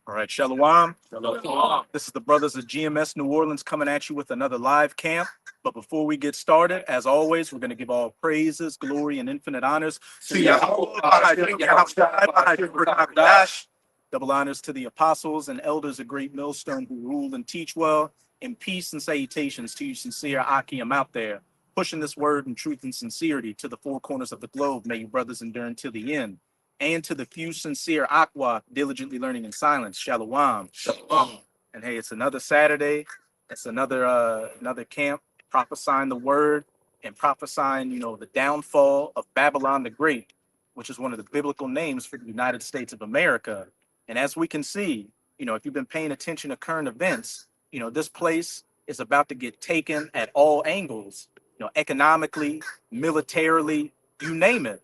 All right, Shalom. This is the brothers of GMS New Orleans coming at you with another live camp. But before we get started, as always, we're going to give all praises, glory, and infinite honors to Yahweh. Double honors to the apostles and elders of Great Millstone who rule and teach well. And peace and salutations to you sincere Akim out there, pushing this word in truth and sincerity to the four corners of the globe. May you brothers endure until the end. And to the few sincere Aqua, diligently learning in silence, Shalom. Shalom. And hey, it's another Saturday. It's another camp prophesying the word and prophesying, the downfall of Babylon the Great, which is one of the biblical names for the United States of America. And as we can see, if you've been paying attention to current events, this place is about to get taken at all angles, economically, militarily, you name it.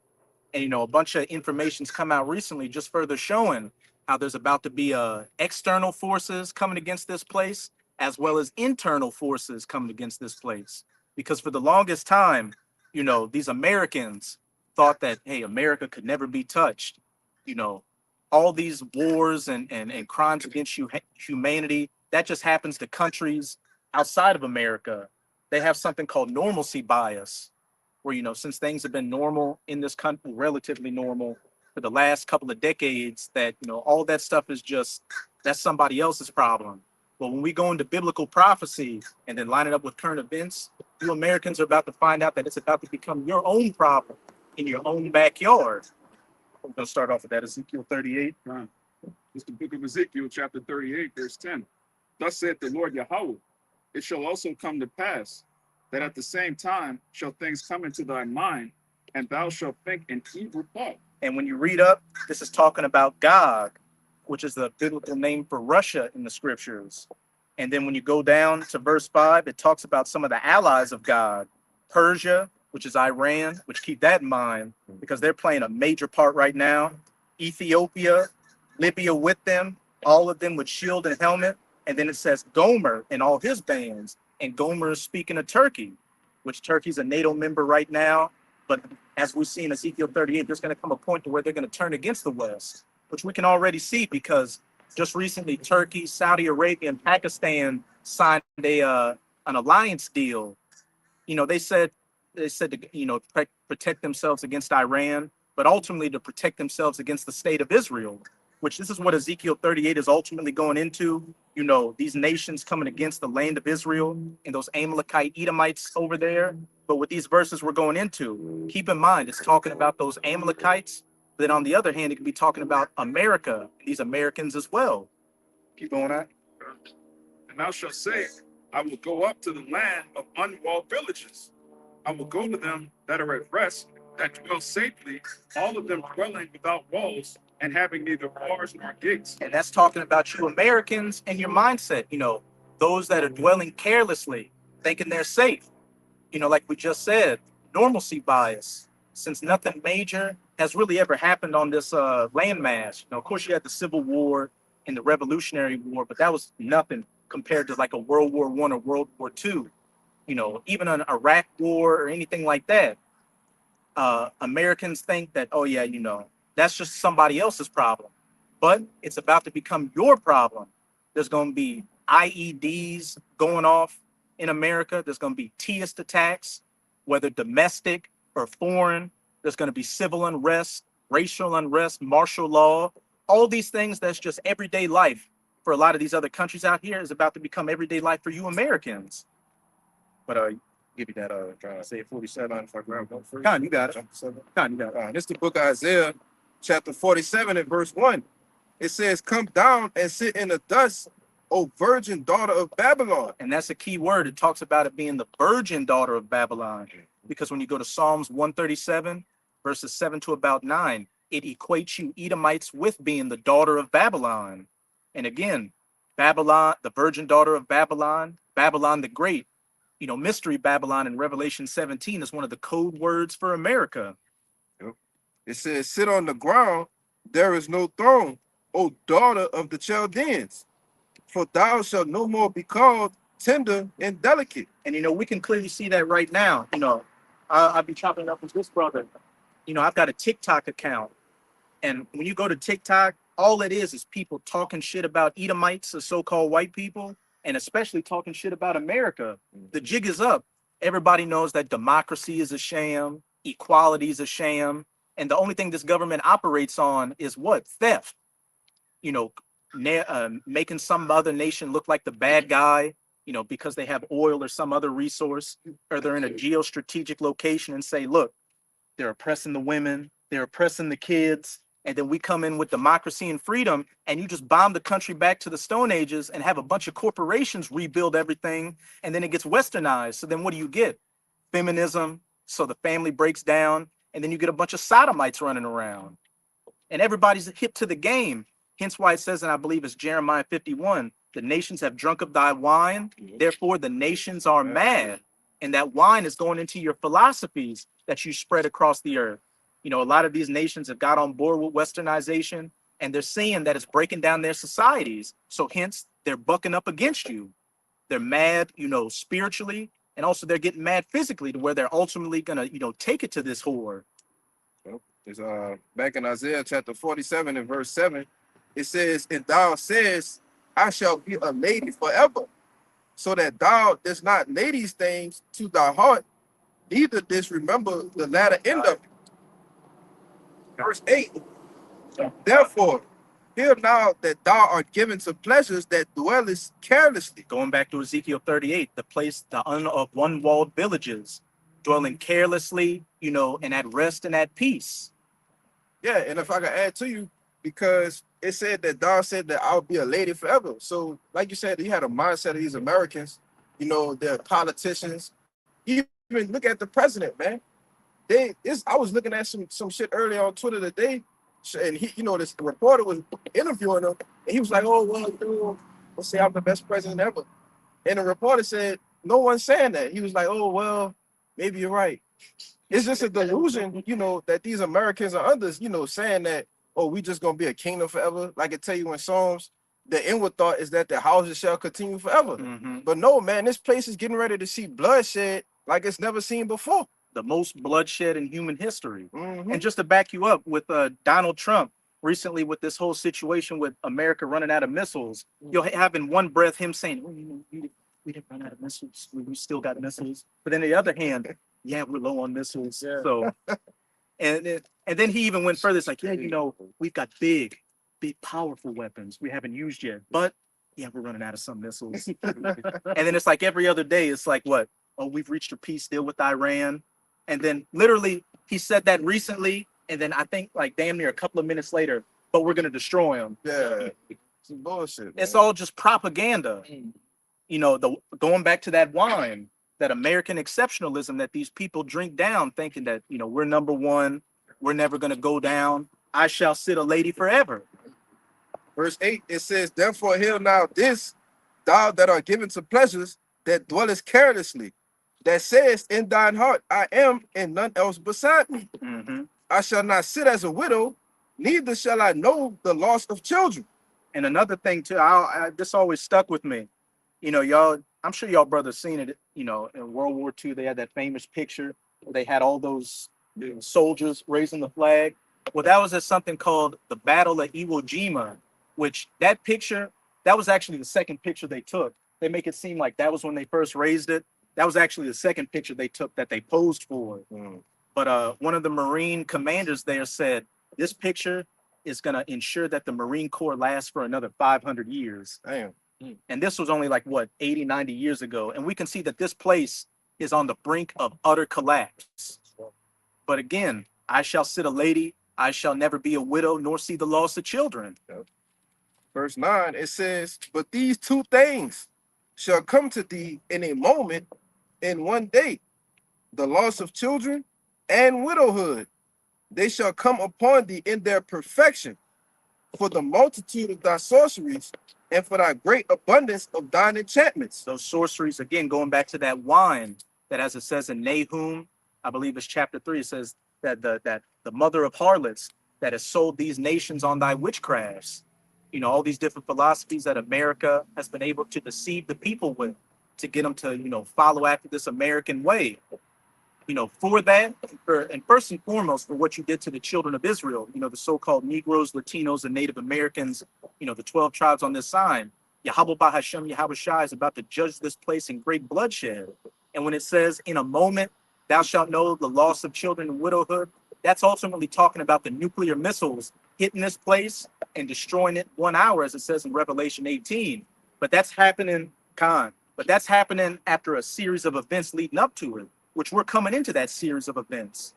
And a bunch of information's come out recently just further showing how there's about to be external forces coming against this place as well as internal forces coming against this place. Because for the longest time, these Americans thought that, hey, America could never be touched. You know, all these wars and crimes against humanity, that just happens to countries outside of America. They have something called normalcy bias, where since things have been normal in this country, relatively normal for the last couple of decades, that all that stuff is just, that's somebody else's problem. But when we go into biblical prophecy and then line it up with current events, you Americans are about to find out that it's about to become your own problem in your own backyard. I'm going to start off with that Ezekiel 38. It's the book of Ezekiel, chapter 38, verse 10. Thus saith the Lord Yahweh, it shall also come to pass that at the same time shall things come into thy mind, and thou shalt think an evil thought. And when you read up, this is talking about Gog, which is the biblical name for Russia in the scriptures. And then when you go down to verse 5, it talks about some of the allies of God, Persia, which is Iran, which keep that in mind because they're playing a major part right now. Ethiopia, Libya with them, all of them with shield and helmet. And then it says Gomer and all his bands. And Gomer is speaking of Turkey, which Turkey's a NATO member right now. But as we see in Ezekiel 38, there's going to come a point to where they're going to turn against the West, which we can already see because just recently Turkey, Saudi Arabia, and Pakistan signed an alliance deal. They said to protect themselves against Iran, but ultimately to protect themselves against the state of Israel, which this is what Ezekiel 38 is ultimately going into. These nations coming against the land of Israel and those Amalekite Edomites over there. But with these verses we're going into, keep in mind, it's talking about those Amalekites. Then on the other hand, it could be talking about America, these Americans as well. Keep going on. And thou shalt say, I will go up to the land of unwalled villages. I will go to them that are at rest, that dwell safely, all of them dwelling without walls and having neither bars nor gates. And that's talking about you Americans and your mindset, those that are dwelling carelessly, thinking they're safe. Like we just said, normalcy bias. Since nothing major has really ever happened on this landmass. Of course, you had the Civil War and the Revolutionary War, but that was nothing compared to like a World War I or World War II. Even an Iraq War or anything like that. Americans think that, oh yeah, that's just somebody else's problem. But it's about to become your problem. There's going to be IEDs going off in America. There's going to be terrorist attacks, whether domestic or foreign. There's going to be civil unrest, racial unrest, martial law. All these things that's just everyday life for a lot of these other countries out here is about to become everyday life for you Americans. But give you that Isaiah 47. If I grab one first. Con, you got it. Con, you got it. This is the book of Isaiah, chapter 47 and verse 1. It says, come down and sit in the dust, O virgin daughter of Babylon. And that's a key word. It talks about it being the virgin daughter of Babylon. Because when you go to Psalms 137, verses 7 to about 9, it equates you Edomites with being the daughter of Babylon. And again, Babylon, the virgin daughter of Babylon, Babylon the Great. Mystery Babylon in Revelation 17 is one of the code words for America. It says, sit on the ground, there is no throne, O daughter of the Chaldeans, for thou shalt no more be called tender and delicate. And, we can clearly see that right now. I've been chopping up with this brother. I've got a TikTok account. And when you go to TikTok, all it is people talking shit about Edomites, the so-called white people, and especially talking shit about America. The jig is up. Everybody knows that democracy is a sham, equality is a sham, and the only thing this government operates on is what? Theft. You know, making some other nation look like the bad guy, you know, because they have oil or some other resource, or they're in a geostrategic location and say, look, they're oppressing the women, they're oppressing the kids, and then we come in with democracy and freedom, and you just bomb the country back to the Stone Ages and have a bunch of corporations rebuild everything, and then it gets westernized. So then what do you get? Feminism, so the family breaks down, and then you get a bunch of sodomites running around. And everybody's hip to the game. Hence why it says, and I believe it's Jeremiah 51, the nations have drunk of thy wine, therefore the nations are mad. And that wine is going into your philosophies that you spread across the earth. You know, a lot of these nations have got on board with westernization, and they're seeing that it's breaking down their societies. So hence, they're bucking up against you. They're mad, you know, spiritually, and also they're getting mad physically to where they're ultimately going to, you know, take it to this whore. It's back in Isaiah chapter 47 and verse 7, it says, and thou sayest, I shall be a lady forever, so that thou dost not lay these things to thy heart, neither didst remember the latter end of it. Verse 8, therefore, hear now that thou art given to pleasures that dwellest carelessly. Going back to Ezekiel 38, the place, the of one-walled villages, dwelling carelessly, you know, and at rest and at peace. Yeah, and if I could add to you, because it said that thou said that I'll be a lady forever. So, like you said, you had a mindset of these Americans, you know, they're politicians. Even look at the president, man. I was looking at some shit earlier on Twitter today, and he, you know, this reporter was interviewing him, and he was like, "Oh well, dude, let's say I'm the best president ever." And the reporter said, "No one's saying that." He was like, "Oh well, maybe you're right." It's just a delusion, you know, that these Americans are under, you know, saying that, oh, we just gonna be a kingdom forever. Like it tell you in Psalms, the inward thought is that the houses shall continue forever. But no, man, this place is getting ready to see bloodshed like it's never seen before. The most bloodshed in human history. And just to back you up with Donald Trump recently with this whole situation with America running out of missiles, you'll have in one breath him saying, well, you know, we didn't run out of missiles. We still got missiles. But then the other hand, yeah, we're low on missiles. Yeah. So, and then he even went further. It's like, yeah, you know, we've got big, powerful weapons we haven't used yet. But yeah, we're running out of some missiles. And then it's like every other day, it's like, what? Oh, we've reached a peace deal with Iran. And then literally he said that recently. And then I think like damn near a couple of minutes later, but we're going to destroy them. Yeah. Some bullshit. Man. It's all just propaganda. You know, going back to that wine, that American exceptionalism that these people drink down thinking that, you know, we're number one. We're never going to go down. I shall sit a lady forever. Verse 8, it says, therefore hear now this, thou that art given to pleasures that dwellest carelessly, that sayest in thine heart, I am, and none else beside me. I shall not sit as a widow, neither shall I know the loss of children. And another thing too, this always stuck with me. You know, y'all, I'm sure y'all brothers seen it, you know, in World War II, they had that famous picture where they had all those soldiers raising the flag. Well, that was at something called the Battle of Iwo Jima, which that picture, that was actually the second picture they took. They make it seem like that was when they first raised it. That was actually the second picture they took that they posed for. But one of the Marine commanders there said, this picture is going to ensure that the Marine Corps lasts for another 500 years. Damn. And this was only like, what, 80, 90 years ago. And we can see that this place is on the brink of utter collapse. But again, I shall sit a lady. I shall never be a widow, nor see the loss of children. Verse 9, it says, but these two things shall come to thee in a moment, in one day, the loss of children and widowhood. They shall come upon thee in their perfection, for the multitude of thy sorceries, and for thy great abundance of thine enchantments. Those sorceries, again, going back to that wine, that as it says in Nahum, I believe it's chapter 3, it says that the mother of harlots that has sold these nations on thy witchcrafts. You know, all these different philosophies that America has been able to deceive the people with, to get them to, you know, follow after this American way. For that, and first and foremost, for what you did to the children of Israel, the so-called Negroes, Latinos, and Native Americans, the 12 tribes on this sign. Yahweh Bahashem Yahweh Shai is about to judge this place in great bloodshed. And when it says, in a moment, thou shalt know the loss of children and widowhood, that's ultimately talking about the nuclear missiles hitting this place and destroying it 1 hour, as it says in Revelation 18. But that's happening, but that's happening after a series of events leading up to it, which we're coming into that series of events.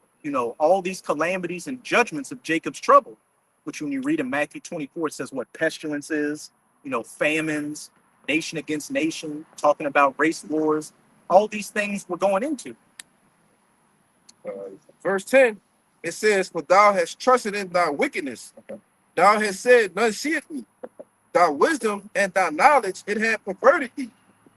All these calamities and judgments of Jacob's trouble, which when you read in Matthew 24, it says what pestilence is, famines, nation against nation, talking about race wars, all these things we're going into. Verse 10, it says, for thou hast trusted in thy wickedness. Thou hast said, none seeth me. Thy wisdom and thy knowledge, it hath perverted thee.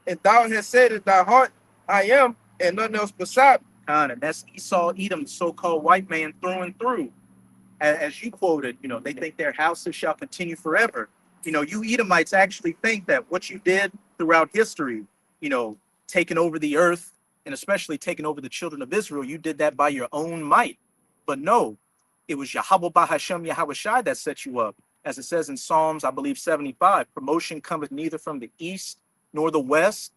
And thou hast said in thy heart, I am, and none else beside me. And that's Esau, Edom, the so-called white man through and through. As you quoted, they think their houses shall continue forever. You Edomites actually think that what you did throughout history, taking over the earth, and especially taking over the children of Israel, you did that by your own might. But no, it was Yahweh Bahashem Yahweh Shai that set you up. As it says in Psalms, I believe 75, promotion cometh neither from the east nor the west,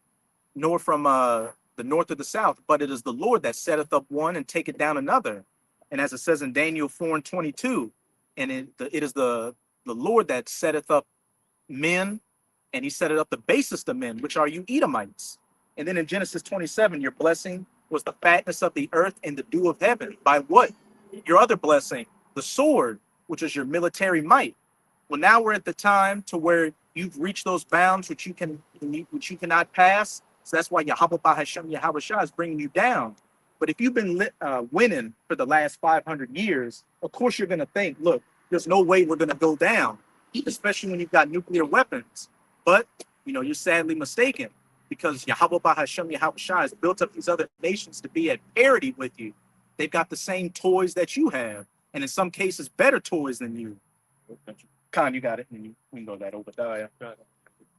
nor from the north or the south, but it is the Lord that setteth up one and taketh down another. And as it says in Daniel 4:22, and it is the Lord that setteth up men, and he setteth up the basest of men, which are you Edomites. And then in Genesis 27, your blessing was the fatness of the earth and the dew of heaven. By what? Your other blessing, the sword, which is your military might. Well, now we're at the time to where you've reached those bounds which you cannot pass. So that's why Yahweh Bahashem Yahweh Shai is bringing you down. But if you've been winning for the last 500 years, of course you're going to think, look, there's no way we're going to go down, especially when you've got nuclear weapons. But, you're sadly mistaken, because Yahweh Bahashem Yahweh Shai has built up these other nations to be at parity with you. They've got the same toys that you have, and in some cases, better toys than you. Khan, you got it. And we can go that Obadiah.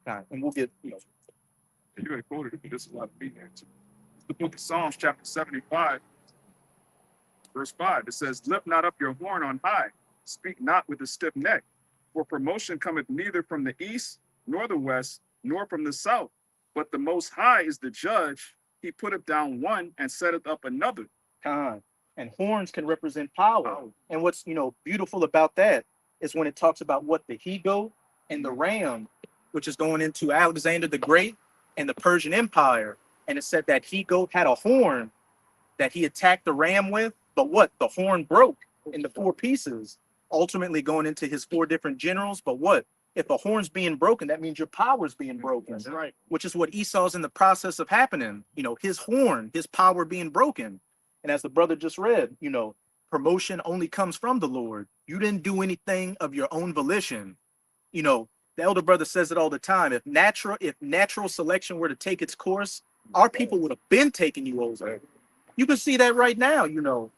Khan, and we'll get, You already quoted it, but this is a lot of me there too. The book of Psalms, chapter 75, verse 5. It says, lift not up your horn on high, speak not with a stiff neck, for promotion cometh neither from the east, nor the west, nor from the south. But the Most High is the judge. He putteth down one and setteth up another. Khan. And horns can represent power. And what's beautiful about that is when it talks about what the he-goat and the ram, which is going into Alexander the Great and the Persian Empire. And it said that he-goat had a horn that he attacked the ram with, but what? The horn broke into 4 pieces, ultimately going into his 4 different generals. But what? If a horn's being broken, that means your power's being broken. That's right. Which is what Esau's in the process of happening. His horn, his power being broken. And as the brother just read, promotion only comes from the Lord. You didn't do anything of your own volition. The elder brother says it all the time. If natural selection were to take its course, our people would have been taking you over. You can see that right now.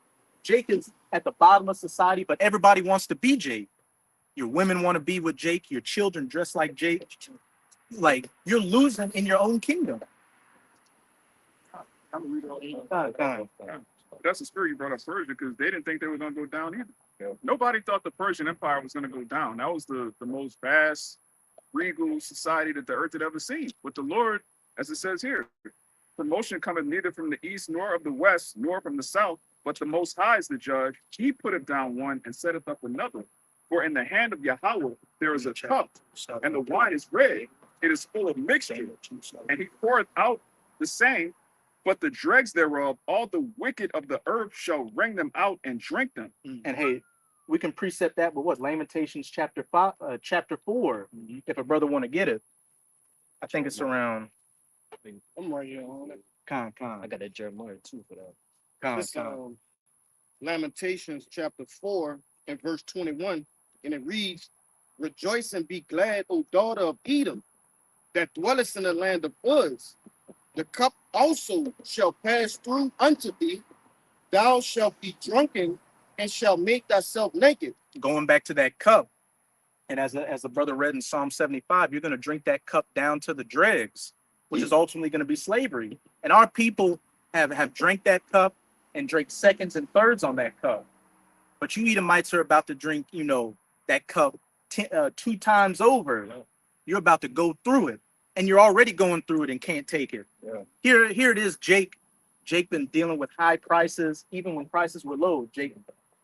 Jake is at the bottom of society, but everybody wants to be Jake. Your women want to be with Jake. Your children dress like Jake. Like, you're losing in your own kingdom. That's the spirit you brought up Persia, because they didn't think they were going to go down either. Yeah. Nobody thought the Persian Empire was going to go down. That was the most vast, regal society that the earth had ever seen. But the Lord, as it says here, promotion cometh neither from the east, nor of the west, nor from the south, but the Most High is the judge. He putteth down one and setteth up another. For in the hand of Yahweh there is a cup, and the wine is red. It is full of mixture, and he poureth out the same. But the dregs thereof, all the wicked of the earth shall wring them out and drink them. And hey, we can precept that with what? Lamentations chapter 4. Mm-hmm. If a brother want to get it, I think it's around. I'm right here on it. Con. I got that Jeremiah too for that. It's, Con. Lamentations chapter 4 and verse 21, and it reads, rejoice and be glad, O daughter of Edom, that dwellest in the land of Uz. The cup also shall pass through unto thee. Thou shalt be drunken and shall make thyself naked. Going back to that cup, and as the brother read in Psalm 75, you're going to drink that cup down to the dregs, which is ultimately going to be slavery. And our people have drank that cup and drink seconds and thirds on that cup. But you Edomites are about to drink, that cup 2 times over. You're about to go through it, and you're already going through it and can't take it. Yeah. Here it is, Jake. Jake been dealing with high prices, even when prices were low. Jake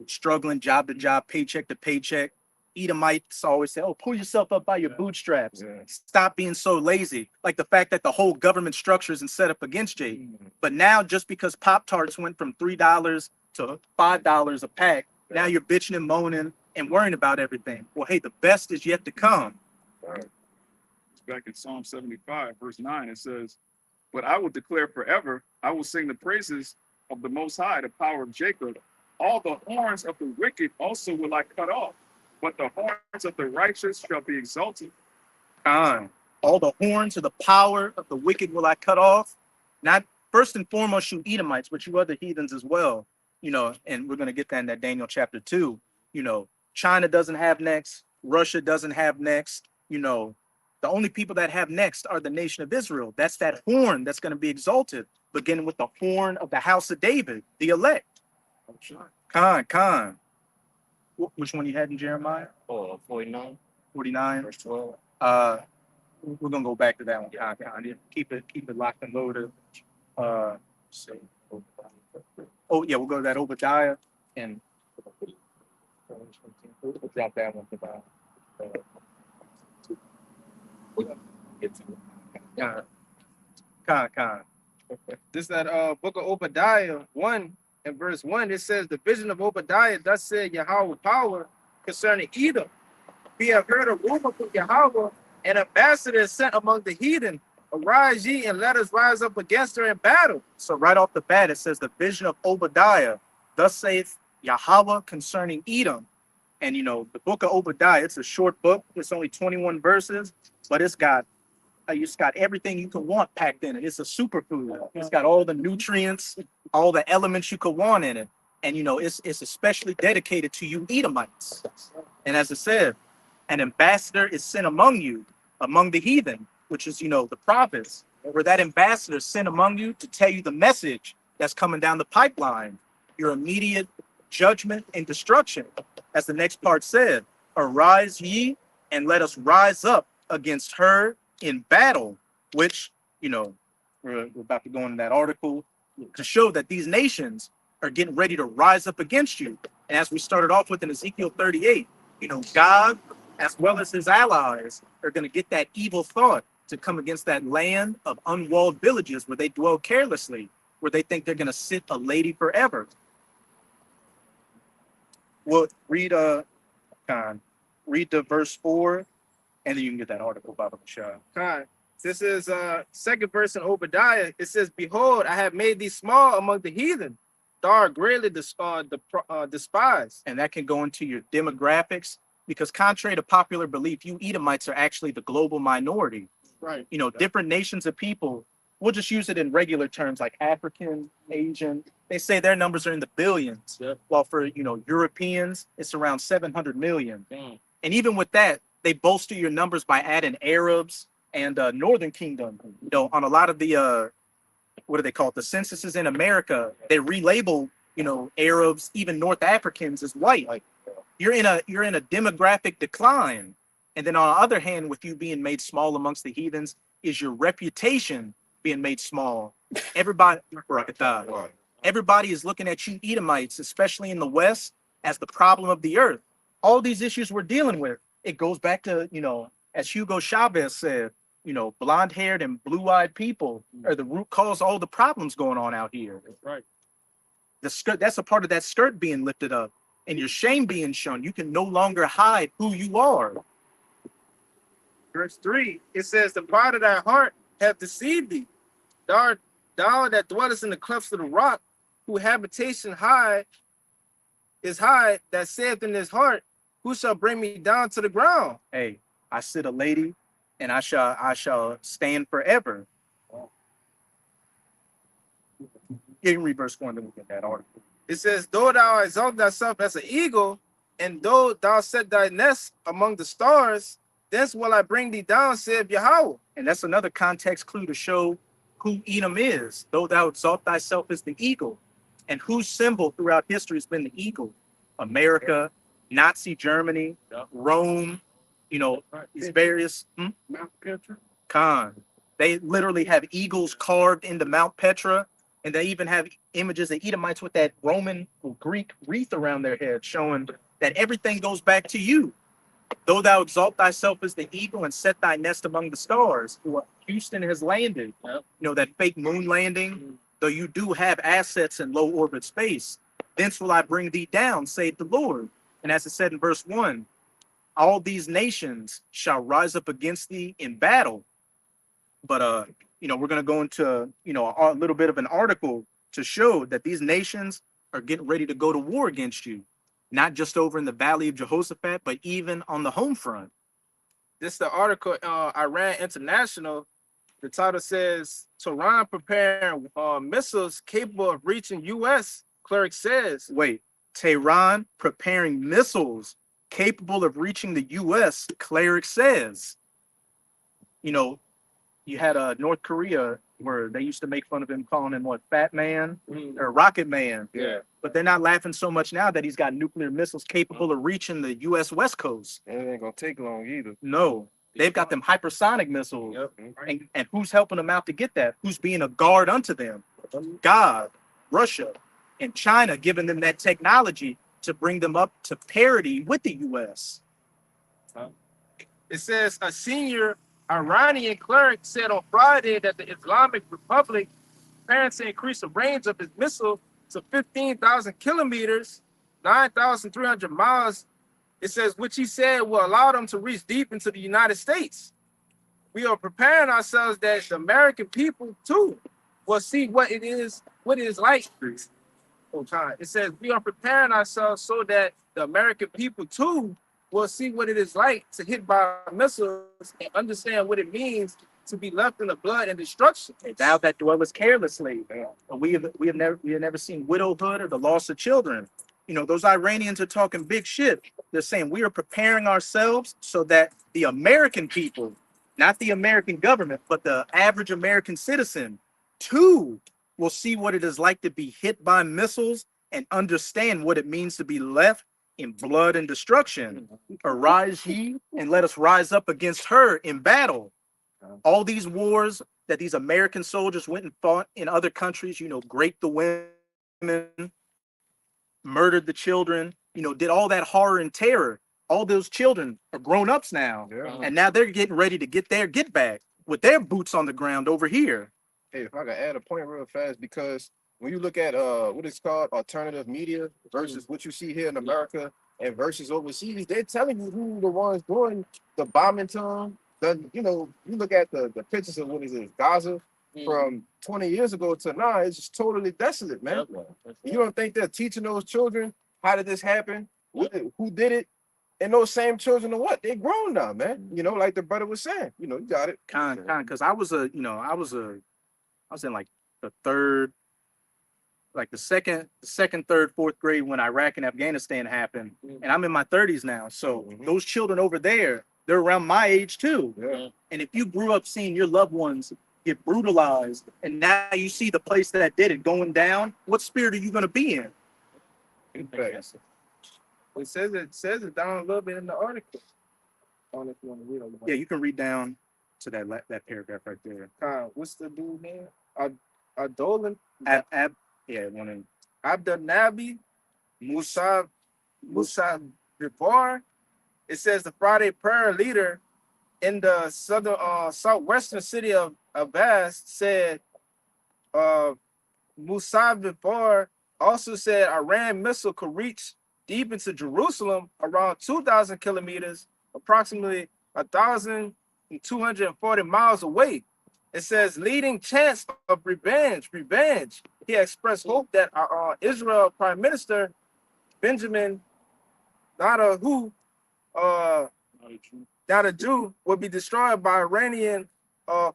struggling job to job, paycheck to paycheck. Edomites always say, "Oh, pull yourself up by your bootstraps. Yeah. Stop being so lazy." Like the fact that the whole government structure isn't set up against Jake. But now, just because Pop Tarts went from $3 to $5 a pack, now you're bitching and moaning and worrying about everything. Well, hey, the best is yet to come. Back in Psalm 75, verse 9, it says, "But I will declare forever, I will sing the praises of the Most High, the power of Jacob. All the horns of the wicked also will I cut off, but the horns of the righteous shall be exalted." All the horns of the power of the wicked will I cut off. Not first and foremost, you Edomites, but you other heathens as well. And we're going to get that in that Daniel chapter 2. China doesn't have next. Russia doesn't have next. The only people that have next are the nation of Israel. That's that horn that's going to be exalted, beginning with the horn of the house of David, the elect. Khan. Which one you had in Jeremiah? 49, 49. verse 12. We're gonna go back to that one. Khan. Keep it locked and loaded. Oh yeah, we'll go to that Obadiah and we'll drop that one. Khan. This is that book of Obadiah 1 and verse 1. It says, "The vision of Obadiah, thus said Yahweh power concerning Edom. We have heard a rumor from Yahweh, an ambassador is sent among the heathen. Arise ye and let us rise up against her in battle." So right off the bat, it says the vision of Obadiah, thus saith Yahweh concerning Edom. And the book of Obadiah, it's a short book. It's only 21 verses, but it's got everything you could want packed in it. It's a superfood. It's got all the nutrients, all the elements you could want in it. And it's especially dedicated to you Edomites. And as it said, an ambassador is sent among you, among the heathen, which is the prophets, where that ambassador is sent among you to tell you the message that's coming down the pipeline, your immediate judgment and destruction. As the next part said, "Arise ye and let us rise up against her in battle," which we're about to go into that article to show that these nations are getting ready to rise up against you. And as we started off with in Ezekiel 38, God, as well as his allies, are going to get that evil thought to come against that land of unwalled villages where they dwell carelessly, where they think they're going to sit a lady forever. Well, read the verse 4, and then you can get that article, Baba Michelle. Khan. This is second verse in Obadiah. It says, "Behold, I have made thee small among the heathen. Thou art greatly despised." And that can go into your demographics, because contrary to popular belief, you Edomites are actually the global minority. Right. Different nations of people, we'll just use it in regular terms like African, Asian. They say their numbers are in the billions. Yep. While for, Europeans, it's around 700 million. Damn. And even with that, they bolster your numbers by adding Arabs and Northern Kingdom. On a lot of the, what do they call it? The censuses in America, they relabel, Arabs, even North Africans as white. You're in a demographic decline. And then on the other hand, with you being made small amongst the heathens, is your reputation being made small. Everybody is looking at you Edomites, especially in the West, as the problem of the earth. All these issues we're dealing with, it goes back to, as Hugo Chavez said, blonde-haired and blue-eyed people are the root cause of all the problems going on out here. Right. The skirt, that's a part of that skirt being lifted up, and your shame being shown. You can no longer hide who you are. Verse 3, it says, "The pride of thy heart hath deceived thee. Thou that dwellest in the clefts of the rock, whose habitation is high, that saith in his heart, who shall bring me down to the ground?" Hey, I sit a lady, and I shall stand forever. You can read verse 1, then we'll get that article. It says, "Though thou exalt thyself as an eagle, and though thou set thy nest among the stars, thence will I bring thee down, saith Yahweh." And that's another context clue to show who Edom is. "Though thou exalt thyself as the eagle." And whose symbol throughout history has been the eagle? America, Nazi Germany, Rome, you know, these various Mount Petra. Khan. They literally have eagles carved into Mount Petra, and they even have images of Edomites with that Roman or Greek wreath around their head, showing that everything goes back to you. Though thou exalt thyself as the eagle and set thy nest among the stars, Houston has landed. You know, that fake moon landing, though you do have assets in low orbit space, thence will I bring thee down, saith the Lord. And as it said in verse 1, all these nations shall rise up against thee in battle. But you know, we're gonna go into, you know, a little bit of an article to show that these nations are getting ready to go to war against you, not just over in the Valley of Jehoshaphat, but even on the home front. This is the article, Iran International. The title says, Tehran preparing missiles capable of reaching U.S., cleric says. Wait, Tehran preparing missiles capable of reaching the U.S., cleric says. You know, you had North Korea where they used to make fun of him, calling him what, Fat Man or Rocket Man. Yeah. But they're not laughing so much now that he's got nuclear missiles capable of reaching the U.S. West Coast. And it ain't gonna take long either. No, they've got them hypersonic missiles. Yep. And who's helping them out to get that? Who's being a guard unto them? God, Russia, and China giving them that technology to bring them up to parity with the U.S. It says a senior Iranian cleric said on Friday that the Islamic Republic plans to increase the range of its missile to 15,000 kilometers, 9,300 miles. It says, which he said will allow them to reach deep into the United States. We are preparing ourselves that the American people too will see what it is like. It says we are preparing ourselves so that the American people too will see what it is like to hit by missiles and understand what it means to be left in the blood and destruction. And thou that dwellest carelessly. We have never seen widowhood or the loss of children. You know, those Iranians are talking big shit. They're saying we are preparing ourselves so that the American people, not the American government, but the average American citizen, too, will see what it is like to be hit by missiles and understand what it means to be left in blood and destruction. Arise ye and let us rise up against her in battle. All these wars that these American soldiers went and fought in other countries, you know, raped the women, murdered the children, you know, did all that horror and terror. All those children are grown-ups now. Yeah. And now they're getting ready to get their get back with their boots on the ground over here. Hey, if I could add a point real fast, because when you look at what it's called alternative media versus what you see here in America and versus overseas, they're telling you who the ones doing the bombing to them. You know, you look at the pictures of what is it, Gaza from 20 years ago to now, it's just totally desolate, man. You don't think they're teaching those children how did this happen? Who did it? And those same children are what? They grown now, man. You know, like the brother was saying. You know, you got it. Because I was in like the third, like the second, third, fourth grade when Iraq and Afghanistan happened. And I'm in my 30s now. So those children over there, they're around my age too. Yeah. And if you grew up seeing your loved ones get brutalized and now you see the place that did it going down, what spirit are you going to be in? It says it down a little bit in the article. I don't know if you want to read it. Yeah, you can read down to that paragraph right there. What's the dude name? Adolan. Abdelnabi Musa Bibar. It says the Friday prayer leader in the southwestern city of Abbas said Musa Bibar also said Iran missile could reach deep into Jerusalem around 2,000 kilometers, approximately 1,240 miles away. It says leading chance of revenge. He expressed hope that Israel Prime Minister Benjamin Netanyahu, not a Jew, will be destroyed by Iranian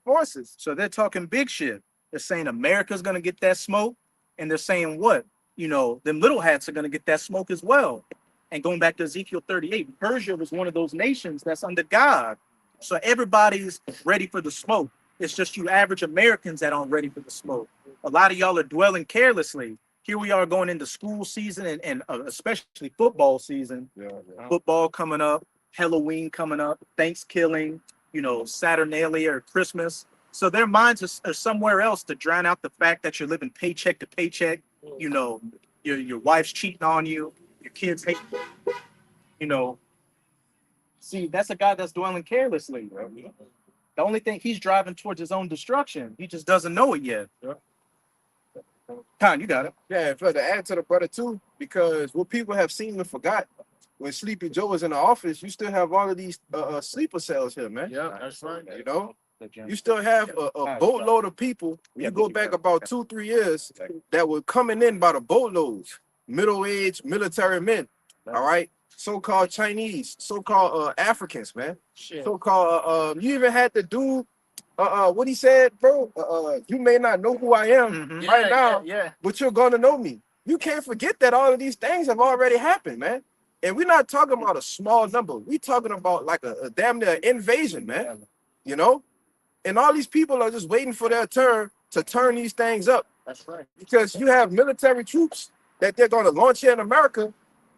forces. So they're talking big shit. They're saying America's going to get that smoke. And they're saying what? You know, them little hats are going to get that smoke as well. And going back to Ezekiel 38, Persia was one of those nations that's under God. So everybody's ready for the smoke. It's just you average Americans that aren't ready for the smoke. A lot of y'all are dwelling carelessly. here we are going into school season and especially football season. Yeah. Football coming up, Halloween coming up, Thanksgiving, Saturnalia or Christmas. So their minds are somewhere else to drown out the fact that you're living paycheck to paycheck. Your wife's cheating on you, your kids hate you. See, that's a guy that's dwelling carelessly. The only thing, he's driving towards his own destruction. He just doesn't know it yet. Yeah. Con, you got it. Yeah, and for to add to the brother too, because what people have seen and forgot, when Sleepy Joe was in the office, you still have all of these sleeper cells here, man. Yeah, that's right. You know, you still have a boatload of people. You go back about 2-3 years that were coming in by the boatloads, middle-aged military men. All right, so-called Chinese, so-called Africans, man. Shit. So-called you even had the dude. What he said, bro. You may not know who I am Mhm. right now, Yeah. but you're gonna know me. You can't forget that all of these things have already happened, man. And we're not talking about a small number. We're talking about like a damn near invasion, man. You know? And all these people are just waiting for their turn to turn these things up. That's right. Because you have military troops that they're gonna launch here in America,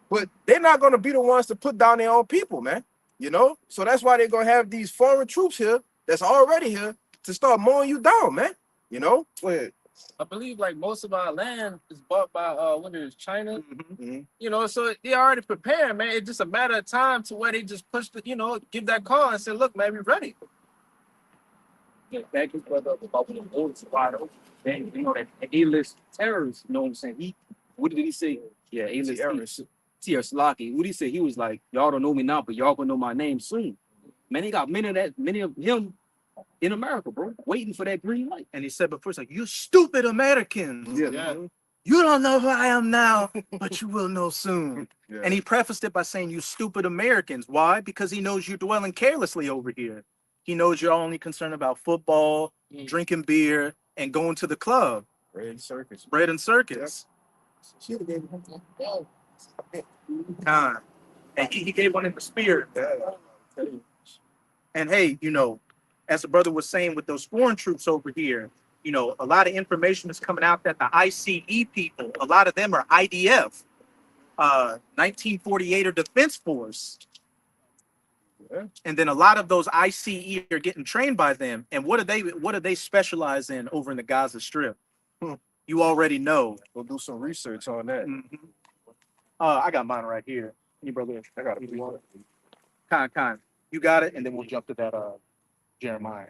but they're not gonna be the ones to put down their own people, man. You know? So that's why they're gonna have these foreign troops here that's already here to start mowing you down, man. You know? Go ahead. I believe like most of our land is bought by what is it, China, Mhm. so they already prepared, man. It's just a matter of time to where they just push the, give that call and say, look, man, we ready. Yeah, back his brother up about when the boats wide open. Then that A-list terrorist, you know what I'm saying? What did he say? Yeah, A-list terrorist. T.R. Slocky. What did he say? He was like, y'all don't know me now, but y'all gonna know my name soon. Man, they got many of him in America, bro, waiting for that green light. And he said before, it's like, you stupid Americans. Yeah. You don't know who I am now, but you will know soon. Yeah. And he prefaced it by saying, you stupid Americans. Why? Because he knows you're dwelling carelessly over here. He knows you're only concerned about football, drinking beer, and going to the club. Red circus. Bread and circus. Time. And he gave one in the spirit. And hey, as the brother was saying with those foreign troops over here, a lot of information is coming out that the ICE people, a lot of them are IDF, 1948 or Defense Force. Yeah. And then a lot of those ICE are getting trained by them. And what do they specialize in over in the Gaza Strip? You already know. Go do some research on that. Mhm. I got mine right here. Any brother? I got it. Con. You got it, and then we'll jump to that Jeremiah.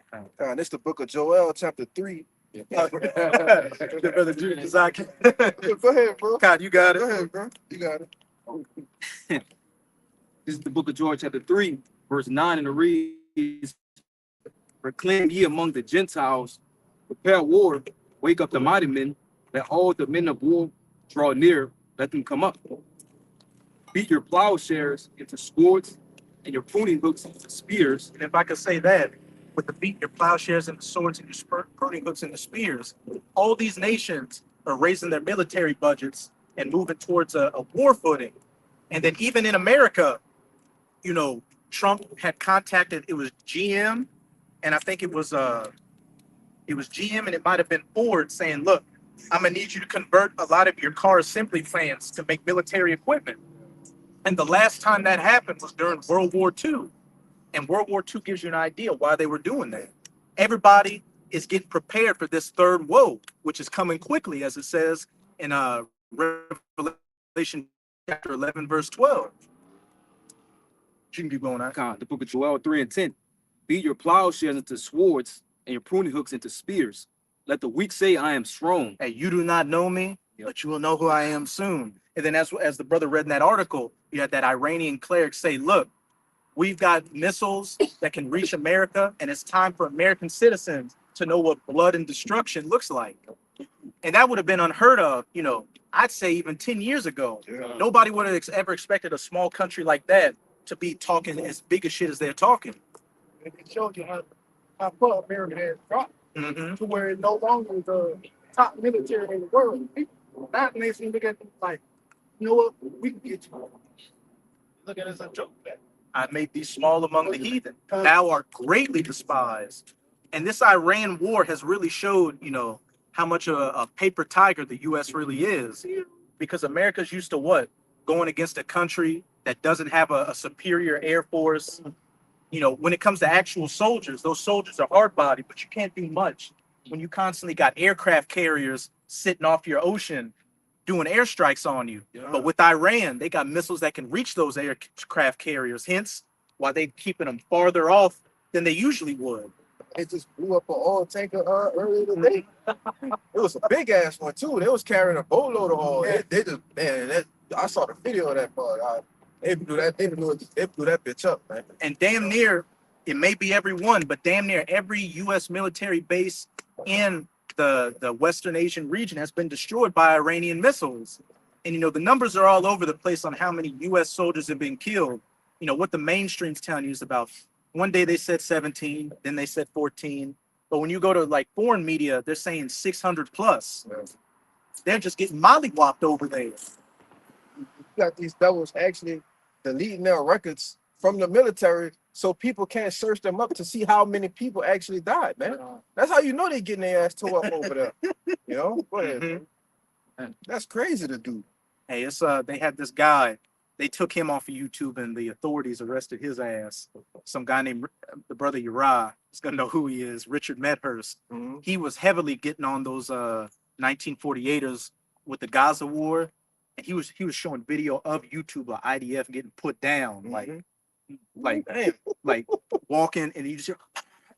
This the book of Joel, chapter 3. Brother Judas, Isaac. Go ahead, bro. Con, you got Go it. ahead, bro. You got it. This is the book of George, chapter 3, verse 9, and it reads, proclaim ye among the Gentiles, prepare war, wake up the mighty men, let all the men of war draw near, let them come up. Beat your plowshares into swords, and your pruning hooks into spears. And if I could say that, with the beat, your plowshares and the swords and your pruning hooks and the spears, all these nations are raising their military budgets and moving towards a war footing. And then even in America, Trump had contacted, it was GM, and I think it was GM, and it might have been Ford, saying, look, I'm gonna need you to convert a lot of your car assembly plants to make military equipment. And the last time that happened was during World War II. And World War II gives you an idea why they were doing that. Everybody is getting prepared for this third woe, which is coming quickly, as it says in Revelation chapter 11, verse 12. You can keep going on. The book of Joel 3 and 10. Beat your plowshares into swords, and your pruning hooks into spears. Let the weak say, I am strong. Hey, you do not know me, but you will know who I am soon. And then as the brother read in that article, you had that Iranian cleric say, look, we've got missiles that can reach America, and it's time for American citizens to know what blood and destruction looks like. And that would have been unheard of, I'd say even 10 years ago. Yeah. Nobody would have ever expected a small country like that to be talking as big a shit as they're talking. It showed you how far America has dropped to where it's no longer the top military in the world. People, that nation look at them like, you know what, we can get you. Look at it as a joke, man. I made thee small among the heathen. Thou art greatly despised. And this Iran war has really showed, how much a paper tiger the U.S. really is, because America's used to what? Going against a country that doesn't have a superior air force. You know, when it comes to actual soldiers, those soldiers are hard bodied, but you can't do much when you constantly got aircraft carriers sitting off your ocean doing airstrikes on you. Yeah. But with Iran, they got missiles that can reach those aircraft carriers, hence why they keeping them farther off than they usually would. It just blew up an oil tanker earlier today. It was a big ass one too. They was carrying a boatload of oil. They just, man, I saw the video of that part. They blew that bitch up, man. And damn near, it may be every one, but damn near every U.S. military base in the Western Asian region has been destroyed by Iranian missiles. And, you know, the numbers are all over the place on how many U.S. soldiers have been killed. You know, what the mainstream's telling you is about, one day they said 17, then they said 14. But when you go to like foreign media, they're saying 600 plus. Yeah. They're just getting mollywopped over there. You got these devils actually deleting their records from the military so people can't search them up to see how many people actually died, man. That's how you know they getting their ass tore up over there. You know? Go ahead, man. That's crazy to do. Hey, it's they had this guy. They took him off of YouTube and the authorities arrested his ass. Some guy named the brother Uriah. He's gonna know who he is. Richard Medhurst. Mm-hmm. He was heavily getting on those 1948ers with the Gaza war, and he was showing video of YouTube of IDF getting put down, like walking, and you just hear,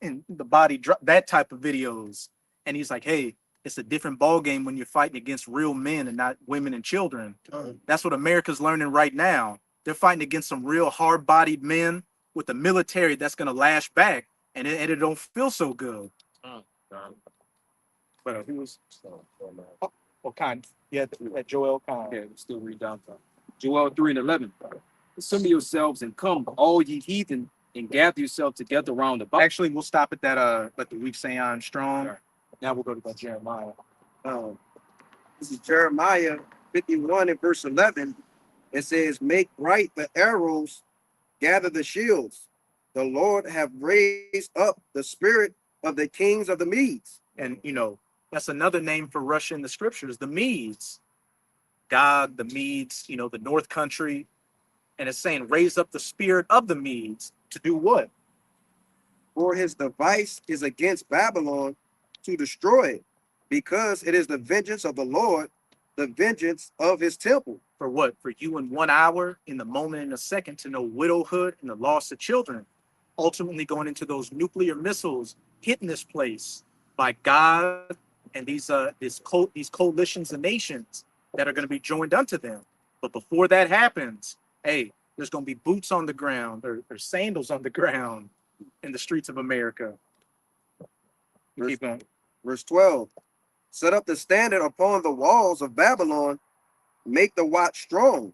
and the body drop, that type of videos. And he's like, hey, it's a different ball game when you're fighting against real men and not women and children. That's what America's learning right now. They're fighting against some real hard-bodied men with the military that's gonna lash back, and it don't feel so good. But he was what kind? Yeah, that Joel Kahn. Yeah, we still read down to Joel 3:11. Assemble yourselves and come, all ye heathen, and gather yourselves together round about. Actually, we'll stop at that. Let the weak say I'm strong. Sure. Now we'll go to Jeremiah. This is Jeremiah 51 and verse 11. It says, make bright the arrows, gather the shields. The Lord have raised up the spirit of the kings of the Medes. And, you know, that's another name for Russia in the scriptures, the Medes. Gog, the Medes, you know, the North Country. And it's saying, raise up the spirit of the Medes to do what? For his device is against Babylon to destroy it, because it is the vengeance of the Lord, the vengeance of his temple. For what? For you in 1 hour, in the moment, in a second, to know widowhood and the loss of children. Ultimately going into those nuclear missiles hitting this place by God and these coalitions of nations that are going to be joined unto them. But before that happens, hey, there's going to be boots on the ground or sandals on the ground in the streets of America. Keep going. Verse 12, set up the standard upon the walls of Babylon, make the watch strong,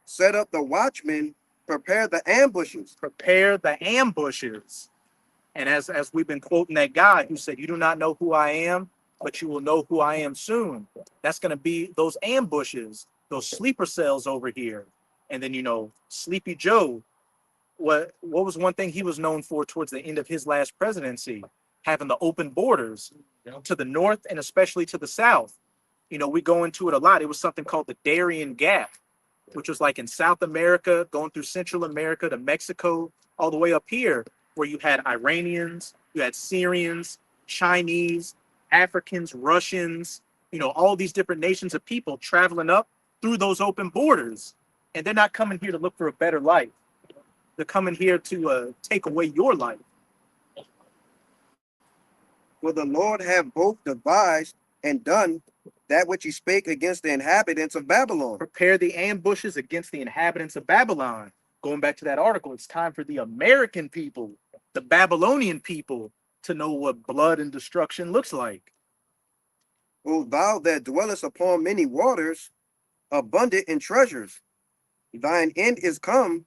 set up the watchmen, prepare the ambushes. Prepare the ambushes. And as we've been quoting that guy who said, you do not know who I am, but you will know who I am soon. That's going to be those ambushes, those sleeper cells over here. And then, you know, Sleepy Joe, what was one thing he was known for towards the end of his last presidency? Having the open borders to the north and especially to the south. You know, we go into it a lot. It was something called the Darien Gap, which was like in South America, going through Central America to Mexico, all the way up here, where you had Iranians, you had Syrians, Chinese, Africans, Russians, you know, all these different nations of people traveling up through those open borders. And they're not coming here to look for a better life. They're coming here to take away your life. For the Lord have both devised and done that which he spake against the inhabitants of Babylon. Prepare the ambushes against the inhabitants of Babylon. Going back to that article, it's time for the American people, the Babylonian people, to know what blood and destruction looks like. O thou that dwellest upon many waters, abundant in treasures, thine end is come,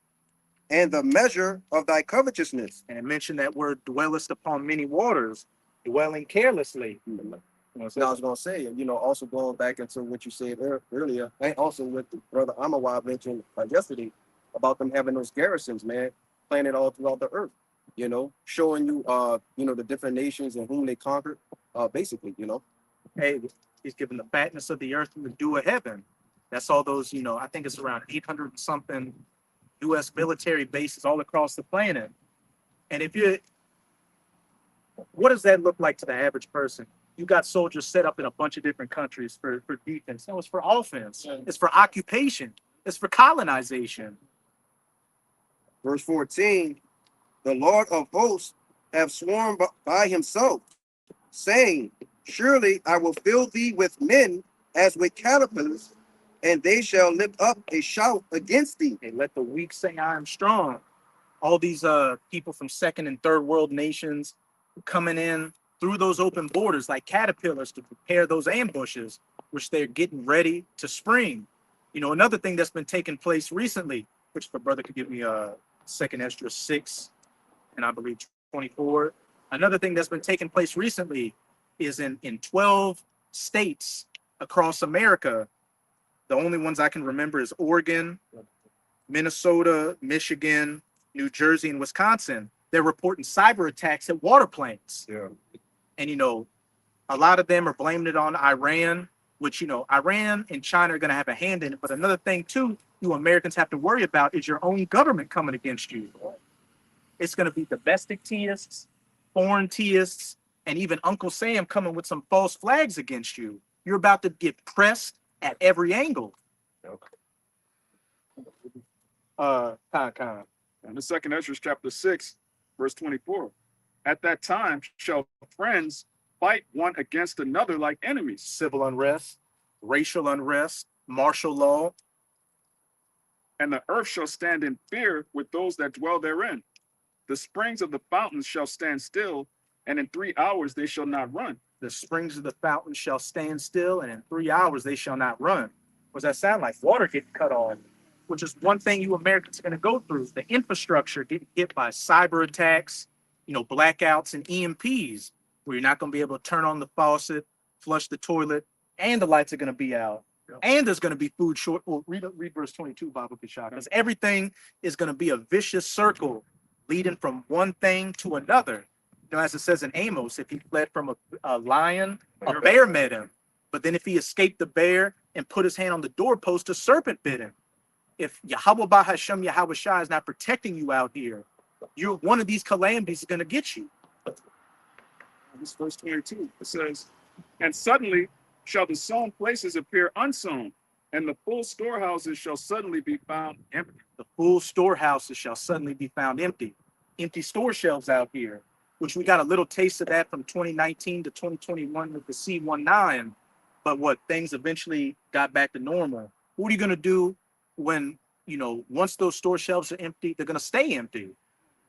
and the measure of thy covetousness. And it mentioned that word dwellest upon many waters, dwelling carelessly. You know, so I was gonna say, you know, also going back into what you said earlier, and also what the brother Amawab mentioned yesterday about them having those garrisons, man, planted all throughout the earth. You know, showing you, you know, the different nations and whom they conquered, basically, you know. Hey, he's given the fatness of the earth and the dew of heaven. That's all those, I think it's around 800 and something U.S. military bases all across the planet. And what does that look like to the average person? You got soldiers set up in a bunch of different countries for defense. No, it's for offense. Yeah. It's for occupation. It's for colonization. Verse 14, the Lord of hosts have sworn by himself, saying, surely I will fill thee with men as with caterpillars, and they shall lift up a shout against thee. Hey, let the weak say I am strong. All these people from second and third world nations coming in through those open borders like caterpillars to prepare those ambushes, which they're getting ready to spring. Another thing that's been taking place recently, which the brother could give me second Esdras 6 and I believe 24. Another thing that's been taking place recently is in 12 states across America. The only ones I can remember is Oregon, Minnesota, Michigan, New Jersey, and Wisconsin. They're reporting cyber attacks at water plants. Yeah. And, a lot of them are blaming it on Iran, which, Iran and China are going to have a hand in it. But another thing, too, you Americans have to worry about is your own government coming against you. It's going to be domestic teists, foreign teists, and even Uncle Sam coming with some false flags against you. You're about to get pressed at every angle. Khan. And the second Ezra chapter 6, verse 24. At that time shall friends fight one against another like enemies. Civil unrest, racial unrest, martial law. And the earth shall stand in fear with those that dwell therein. The springs of the fountains shall stand still, and in 3 hours they shall not run. The springs of the fountain shall stand still, and in 3 hours they shall not run. What does that sound like? Water getting cut off, which is one thing you Americans are going to go through. The infrastructure getting hit by cyber attacks, blackouts and EMPs, where you're not going to be able to turn on the faucet, flush the toilet, and the lights are going to be out. Yeah. And there's going to be food short. Well, read verse 22, Bible Kishak, because everything is going to be a vicious circle leading from one thing to another. As it says in Amos, if he fled from a lion, a bear met him. But then if he escaped the bear and put his hand on the doorpost, a serpent bit him. If Yahweh Bahashem Yahweh Shai is not protecting you out here, one of these calamities is going to get you. This verse 22, it says, and suddenly shall the sown places appear unsown, and the full storehouses shall suddenly be found empty. The full storehouses shall suddenly be found empty. Empty store shelves out here, which we got a little taste of that from 2019 to 2021 with the C-19. But things eventually got back to normal. What are you going to do when, once those store shelves are empty, they're going to stay empty?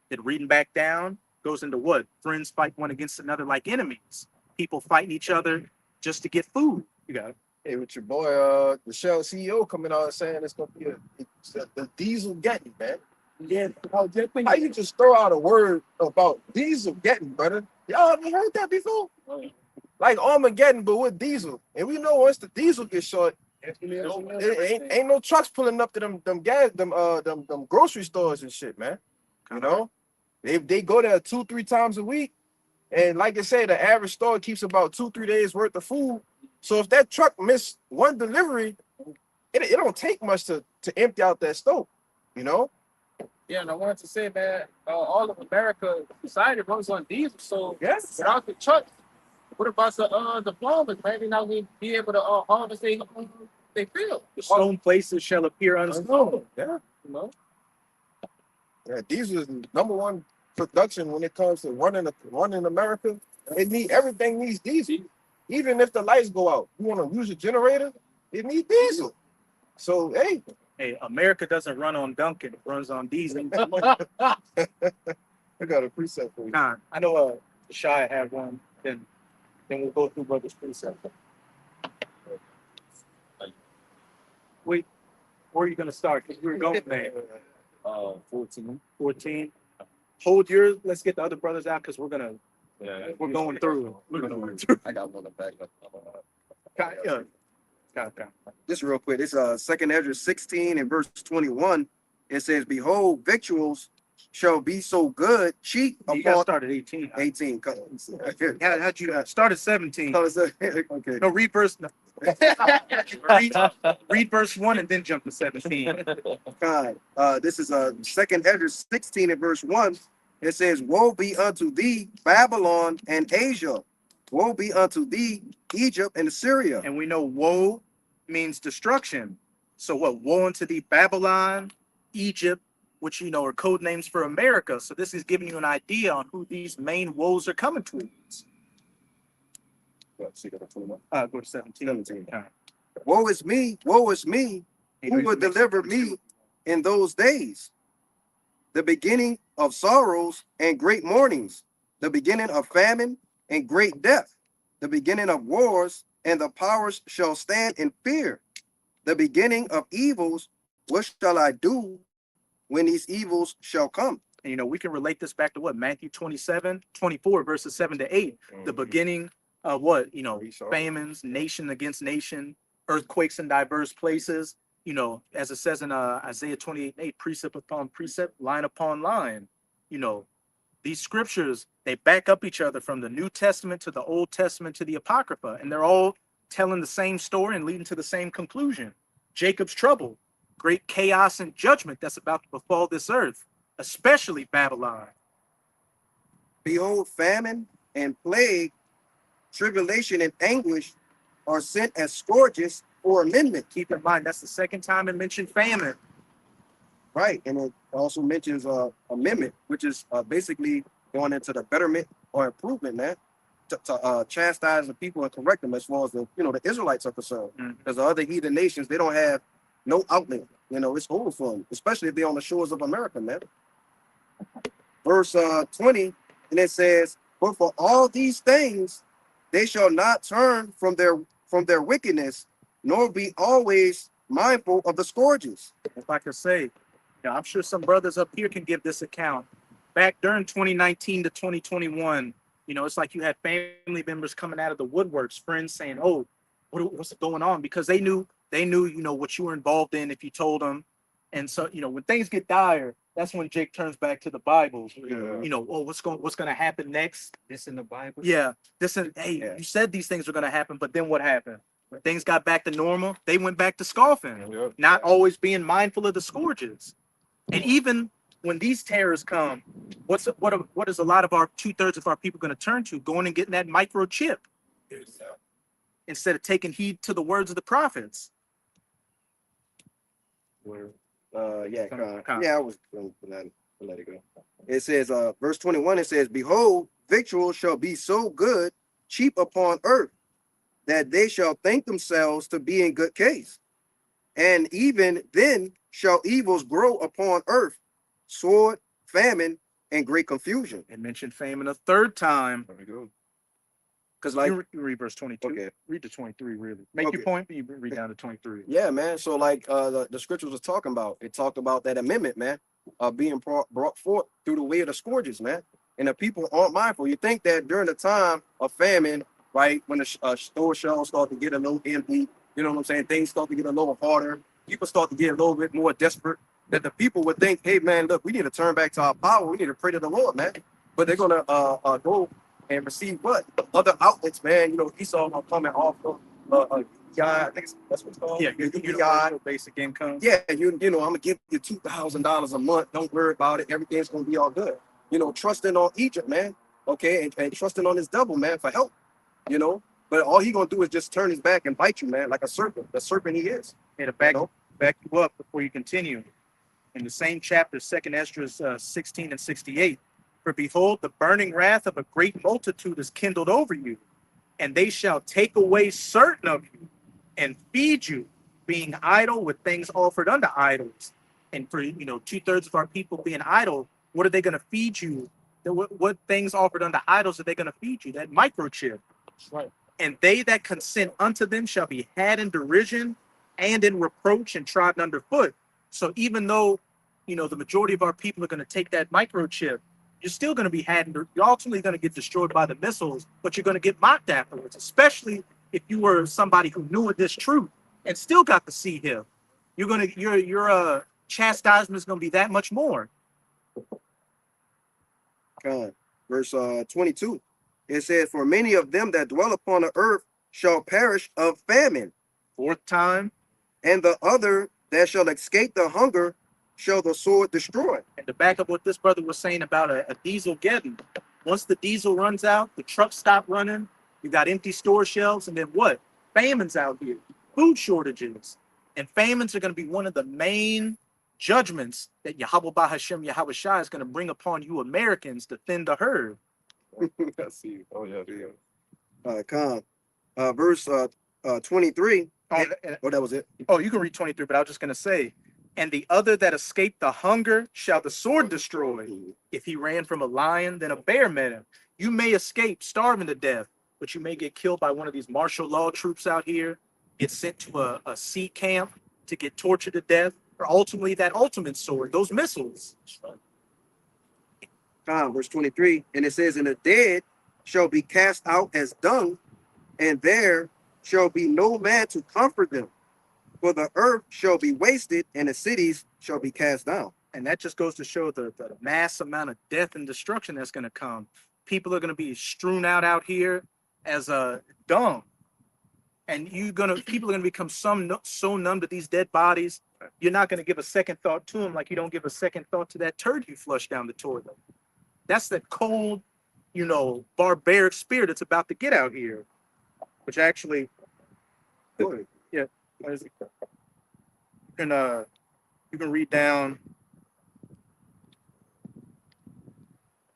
Then reading back down goes into what? Friends fight one against another like enemies. People fighting each other just to get food. You got it. Hey, with your boy, the Shell CEO coming out and saying it's gonna be the diesel getting, man. Yeah, how you just throw out a word about diesel getting, brother? Y'all haven't heard that before? Like Armageddon, but with diesel. And we know once the diesel gets short, ain't no trucks pulling up to them grocery stores and shit, man. They go there 2-3 times a week, and like I said, the average store keeps about 2-3 days worth of food. So if that truck missed one delivery, it don't take much to empty out that store, Yeah, and I wanted to say that all of America society runs on diesel. So yes, without the trucks, what about the farmers? Maybe not we be able to harvest they field. The stone places shall appear unsown. Yeah. Yeah, diesel is number one production when it comes to running America. Everything needs diesel. Even if the lights go out, you want to use a generator, it needs diesel. So hey, America doesn't run on Dunkin', it runs on diesel. I got a precept for you. I know Shai had one, then we'll go through brother's precept. Wait, where are you gonna start? Because we were going there. 14. Hold yours. Let's get the other brothers out because we're going through. I got one back up. This real quick. It's 2nd Ezra 16 and verse 21. It says, behold, victuals shall be so good, cheap You got upon started 18. 18. How'd you started 17? Okay. No, read verse. No. read verse 1 and then jump to 17. God. This is second Ezra 16 and verse 1. It says, woe be unto thee, Babylon and Asia. Woe be unto thee, Egypt and Syria. And we know woe means destruction. So what? Woe unto thee, Babylon, Egypt, which you know are code names for America. So this is giving you an idea on who these main woes are coming towards. Go to 17. 17. All right. Woe is me, who will deliver me in those days? The beginning of sorrows and great mournings, the beginning of famine and great death, the beginning of wars, and the powers shall stand in fear. The beginning of evils, what shall I do when these evils shall come? And you know, we can relate this back to what? Matthew 27:24, verses 7 to 8. The beginning of what? You know, famines, nation against nation, earthquakes in diverse places. You know, as it says in Isaiah 28:8, precept upon precept, line upon line. You know, these scriptures, they back up each other from the New Testament to the Old Testament to the Apocrypha, and they're all telling the same story and leading to the same conclusion. Jacob's trouble, great chaos and judgment that's about to befall this earth, especially Babylon. Behold, famine and plague, tribulation and anguish are sent as scourges for amendment. Keep in mind, that's the second time it mentioned famine. Right, and it also mentions amendment, which is basically going into the betterment or improvement, man, to chastise the people and correct them as far as the Israelites are concerned. Because the other heathen nations, they don't have no outlet. You know, it's over for them, especially if they're on the shores of America, man. Verse 20, and it says, "But for all these things, they shall not turn from their wickedness, nor be always mindful of the scourges." If I could say, I'm sure some brothers up here can give this account. Back during 2019 to 2021, it's like you had family members coming out of the woodworks, friends saying, "Oh, what's going on?" Because they knew, what you were involved in if you told them. And so, when things get dire, that's when Jake turns back to the Bible. Yeah. What's going to happen next? This in the Bible. Yeah, you said these things were going to happen, but then what happened? When things got back to normal, they went back to scoffing, Yeah. not always being mindful of the scourges. And even when these terrors come, what is a lot of our 2/3 of our people going to turn to? Going and getting that microchip instead of taking heed to the words of the prophets. I was going to let it go. It says, verse 21, it says, "Behold, victual shall be so good, cheap upon earth, that they shall think themselves to be in good case. And even then shall evils grow upon earth, sword, famine, and great confusion." And mentioned famine a third time. There we go. Because You read verse 22. Okay. Read to 23, really. Make Okay. your point, but you read down to 23. Yeah, man. So the scriptures was talking about, it talked about that amendment, man, being brought forth through the way of the scourges, man. And the people aren't mindful. You think that during the time of famine, right, when the store shelves start to get a little empty, you know what I'm saying? Things start to get a little harder. People start to get a little bit more desperate. That the people would think, "Hey, man, look, we need to turn back to our power. We need to pray to the Lord, man." But they're gonna go and receive what? Other outlets, man. Esau are coming off of I think that's what it's called. Yeah, universal basic income. Yeah, I'm gonna give you $2,000 a month. Don't worry about it. Everything's gonna be all good. Trusting on Egypt, man. Okay, and trusting on his devil, man, for help. But all he gonna do is just turn his back and bite you, man, like a serpent. The serpent he is. And to back you up before you continue, in the same chapter, 2 Ezra 16 and 68, "For behold, the burning wrath of a great multitude is kindled over you, and they shall take away certain of you and feed you, being idle with things offered unto idols." And for 2/3 of our people being idle, what are they going to feed you? What things offered unto idols are they going to feed you? That microchip. Right. "And they that consent unto them shall be had in derision and in reproach and trodden underfoot." So even though the majority of our people are going to take that microchip, you're still going to be you're ultimately going to get destroyed by the missiles, but you're going to get mocked afterwards, especially if you were somebody who knew this truth and still got to see him. Your chastisement is going to be that much more. Verse 22. It says, for many of them that dwell upon the earth shall perish of famine, Fourth time. and the other that shall escape the hunger shall the sword destroy. And to back up what this brother was saying about a diesel getting, once the diesel runs out, the trucks stop running, you got empty store shelves, and then what? Famines out here, food shortages. And famines are going to be one of the main judgments that Yahweh Bahashem Yahweh Shai is going to bring upon you Americans to thin the herd. I see. Oh yeah, yeah. Verse 23. Oh, Oh, that was it. oh, you can read 23, but I was just going to say, and the other that escaped the hunger shall the sword destroy. If he ran from a lion, then a bear met him. You may escape starving to death, but you may get killed by one of these martial law troops out here, get sent to a sea camp to get tortured to death, or ultimately that ultimate sword, those missiles. Verse 23. And it says, and the dead shall be cast out as dung, and there shall be no man to comfort them. For the earth shall be wasted, and the cities shall be cast down. And that just goes to show the mass amount of death and destruction that's going to come. People are going to be strewn out here as a dung. And people are going to become so numb to these dead bodies, you're not going to give a second thought to them like you don't give a second thought to that turd you flushed down the toilet. That's that cold, barbaric spirit that's about to get out here. Which actually, yeah, what is it? You can read down. You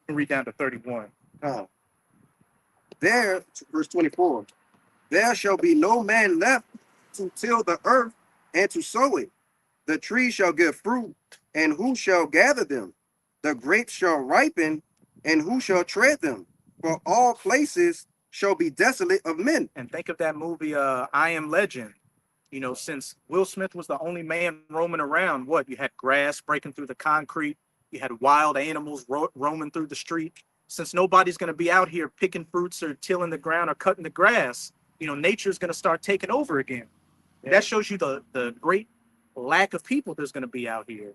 can read down to 31. There, verse 24. There shall be no man left to till the earth and to sow it. The trees shall give fruit, and who shall gather them? The grapes shall ripen, and who shall tread them? For all places shall be desolate of men. And think of that movie, I Am Legend. Since Will Smith was the only man roaming around, you had grass breaking through the concrete, you had wild animals roaming through the street. Since nobody's going to be out here picking fruits or tilling the ground or cutting the grass, nature's going to start taking over again. Yeah. That shows you the great lack of people there's going to be out here.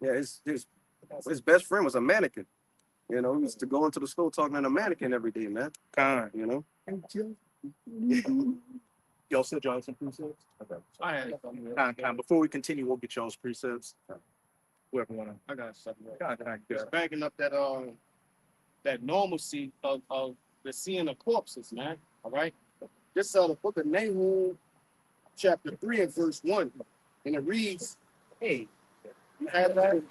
Yeah, his best friend was a mannequin. He used to go into the store talking to a mannequin every day, man. Y'all said y'all had some precepts? Okay. I had something. Before we continue, we'll get y'all's precepts. Whoever want to. I got something. Just Backing up that normalcy of the seeing of corpses, man. All right. This the book of Nahum, chapter 3 and verse 1. And it reads, hey, you have that?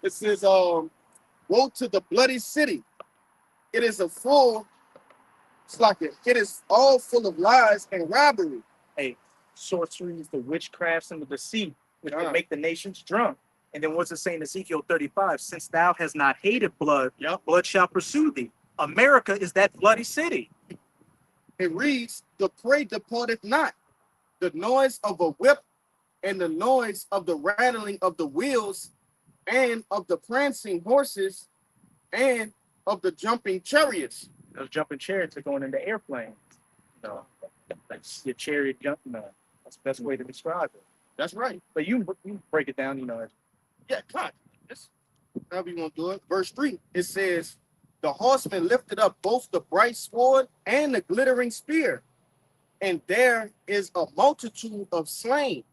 It says, woe to the bloody city. It is it is all full of lies and robbery. Hey, sorceries, the witchcrafts, and the deceit, which can make the nations drunk. And then what's it saying in Ezekiel 35? Since thou hast not hated blood, blood shall pursue thee. America is that bloody city. It reads, the prey departeth not. The noise of a whip and the noise of the rattling of the wheels and of the prancing horses and of the jumping chariots. Those jumping chariots are going into airplanes. Like your chariot jumping. That's the best way to describe it. That's right. But you break it down, Yeah, come on. That's how we want to do it. Verse 3, it says, the horseman lifted up both the bright sword and the glittering spear, and there is a multitude of slain,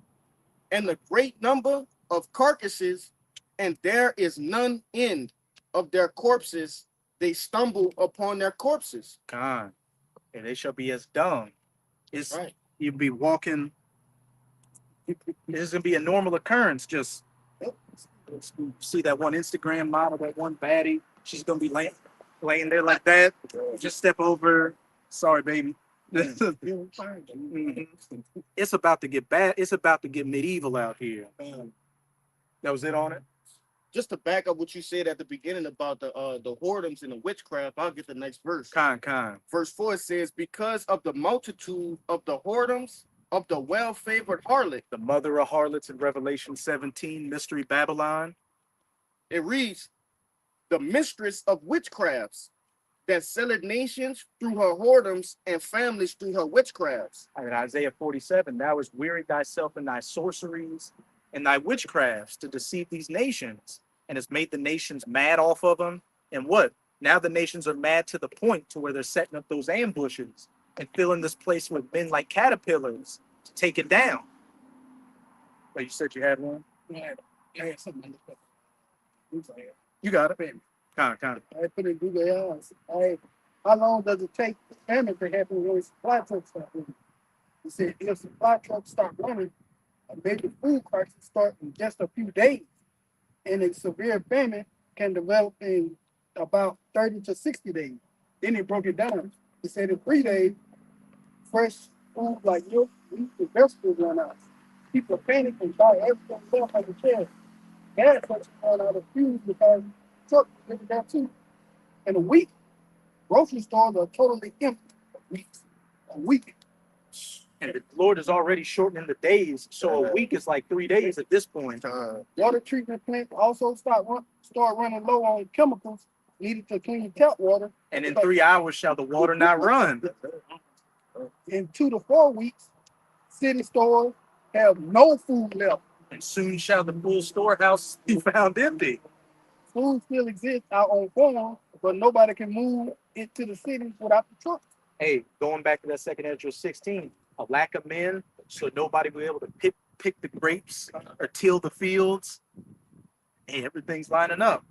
and a great number of carcasses, and there is none end of their corpses. They stumble upon their corpses. God, and they shall be as dung. It's right. You'll be walking. This is gonna be a normal occurrence. Just see that one Instagram model, that one baddie. She's gonna be laying there like that. Just step over. Sorry, baby. Mm-hmm. It's about to get bad. It's about to get medieval out here. That was it on it. Just to back up what you said at the beginning about the whoredoms and the witchcraft, I'll get the next verse. Verse 4 says, because of the multitude of the whoredoms of the well-favored harlot. The mother of harlots in Revelation 17, Mystery Babylon. It reads, the mistress of witchcrafts that selleth nations through her whoredoms and families through her witchcrafts. In Isaiah 47, thou hast wearied thyself in thy sorceries, and thy witchcrafts to deceive these nations, and has made the nations mad off of them. And what? Now the nations are mad to the point to where they're setting up those ambushes and filling this place with men like caterpillars to take it down. But you said you had one? Yeah, yeah, something like that. You got it. Kind of. I put in Google Eyes. How long does it take for famine to happen when supply trucks start running? He said if supply trucks start running, a major food crisis start in just a few days, and a severe famine can develop in about 30 to 60 days. Then he broke it down. He said in 3 days, fresh food like milk, meat, and vegetables run out. People panic and buy everything left on the shelf. Gas trucks run out of fuel because trucks get that too. In a week, grocery stores are totally empty. A week. And the Lord is already shortening the days, so a week is like 3 days at this point. Water treatment plants also start running low on chemicals needed to clean tap water. And in 3 hours shall the water not run. In 2 to 4 weeks, city stores have no food left. And soon shall the full storehouse be found empty. Food still exists out on farms, but nobody can move into the city without the truck. Hey, going back to that second Ezra 16, a lack of men, so nobody will be able to pick the grapes or till the fields. Hey, everything's lining up.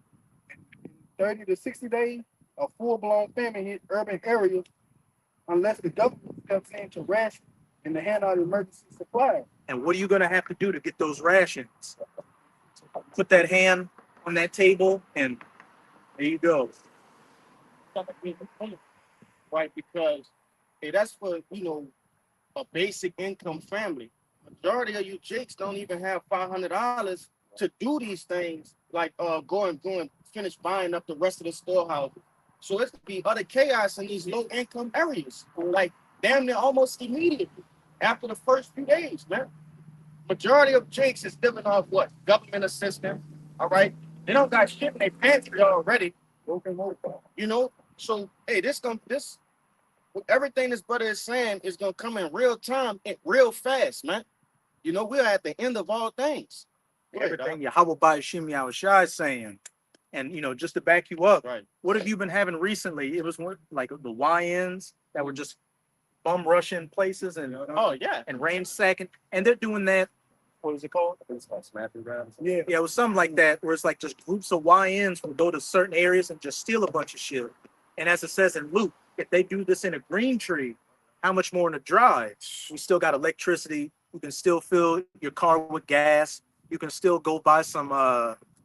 30 to 60 days, a full-blown famine hit urban areas unless the government steps in to ration and to hand out emergency supplies. And what are you going to have to do to get those rations? Put that hand on that table, and there you go. Right, because hey, that's for a basic income family. Majority of you jakes don't even have $500 to do these things, like go and finish buying up the rest of the storehouse. So it's to be other chaos in these low income areas, like damn near almost immediately after the first few days, man. Majority of jakes is living off what? Government assistance. All right. They don't got shit in their pantry already. So hey, everything this brother is saying is gonna come in real time and real fast, man. We're at the end of all things. Everything Yahweh Ba'ashim Yahushua is saying. And just to back you up, Right. what have you been having recently? It was like the YNs that were just bum rushing places and Oh yeah. and ransacking, and they're doing that. What was it called? Yeah. Yeah, it was something like that, where it's like just groups of YNs will go to certain areas and just steal a bunch of shit. And as it says in Luke, if they do this in a green tree, how much more in a dry? We still got electricity. You can still fill your car with gas. You can still go buy some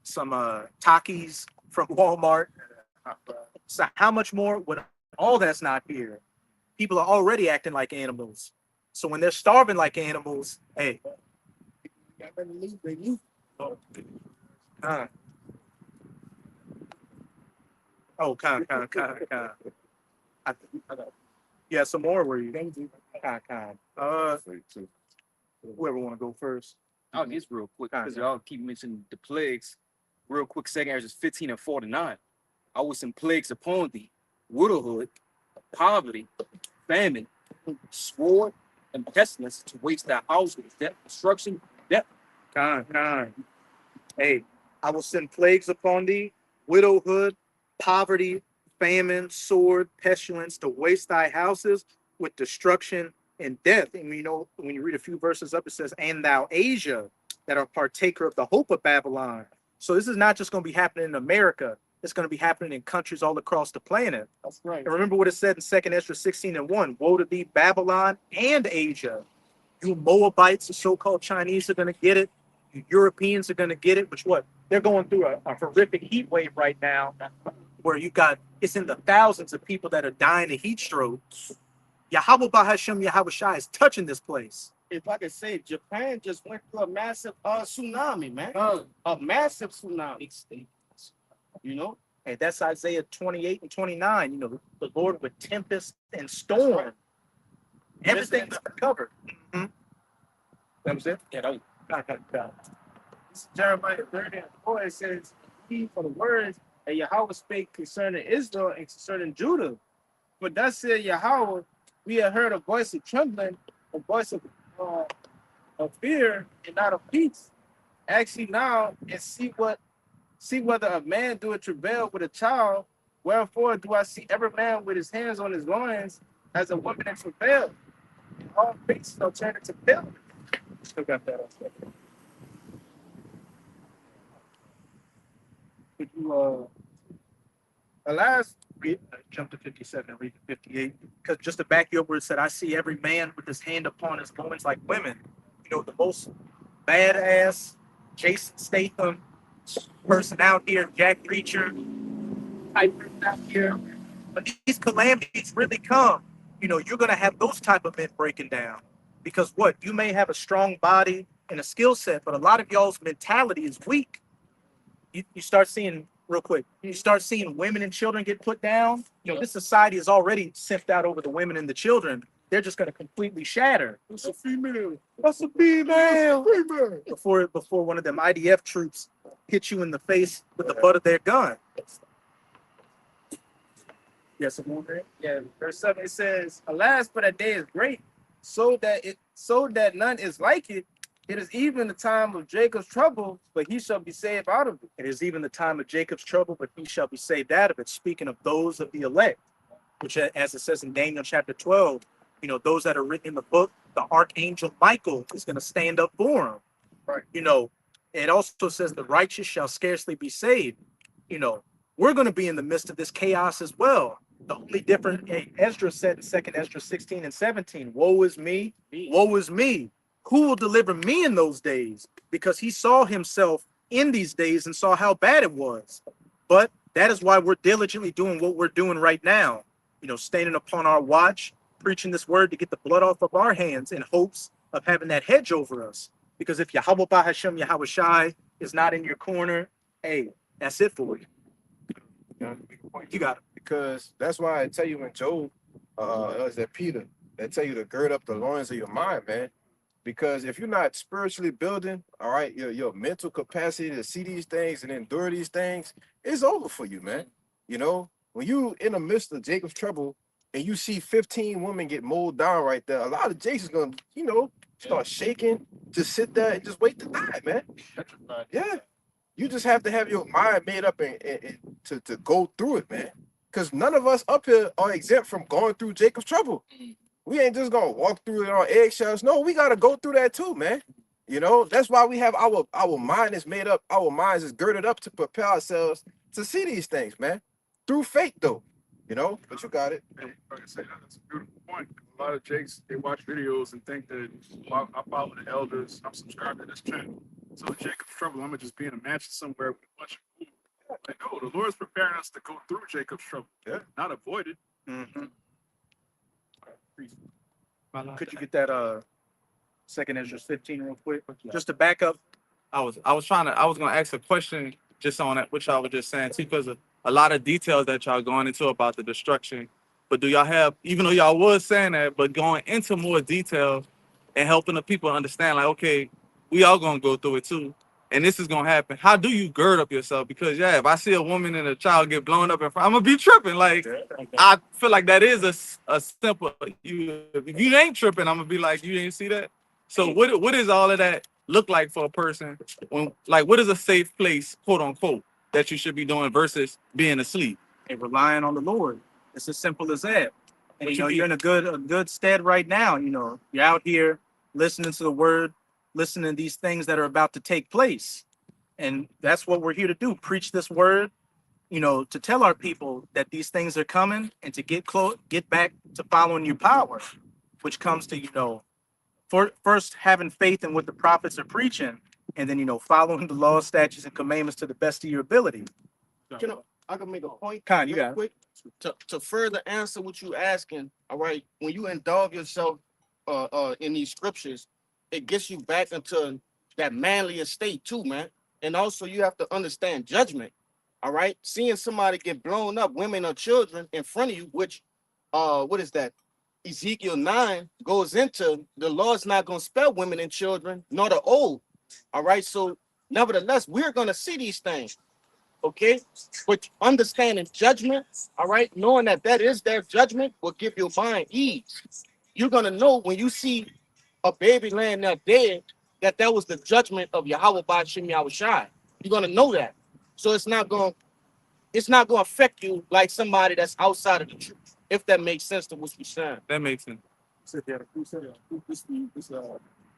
Takis from Walmart. So how much more when all that's not here? People are already acting like animals. So when they're starving like animals, hey. They leave. Oh, kind. Yeah, some more were you? Kind. Whoever want to go first. I'll get real quick because y'all keep mentioning the plagues. Real quick, second Ezra 15 and 49. I will send plagues upon thee, widowhood, poverty, famine, sword, and pestilence to waste thy house with death, destruction, death. Kind. Hey, I will send plagues upon thee, widowhood, poverty, famine, sword, pestilence to waste thy houses with destruction and death. And when you read a few verses up, it says, and thou Asia, that are partaker of the hope of Babylon. So this is not just going to be happening in America. It's going to be happening in countries all across the planet. That's right. And remember what it said in 2nd Ezra 16 and 1. Woe to thee, Babylon and Asia. You Moabites, the so-called Chinese, are going to get it. You Europeans are going to get it, which what? They're going through a horrific heat wave right now where it's in the thousands of people that are dying of heat stroke. Yahweh Bahashem Yahweh Shai is touching this place. If I could say, Japan just went through a massive tsunami, man. A massive tsunami. Hey, that's Isaiah 28 and 29. The Lord with tempest and storm. Everything's covered. Mm-hmm. That was it? Yeah, that was This is Jeremiah 30 and 4. It says, he for the words that Yahweh spake concerning Israel and concerning Judah. But thus said Yahweh, we have heard a voice of trembling, a voice of fear and not of peace. actually now and see whether a man do a travail with a child. Wherefore do I see every man with his hands on his loins as a woman in travail? And all faces are turned into pale. Still got that. Could you Alas, jump to 57 and read to 58? Because just to back you up where it said, I see every man with his hand upon his loins like women. You know, the most badass Jason Statham person out here, Jack Reacher type person out here. But these calamities really come. You know, you're gonna have those type of men breaking down. Because what? You may have a strong body and a skill set, but a lot of y'all's mentality is weak. You start seeing real quick. You start seeing women and children get put down. You know, this society is already sifted out over the women and the children. They're just going to completely shatter. it's a female. What's a female? Before one of them IDF troops hit you in the face with the butt of their gun. Yes, Yeah, verse 7 it says, alas, but that day is great, so that none is like it. It is even the time of Jacob's trouble, but he shall be saved out of it. it is even the time of Jacob's trouble, but he shall be saved out of it. Speaking of those of the elect, which, as it says in Daniel chapter 12, you know, those that are written in the book, the archangel Michael is going to stand up for him. Right. You know, it also says the righteous shall scarcely be saved. You know, we're going to be in the midst of this chaos as well. The only difference, Ezra said in 2nd Ezra 16 and 17, woe is me, woe is me. Who will deliver me in those days? Because he saw himself in these days and saw how bad it was. But that is why we're diligently doing what we're doing right now. You know, standing upon our watch, preaching this word to get the blood off of our hands in hopes of having that hedge over us. Because if Yahweh Bahashem Yahweh Shai is not in your corner, hey, that's it for you. You got it. Because that's why I tell you in Job, is that Peter, they tell you to gird up the loins of your mind, man. Because if you're not spiritually building, all right, your mental capacity to see these things and endure these things, it's over for you, man. You know, when you in the midst of Jacob's trouble and you see 15 women get mowed down right there, a lot of Jason's gonna, you know, start shaking, just sit there and just wait to die, man. Yeah. You just have to have your mind made up and to go through it, man. Because none of us up here are exempt from going through Jacob's trouble. We ain't just gonna walk through it on eggshells. No, we gotta go through that too, man. You know, that's why we have our mind is made up, our minds is girded up to prepare ourselves to see these things, man. Through faith, though. You know, but you got it. Like I say, that's a beautiful point. A lot of Jakes, they watch videos and think that I follow the elders, I'm subscribed to this channel. So in Jacob's trouble, I'm gonna just be in a mansion somewhere with a bunch of food. Like, no, the Lord's preparing us to go through Jacob's trouble, not avoid it. Mm-hmm. Could you get that 2nd Ezra 15 real quick? Just to back up. I was gonna ask a question just on that, which I was just saying too, because a lot of details that y'all going into about the destruction. But do y'all have, even though y'all was saying that, but going into more detail and helping the people understand, like, okay, we all gonna go through it too, and this is gonna happen. How do you gird up yourself? Because yeah, if I see a woman and a child get blown up in front, I'm gonna be tripping. Like, I feel like that is a simple. If you ain't tripping, I'm gonna be like, you didn't see that. So what is all of that look like for a person when, like, what is a safe place, quote unquote, that you should be doing versus being asleep? And relying on the Lord. It's as simple as that. And you know, you're in a good stead right now. You know, you're out here listening to the word, listening to these things that are about to take place. And that's what we're here to do. Preach this word, you know, to tell our people that these things are coming and to get back to following your power, which comes to, you know, first having faith in what the prophets are preaching, and then, you know, following the law, statutes, and commandments to the best of your ability. I can make a point. Con, you real got it. quick to further answer what you asking. All right, when you indulge yourself in these scriptures, it gets you back into that manly estate too, man. And also you have to understand judgment. All right, seeing somebody get blown up, women or children in front of you, which what is that? Ezekiel 9 goes into the Lord's not going to spare women and children, nor the old. All right, so nevertheless, we're going to see these things. Okay, but understanding judgment, all right, knowing that is their judgment will give your mind ease. You're gonna know when you see a baby laying there dead that was the judgment of Yahweh Ba'ashem Yahushai. You're gonna know that. So it's not gonna affect you like somebody that's outside of the truth, if that makes sense to what you're saying. That makes sense.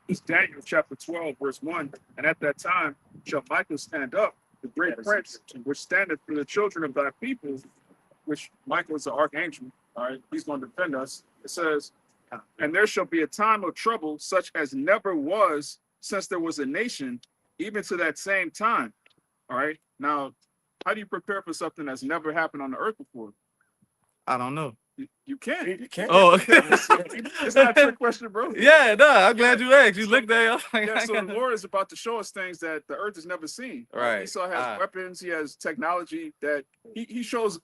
This Daniel chapter 12, verse 1. And at that time shall Michael stand up, the great prince, which standeth for the children of thy people, which Michael is the archangel. All right, he's going to defend us. It says, and there shall be a time of trouble such as never was since there was a nation, even to that same time. All right. Now, how do you prepare for something that's never happened on the earth before? I don't know. You can't. You can't. Oh, It's not a trick question, bro. yeah, no, I'm glad you asked. You looked there. I was like, Yeah, so I the got- Lord is about to show us things that the earth has never seen. Right. Esau has weapons, he has technology that he shows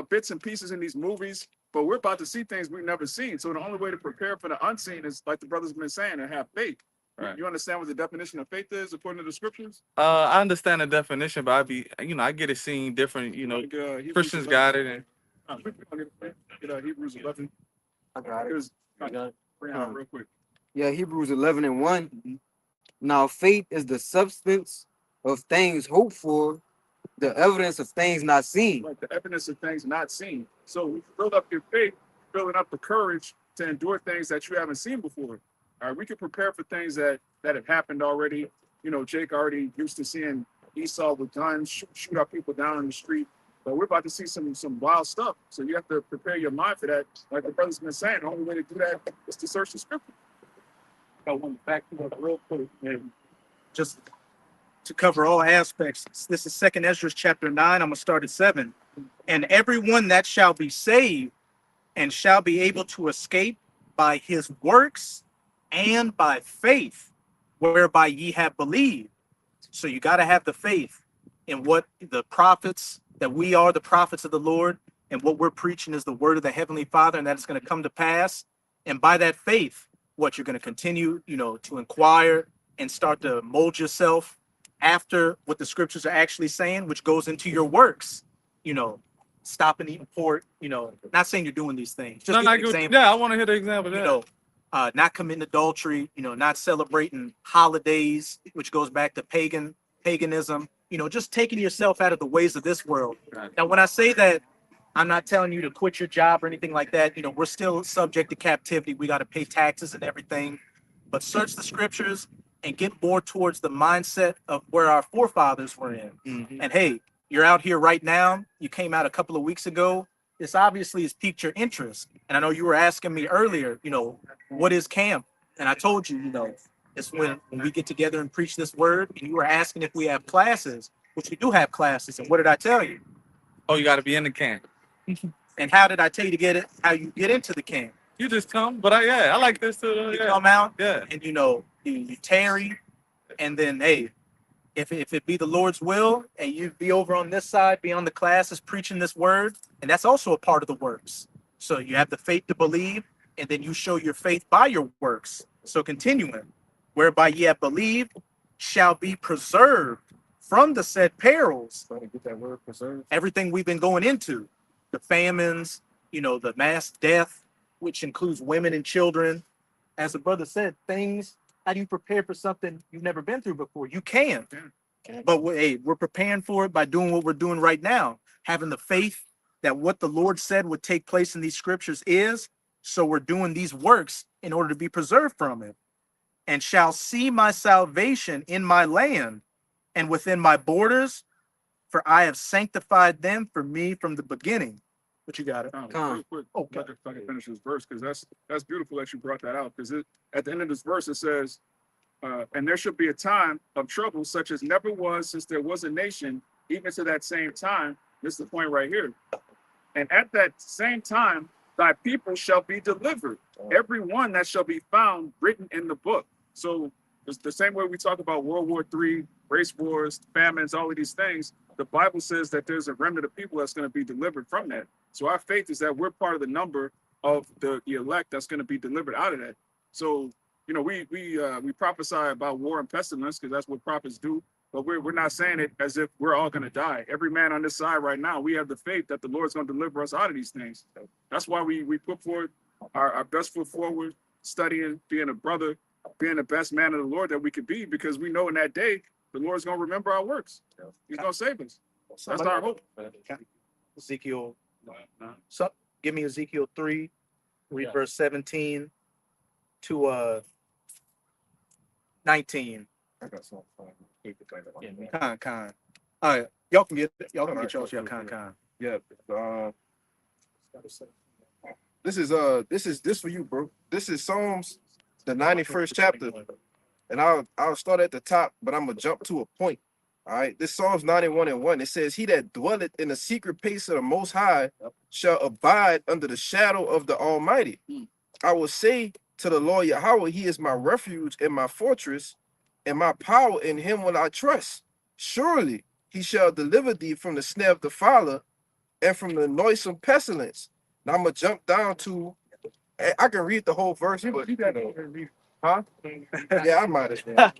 bits and pieces in these movies, but we're about to see things we've never seen. So the only way to prepare for the unseen is, like the brothers have been saying, to have faith. Right. You understand what the definition of faith is according to the scriptures? I understand the definition, but I get it seen different. Like, Hebrews Christians 11. got it, and Hebrews 11. I got it. It was, I got it. bring it out real quick. Yeah, Hebrews 11 and 1. Now faith is the substance of things hoped for, the evidence of things not seen. Like the evidence of things not seen. So we build up your faith, building up the courage to endure things that you haven't seen before. All right, we can prepare for things that have happened already. You know, Jake already used to seeing Esau with guns shoot our people down in the street, but we're about to see some wild stuff. So you have to prepare your mind for that. Like the brother's been saying, the only way to do that is to search the scripture. I want to back you up real quick and just to cover all aspects. This is 2nd Ezra chapter 9. I'm gonna start at 7. And everyone that shall be saved and shall be able to escape by his works and by faith, whereby ye have believed. So you got to have the faith in what the prophets, that we are the prophets of the Lord, and what we're preaching is the word of the Heavenly Father, and that is going to come to pass. And by that faith, what you're going to continue, to inquire and start to mold yourself after what the scriptures are actually saying, which goes into your works. Stopping eating pork. Not saying you're doing these things. Just No, give an example. yeah, I want to hear the example. Yeah. Not committing adultery. Not celebrating holidays, which goes back to paganism. Just taking yourself out of the ways of this world. Right. Now, when I say that, I'm not telling you to quit your job or anything like that. We're still subject to captivity. We got to pay taxes and everything. But search the scriptures and get more towards the mindset of where our forefathers were in. Mhm. And hey, you're out here right now. You came out a couple of weeks ago. This obviously has piqued your interest. And I know you were asking me earlier, what is camp? And I told you, it's when we get together and preach this word. And you were asking if we have classes, which we do have classes. And what did I tell you? Oh, you got to be in the camp. And how did I tell you to get it? How you get into the camp? You just come, but I like this too. You Yeah. come out Yeah. and you tarry, and then hey, if it be the Lord's will, and you be over on this side, be on the classes preaching this word, and that's also a part of the works. So you have the faith to believe, and then you show your faith by your works. So continuing, whereby ye have believed, shall be preserved from the said perils. Trying to get that word preserved. Everything we've been going into, the famines, the mass death, which includes women and children. As the brother said, things, how do you prepare for something you've never been through before? You can. But we're preparing for it by doing what we're doing right now, having the faith that what the Lord said would take place in these scriptures is. So we're doing these works in order to be preserved from it. And shall see my salvation in my land and within my borders, for I have sanctified them for me from the beginning. What you got it? Real quick, Okay. if I can finish this verse, because that's beautiful that you brought that out. Because at the end of this verse, it says, and there should be a time of trouble such as never was since there was a nation, even to that same time. This is the point right here. And at that same time, thy people shall be delivered, every one that shall be found written in the book. So it's the same way we talk about World War III, race wars, famines, all of these things. The Bible says that there's a remnant of people that's going to be delivered from that. So our faith is that we're part of the number of the elect that's going to be delivered out of that. So, we prophesy about war and pestilence because that's what prophets do. But we're not saying it as if we're all going to die. Every man on this side right now, we have the faith that the Lord's going to deliver us out of these things. That's why we put forward our best foot forward, studying, being a brother, being the best man of the Lord that we could be, because we know in that day the Lord's gonna remember our works. He's gonna save us. That's our hope. Ezekiel, so give me Ezekiel 3, read verse 17 to 19. I got something for you. Con. All right, y'all can get y'all can All get right, yours. Yeah, cool, con. cool. Yeah. This for you, bro. This is Psalms, the 91st chapter. And I'll start at the top, but I'm gonna jump to a point. All right. This Psalms 91:1. It says, "He that dwelleth in the secret place of the Most High shall abide under the shadow of the Almighty. I will say to the Lord Yahweh, He is my refuge and my fortress, and my power. In Him will I trust. Surely He shall deliver thee from the snare of the fowler and from the noisome pestilence." Now I'm gonna jump down to. I can read the whole verse, but huh? Yeah, I might as well.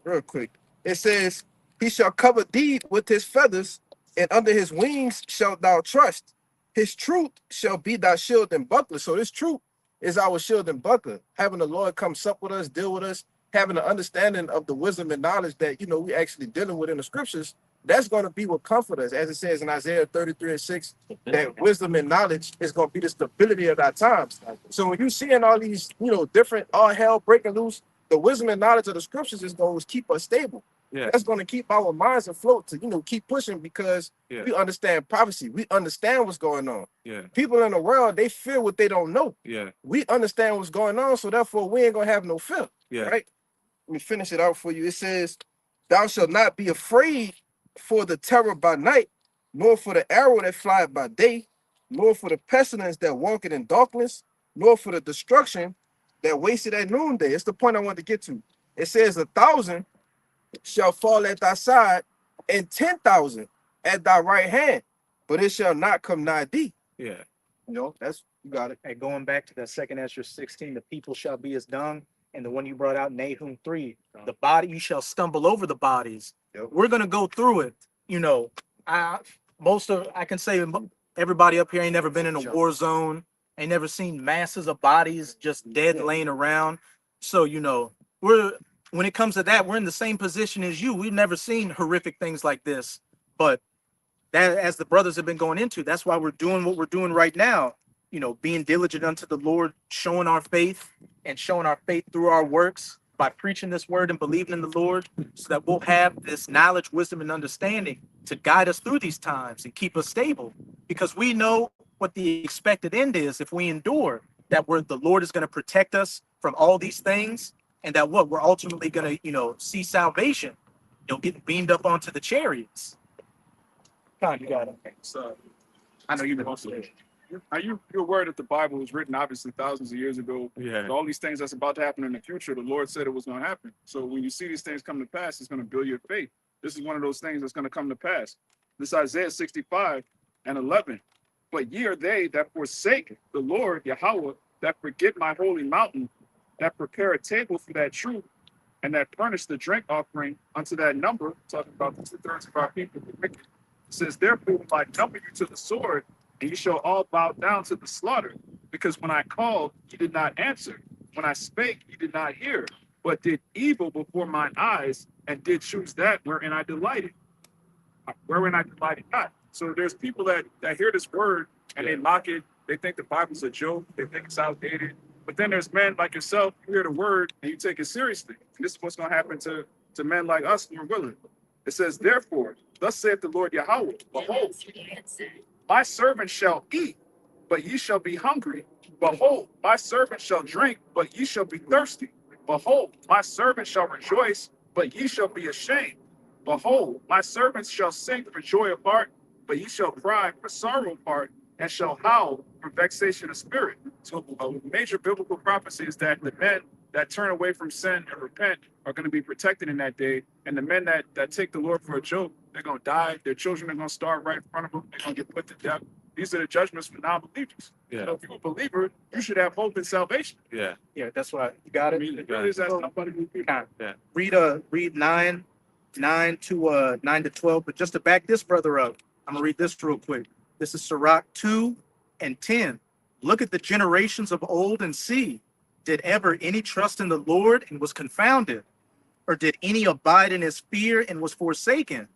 Real quick. It says, "He shall cover thee with his feathers, and under his wings shalt thou trust. His truth shall be thy shield and buckler." So this truth is our shield and buckler. Having the Lord come sup with us, deal with us, having an understanding of the wisdom and knowledge that we actually dealing with in the scriptures. That's going to be what comfort us, as it says in Isaiah 33:6, that wisdom and knowledge is going to be the stability of our times. So when you seeing all these, different all hell breaking loose, the wisdom and knowledge of the scriptures is going to keep us stable. Yeah. That's going to keep our minds afloat to, keep pushing, because we understand prophecy. We understand what's going on. Yeah. People in the world, they fear what they don't know. Yeah. We understand what's going on, so therefore we ain't going to have no fear. Yeah. Right? Let me finish it out for you. It says, "Thou shalt not be afraid for the terror by night, nor for the arrow that flieth by day, nor for the pestilence that walketh in darkness, nor for the destruction that wasted at noonday." It's the point I want to get to. It says, "1,000 shall fall at thy side, and 10,000 at thy right hand, but it shall not come nigh thee." Yeah. You got it. And going back to that second Ezra 16, the people shall be as dung, and the one you brought out, Nahum 3, the body, you shall stumble over the bodies. Yep. We're gonna go through it. I can say everybody up here ain't never been in a war zone, ain't never seen masses of bodies just dead laying around. So when it comes to that, we're in the same position as you. We've never seen horrific things like this, but that, as the brothers have been going into, that's why we're doing what we're doing right now. Being diligent unto the Lord, showing our faith through our works by preaching this word and believing in the Lord, so that we'll have this knowledge, wisdom, and understanding to guide us through these times and keep us stable. Because we know what the expected end is if we endure, that the Lord is going to protect us from all these things, and that we're ultimately going to, see salvation. Get beamed up onto the chariots. Con, you got it. So I know you've been also. are you're aware that the Bible was written obviously thousands of years ago? Yeah. And all these things that's about to happen in the future, the Lord said it was going to happen. So when you see these things come to pass, it's going to build your faith. This is one of those things that's going to come to pass. This is Isaiah 65:11. "But ye are they that forsake the Lord Yahweh, that forget my holy mountain, that prepare a table for that truth, and that furnish the drink offering unto that number," talking about the 2/3 of our people. It says, "Therefore will I number you to the sword, and you shall all bow down to the slaughter. Because when I called, you did not answer. When I spake, you did not hear, but did evil before mine eyes, and did choose that wherein I delighted. Wherein I delighted not." So there's people that hear this word and they mock it. They think the Bible's a joke. They think it's outdated. But then there's men like yourself, you hear the word and you take it seriously. And this is what's going to happen to men like us, Lord willing. It says, "Therefore, thus saith the Lord Yahweh, behold, my servant shall eat, but ye shall be hungry. Behold, my servant shall drink, but ye shall be thirsty. Behold, my servant shall rejoice, but ye shall be ashamed. Behold, my servants shall sing for joy of heart, but ye shall cry for sorrow of heart, and shall howl for vexation of spirit." So a major biblical prophecy is that the men that turn away from sin and repent are going to be protected in that day. And the men that take the Lord for a joke, they're going to die. Their children are going to starve right in front of them. They're going to get put to death. These are the judgments for non-believers. Yeah. So if you're a believer, you should have hope in salvation. Yeah. Yeah, that's right. You got I it. mean, it really is that somebody who Con. Yeah. Read 9 to 12. But just to back this brother up, I'm gonna read this real quick. This is Sirach 2:10. "Look at the generations of old and see, Did ever any trust in the Lord and was confounded? Or did any abide in his fear and was forsaken?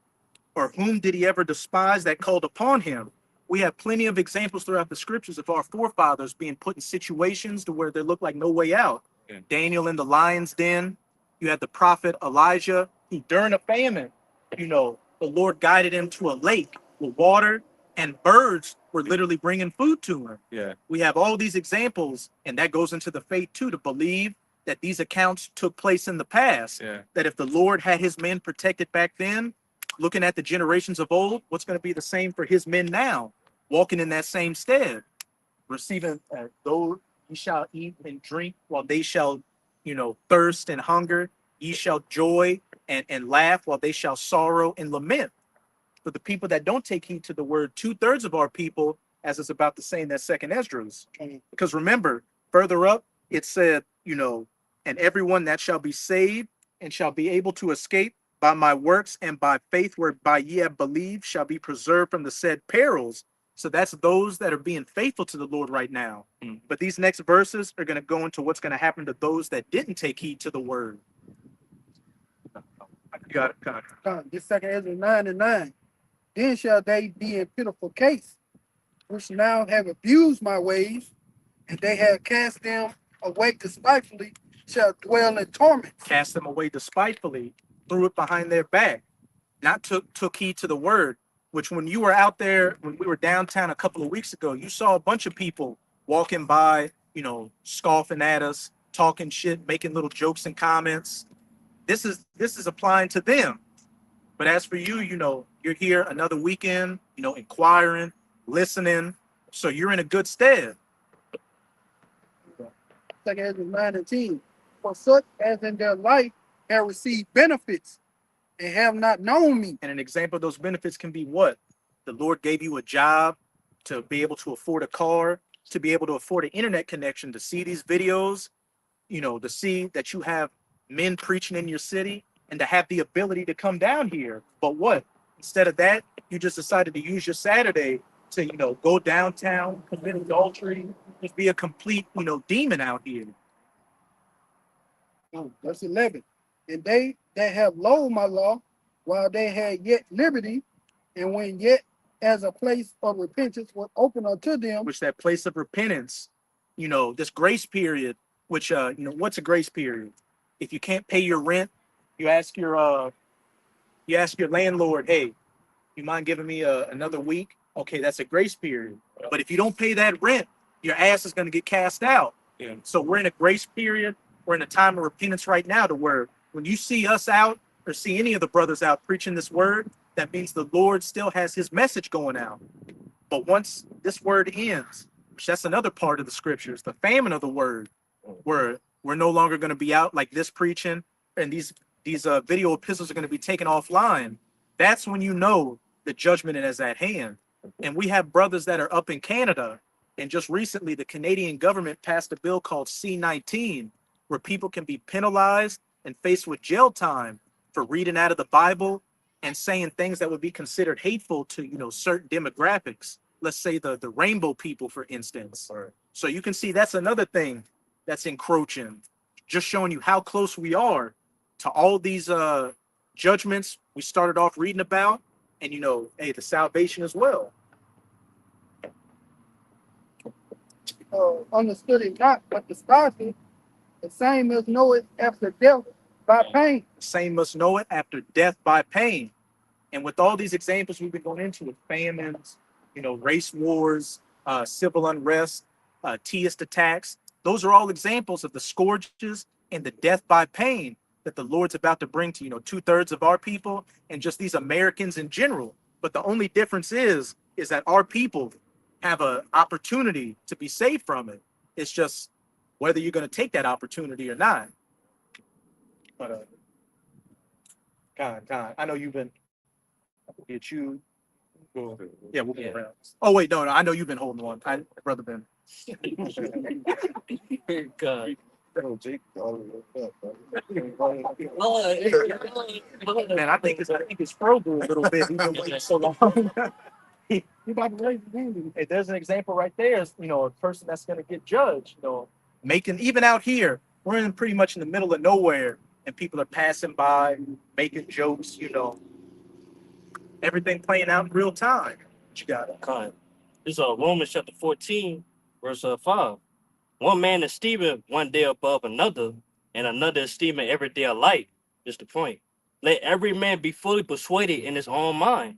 Or whom did he ever despise that called upon him? We have plenty of examples throughout the scriptures of our forefathers being put in situations to where there looked like no way out. Yeah. Daniel in the lion's den. You had the prophet Elijah, who during a famine, the Lord guided him to a lake with water, and birds were literally bringing food to him. Yeah. We have all these examples, and that goes into the faith too, to believe that these accounts took place in the past. Yeah. That if the Lord had his men protected back then, looking at the generations of old, what's going to be the same for his men now, walking in that same stead, receiving though ye shall eat and drink while they shall, thirst and hunger, ye shall joy and laugh while they shall sorrow and lament. For the people that don't take heed to the word, 2/3 of our people, as it's about to say in that second Esdras. Because remember, further up, it said, and everyone that shall be saved and shall be able to escape by my works and by faith whereby ye have believed shall be preserved from the said perils. So that's those that are being faithful to the Lord right now. But these next verses are going to go into what's going to happen to those that didn't take heed to the word. You got it. This second Ezra 9:9. Then shall they be in pitiful case, which now have abused my ways, and they have cast them away despitefully, shall dwell in torment. Cast them away despitefully, threw it behind their back, not took heed to the word. Which when you were out there, when we were downtown a couple of weeks ago, you saw a bunch of people walking by, scoffing at us, talking shit, making little jokes and comments. This is applying to them. But as for you, you're here another weekend, inquiring, listening. So you're in a good stead. Second Ezra 9:10. For such as in their life have received benefits and have not known me. And an example of those benefits can be what? The Lord gave you a job to be able to afford a car, to be able to afford an internet connection, to see these videos, to see that you have men preaching in your city, and to have the ability to come down here. But what? Instead of that, you just decided to use your Saturday to, go downtown, commit adultery, just be a complete, demon out here. Verse 11. And they that have loathed my law, while they had yet liberty, and when yet as a place of repentance was open unto them. Which that place of repentance, this grace period, which, what's a grace period? If you can't pay your rent, you ask your landlord, hey, you mind giving me another week? Okay, that's a grace period. But if you don't pay that rent, your ass is going to get cast out. Yeah. So we're in a grace period. We're in a time of repentance right now to where when you see us out or see any of the brothers out preaching this word, that means the Lord still has his message going out. But once this word ends, which that's another part of the scriptures, the famine of the word, where we're no longer going to be out like this preaching, and these video epistles are going to be taken offline. That's when the judgment is at hand. And we have brothers that are up in Canada, and just recently the Canadian government passed a bill called C-19, where people can be penalized and faced with jail time for reading out of the Bible and saying things that would be considered hateful to certain demographics. Let's say the rainbow people, for instance. Right. So you can see that's another thing that's encroaching, just showing you how close we are to all these judgments we started off reading about, and the salvation as well. Understood it not, but despised it. The same as know it after death by pain. The same must know it after death by pain. And with all these examples we've been going into with famines, race wars, civil unrest, theist attacks, those are all examples of the scourges and the death by pain that the Lord's about to bring to 2/3 of our people and just these Americans in general. But the only difference is that our people have an opportunity to be saved from it. It's just whether you're going to take that opportunity or not. But Con, I know you've been. Get you. Cool. Yeah, we'll be around. Oh wait, no, I know you've been holding one. Brother Ben. God. Man, I think it's Frogu a little bit. He's been waiting so long. He about to raise his hand. Hey, there's an example right there. A person that's going to get judged. making, even out here, we're in pretty much in the middle of nowhere, and people are passing by, making jokes, you know, everything playing out in real time. What you got it. Con. This is Romans chapter 14, verse 5. One man esteemeth one day above another, and another esteemeth every day alike. Just the point. Let every man be fully persuaded in his own mind.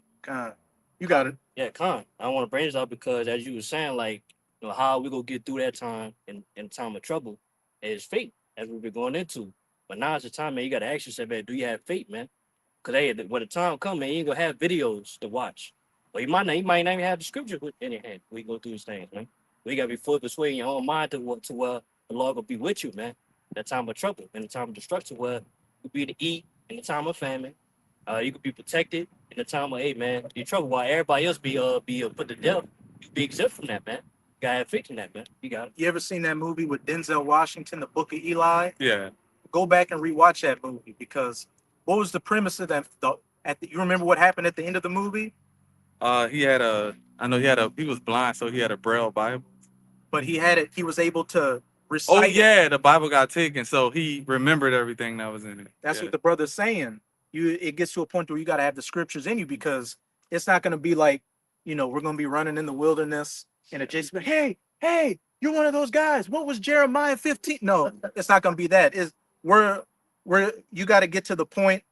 You got it. Yeah, Con. I want to bring this up because, as you were saying, like, you know, how we gonna get through that time in time of trouble is faith, as we've been going into. But now it's the time, man. You gotta ask yourself, man, do you have faith, man? Because hey, when the time comes, man, you ain't gonna have videos to watch. Or you might not even have the scriptures in your hand. We go through these things, man. We gotta be fully persuaded in your own mind to where the Lord will be with you, man. That time of trouble, in the time of destruction, where you could be to eat in the time of famine. You could be protected in the time of, hey, man, you're trouble while everybody else be put to death. You be exempt from that, man. You gotta have faith in that, man. You got it. You ever seen that movie with Denzel Washington, The Book of Eli? Yeah. Go back and rewatch that movie, because what was the premise of that? You remember what happened at the end of the movie? He was blind, so he had a Braille Bible. But he was able to recite. Oh yeah, the Bible got taken, so he remembered everything that was in it. That's what the brother's saying. It gets to a point where you got to have the scriptures in you, because it's not going to be like, you know, we're going to be running in the wilderness and it just be, hey, you're one of those guys. What was Jeremiah 15? No, it's not going to be that. You got to get to the point,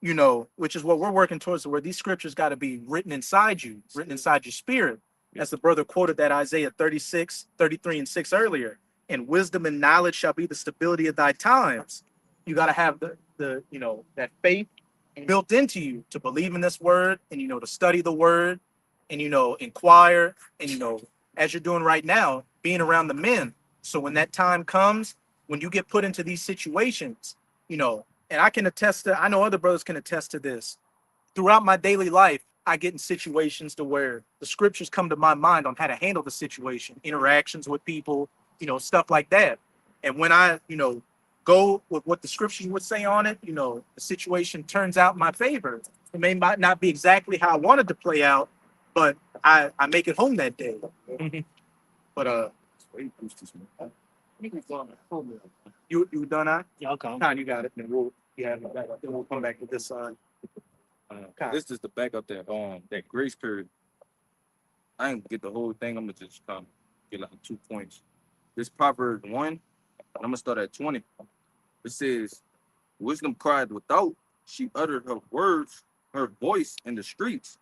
you know, which is what we're working towards, where these scriptures got to be written inside you, written inside your spirit. As the brother quoted that Isaiah 36, 33 and 6 earlier. And wisdom and knowledge shall be the stability of thy times. You got to have the you know, that faith built into you to believe in this word, and, you know, to study the word, and, you know, inquire, and, you know, as you're doing right now, being around the men. So when that time comes, when you get put into these situations, you know, and I know other brothers can attest to this. Throughout my daily life, I get in situations to where the scriptures come to my mind on how to handle the situation, interactions with people, you know, stuff like that. And when I, you know, go with what the scriptures would say on it, you know, the situation turns out in my favor. It might not be exactly how I wanted to play out, but I make it home that day. But you done? Yeah, I'll come. Con, you got it. Then we'll come back to this side. This is to back up that grace period. I ain't get the whole thing. I'm gonna just get like 2 points. This Proverbs 1, I'm gonna start at 20. It says, wisdom cried without, she uttered her words, her voice in the streets.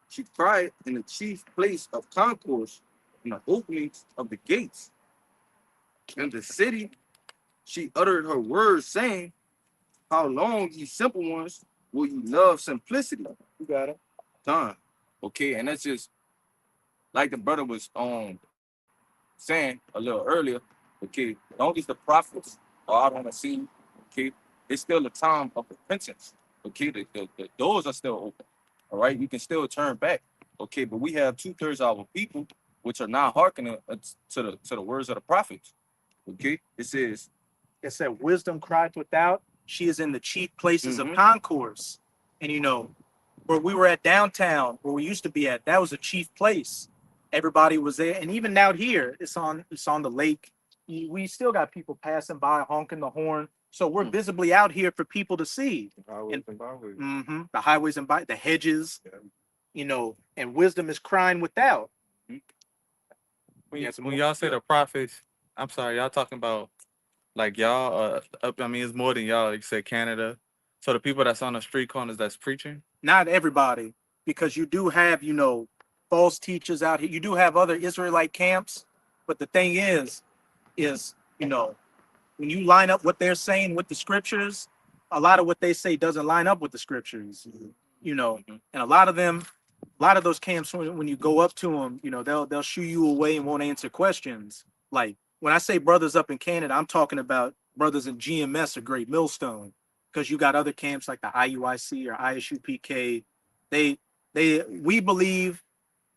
She cried in the chief place of concourse, in the openings of the gates. In the city, she uttered her words, saying, how long, ye simple ones, will you love simplicity? You got it. Done. Okay, and that's just like the brother was saying a little earlier. Okay, as long as the prophets are out on the scene, okay, it's still a time of repentance. Okay, the doors are still open. All right, you can still turn back. Okay, but we have 2/3 of our people which are not hearkening to the words of the prophets. Okay, it says, wisdom cried without, she is in the chief places of concourse. And, you know, where we were at downtown, where we used to be at, that was a chief place. Everybody was there. And even out here, it's on the lake. We still got people passing by, honking the horn. So we're visibly out here for people to see. The highways and the hedges, you know, and wisdom is crying without. When y'all say the prophets, I'm sorry, y'all talking about like y'all, I mean, it's more than y'all, like you said Canada. So the people that's on the street corners that's preaching? Not everybody, because you do have, you know, false teachers out here. You do have other Israelite camps. But the thing is, you know, when you line up what they're saying with the scriptures, a lot of what they say doesn't line up with the scriptures, you know, and a lot of those camps, when you go up to them, you know, they'll shoo you away and won't answer questions. Like when I say brothers up in Canada, I'm talking about brothers in GMS or Great Millstone, because you got other camps like the IUIC or ISUPK. We believe,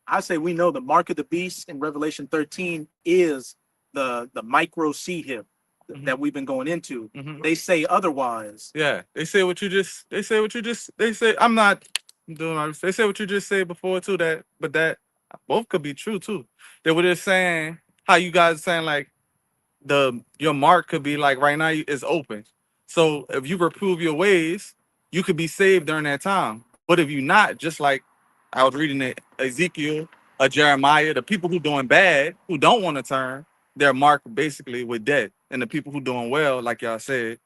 I say we know the mark of the beast in Revelation 13 is the micro C hip that we've been going into. They say otherwise. Yeah, they say what you just I'm not doing all this. They say what you just said before too, but that both could be true too. They were just saying how you guys are saying like your mark could be like right now is open. So if you reprove your ways, you could be saved during that time. But if you not, just like I was reading it, Ezekiel, Jeremiah, the people who doing bad, who don't want to turn, their mark basically with death. And the people who doing well, like y'all said,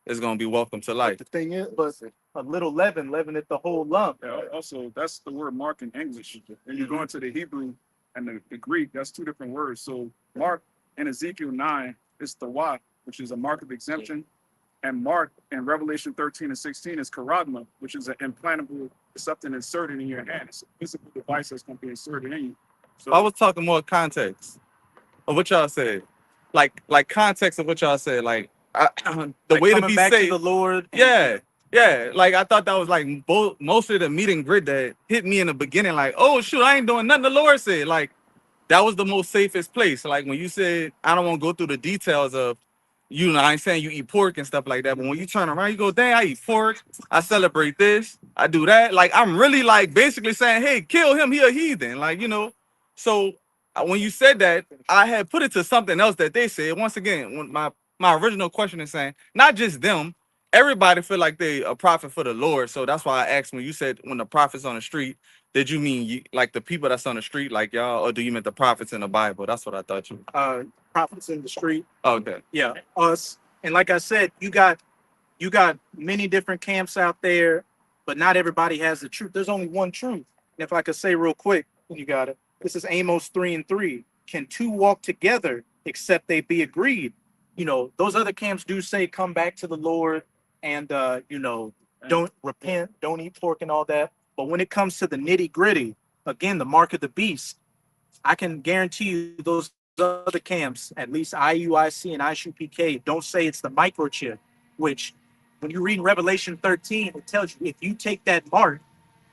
is gonna be welcome to life. The thing is, but a little leaven leaveneth the whole lump. Yeah, also, that's the word mark in English. When you go into the Hebrew and the Greek, that's two different words. So mark in Ezekiel 9 is the wa, which is a mark of exemption. And mark in Revelation 13 and 16 is charisma, which is an implantable, something inserted in your hand. It's a physical device that's going to be inserted in you. So I was talking more context of what y'all said. Like context of what y'all said. Like the Like way to coming be back to saved. the Lord. Yeah. Yeah. Like I thought that was like most of the meet and grid that hit me in the beginning. Like, oh shoot, I ain't doing nothing the Lord said. Like that was the most safest place. Like when you said, I don't want to go through the details of, you know, I ain't saying you eat pork and stuff like that, but when you turn around, you go, dang, I eat pork, I celebrate this, I do that. Like I'm really like basically saying, hey, kill him, he a heathen. Like, you know. So when you said that, I had put it to something else that they said. Once again, when my original question is saying, not just them, everybody feel like they a prophet for the Lord. So that's why I asked when you said when the prophets on the street, did you mean like the people that's on the street, like y'all, or do you mean the prophets in the Bible? That's what I thought you. Prophets in the street. Okay. Yeah, us. And like I said, you got many different camps out there, but not everybody has the truth. There's only one truth. And if I could say real quick, you got it. This is Amos 3:3. Can two walk together except they be agreed? You know, those other camps do say come back to the Lord and you know, don't repent, don't eat pork and all that. But when it comes to the nitty-gritty, again, the mark of the beast, I can guarantee you those other camps, at least IUIC and ISUPK, don't say it's the microchip, which when you read Revelation 13, it tells you if you take that mark,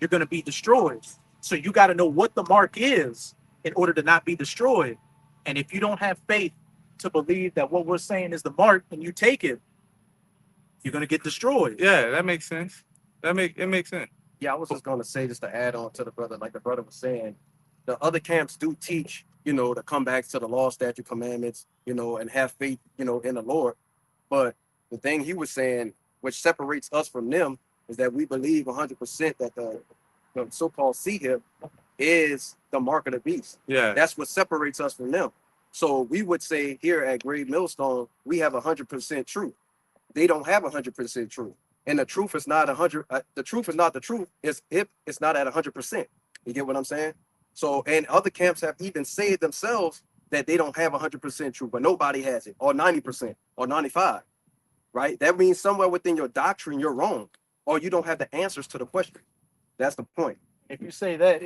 you're going to be destroyed. So you got to know what the mark is in order to not be destroyed. And if you don't have faith to believe that what we're saying is the mark and you take it, you're going to get destroyed. Yeah, that makes sense. It makes sense. Yeah, I was just gonna say, just to add on to the brother, like the brother was saying, the other camps do teach, you know, to come back to the law, statute, commandments, you know, and have faith, you know, in the Lord. But the thing he was saying, which separates us from them, is that we believe 100% that the so-called seed is the mark of the beast. Yeah. That's what separates us from them. So we would say here at Great Millstone, we have 100% truth. They don't have 100% truth. And the truth is not 100. The truth is not the truth. It's not at 100%. You get what I'm saying? So, and other camps have even said themselves that they don't have 100% truth, but nobody has it, or 90%, or 95. Right? That means somewhere within your doctrine you're wrong, or you don't have the answers to the question. That's the point. If you say that,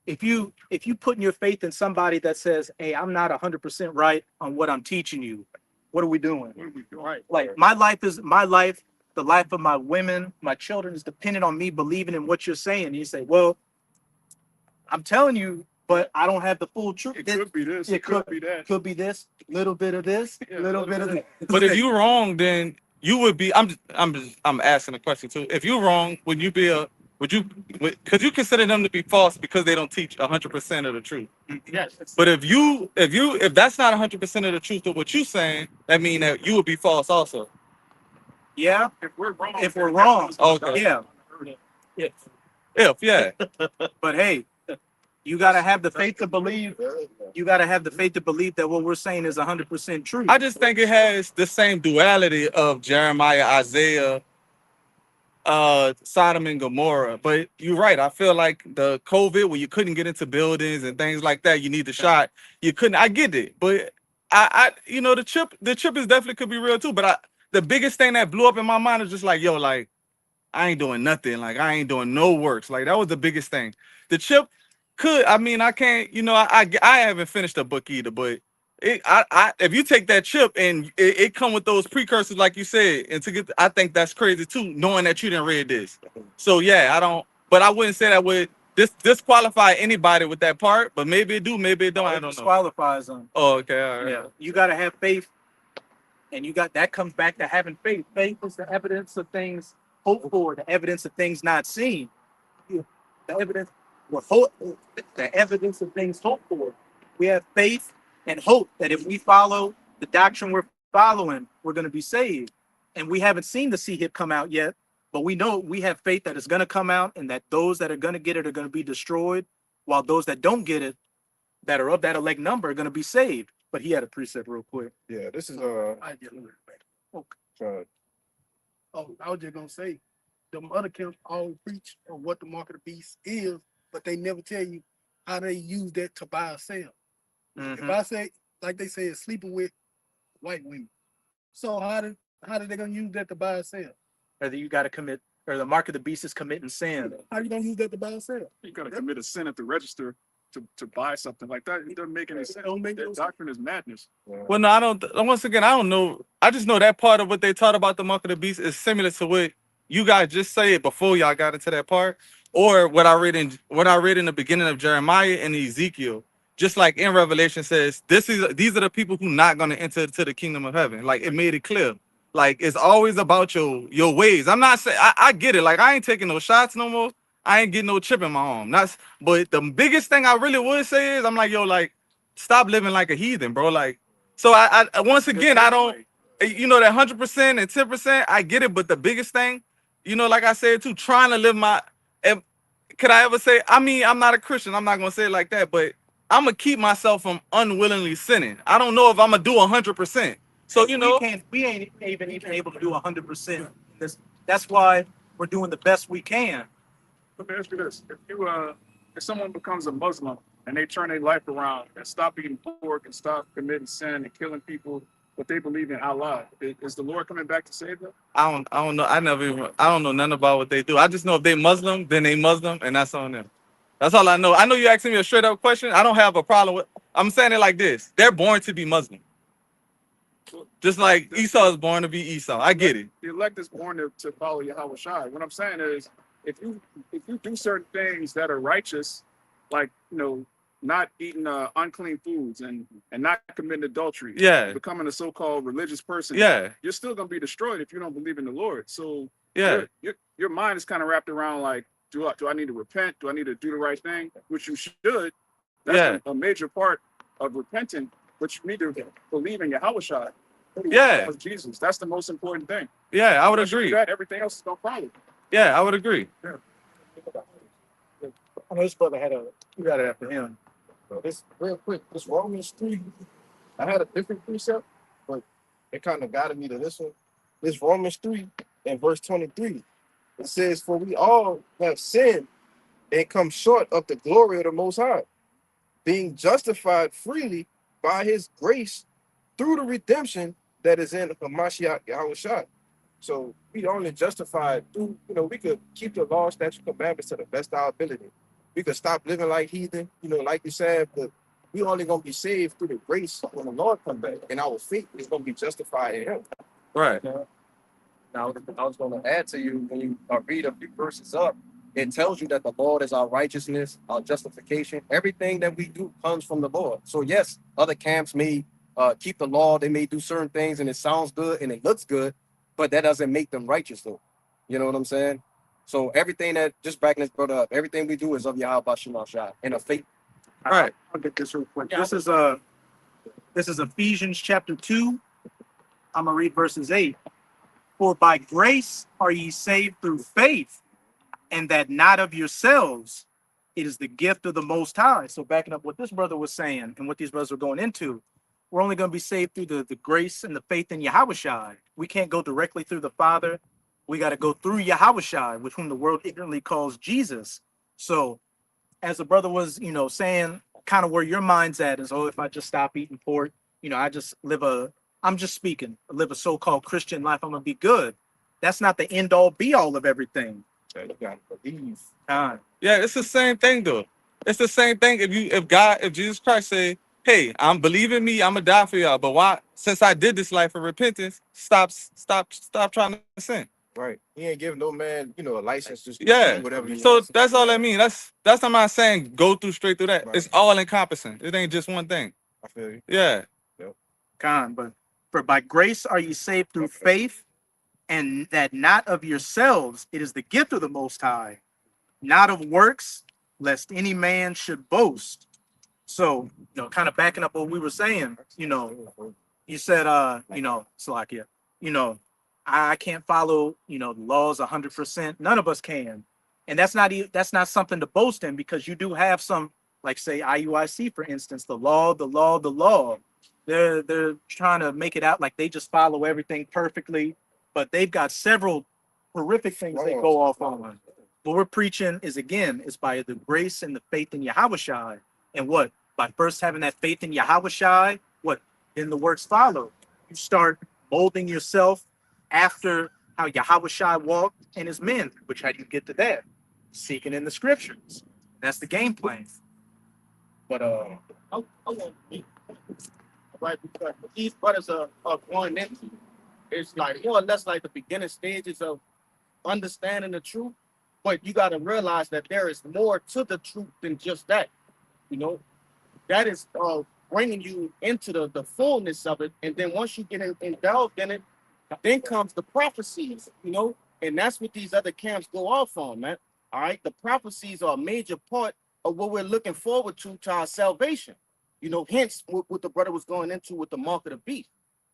if you putting your faith in somebody that says, "Hey, I'm not 100% right on what I'm teaching you," what are we doing? what are we doing? Right. Like my life is my life. The life of my women, my children is dependent on me believing in what you're saying. And you say, well, I'm telling you, but I don't have the full truth. It could be this. It could be that. Could be this, little bit of this, little bit of that. But if you're wrong, then you would be. I'm asking a question too. If you're wrong, could you consider them to be false because they don't teach 100% of the truth? Yes. But if that's not 100% of the truth of what you're saying, that means that you would be false also. Yeah. If we're wrong. If we're wrong. Okay. Yeah. Yeah. But hey, you gotta have the faith to believe. You gotta have the faith to believe that what we're saying is 100% true. I just think it has the same duality of Jeremiah, Isaiah, Sodom and Gomorrah. But you're right. I feel like the COVID, where you couldn't get into buildings and things like that, you need the shot. You couldn't. I get it, but I you know, the chip is definitely could be real too. But the biggest thing that blew up in my mind is just like, yo, like I ain't doing nothing. Like I ain't doing no works. Like that was the biggest thing. The chip could. I mean, I can't. You know, I haven't finished the book either, but. If you take that chip and it come with those precursors, like you said, and I think that's crazy too, knowing that you didn't read this. So yeah, but I wouldn't say that would disqualify anybody with that part, but maybe it do, maybe it don't. I don't know. Disqualifies them. Oh, okay, all right. Yeah, you gotta have faith, and that comes back to having faith. Faith is the evidence of things hoped for, the evidence of things not seen. The evidence of things hoped for. We have faith and hope that if we follow the doctrine we're following, we're going to be saved. And we haven't seen the sea hip come out yet, but we know we have faith that it's going to come out and that those that are going to get it are going to be destroyed, while those that don't get it, that are of that elect number, are going to be saved. But he had a precept real quick. Yeah, this is I just Oh, I was just gonna say, them other camps all preach of what the mark of the beast is, but they never tell you how they use that to buy or sell. If I say, like they say, it's sleeping with white women, so how did they gonna use that to buy or sell? Whether you got to commit, or the mark of the beast is committing sin. How you gonna use that to buy or sell? You gotta commit a sin at the register to buy something like that. It doesn't make any sense. Don't make no That sense. doctrine is madness. Well, no, I don't. Once again, I don't know. I just know that part of what they taught about the mark of the beast is similar to what you guys just said before y'all got into that part, or what I read in the beginning of Jeremiah and Ezekiel. Just like in Revelation says, these are the people who not gonna enter to the kingdom of heaven. Like it made it clear. Like it's always about your ways. I'm not saying I get it. Like I ain't taking no shots no more. I ain't getting no chip in my arm. But the biggest thing I really would say is I'm like, yo, like, stop living like a heathen, bro. Like, so I once again, I don't, you know, that 100% and 10%, I get it. But the biggest thing, you know, like I said too, trying to live could I ever say, I mean, I'm not a Christian. I'm not going to say it like that, but I'm going to keep myself from unwillingly sinning. I don't know if I'm going to do 100%. So, you know. We ain't even able to do 100%. That's why we're doing the best we can. Let me ask you this: if someone becomes a Muslim and they turn their life around and stop eating pork and stop committing sin and killing people, but they believe in Allah, is the Lord coming back to save them? I don't know. I don't know nothing about what they do. I just know if they Muslim, then they Muslim, and that's on them. That's all I know. I know you asking me a straight up question. I don't have a problem with. I'm saying it like this: they're born to be Muslim, just like Esau is born to be Esau. I get it. The elect is born to follow Yahweh Shai. What I'm saying is, if you do certain things that are righteous, like not eating unclean foods and not committing adultery, Yeah. becoming a so-called religious person, Yeah. you're still gonna be destroyed if you don't believe in the Lord. So Yeah. your mind is kind of wrapped around like, do I need to repent? Do I need to do the right thing? Which you should. That's a major part of repenting, but you need to believe in Yahweh Shai. Yeah. Of Jesus. That's the most important thing. Yeah, I would Once you do agree. that, everything else is gonna follow. Yeah, I would agree. I know this brother you got it after him. This real quick, this Romans 3, I had a different precept, but it kind of guided me to this one. This Romans 3 and verse 23. It says, "For we all have sinned and come short of the glory of the Most High, being justified freely by his grace through the redemption that is in Hamashiach Yahushua." So we only justified through, we could keep the law, statute, commandments to the best of our ability. We could stop living like heathen, like you said, but we only gonna be saved through the grace when the Lord comes back, and our faith is gonna be justified in him. Right. Now, I was going to add to you, when you read a few verses up, it tells you that the Lord is our righteousness, our justification. Everything that we do comes from the Lord. So yes, other camps may keep the law, they may do certain things, and it sounds good and it looks good, but that doesn't make them righteous, though. You know what I'm saying? So everything that, just backing this brother up, everything we do is of Yahweh Bashim Shai and a faith. All right, I'll get this real quick. This is Ephesians chapter 2. I'm gonna read verses 8. "For by grace are ye saved through faith, and that not of yourselves. It is the gift of the Most High." So backing up what this brother was saying and what these brothers were going into, we're only going to be saved through the grace and the faith in Yahweh Shai. We can't go directly through the Father. We got to go through Yahweh Shai, with whom the world ignorantly calls Jesus. So as the brother was, saying kind of where your mind's at is, if I just stop eating pork, I just live I'm just speaking, live a so-called Christian life, I'm going to be good. That's not the end all be all of everything. You gotta believe. Yeah, it's the same thing though. It's the same thing if Jesus Christ say, "Hey, I'm believing me, I'm gonna die for y'all, but why? Since I did this life of repentance, stop trying to sin." Right. He ain't giving no man, a license to Yeah. do whatever he So wants. that's all I mean. That's I'm not saying go straight through that. Right. It's all encompassing. It ain't just one thing. I feel you. Yeah. But for by grace are ye saved through faith, and that not of yourselves, it is the gift of the Most High, not of works, lest any man should boast. So, kind of backing up what we were saying, You said, Salakia, you know, I can't follow, the laws 100%. None of us can. And that's not something to boast in, because you do have some, like say IUIC, for instance, the law, the law, the law. They're trying to make it out like they just follow everything perfectly, but they've got several horrific things they go off on. What we're preaching is by the grace and the faith in Yahushua. And what? By first having that faith in Yahushua, what? Then the works follow. You start molding yourself after how Yahushua walked and his men, which how do you get to that? Seeking in the scriptures. That's the game plan. But I want to right, because these brothers are going into, it's like more or less like the beginning stages of understanding the truth. But you got to realize that there is more to the truth than just that. You know, that is bringing you into the fullness of it. And then once you get indulged in it, then comes the prophecies, and that's what these other camps go off on, man. All right. The prophecies are a major part of what we're looking forward to our salvation. Hence what the brother was going into with the mark of the beast.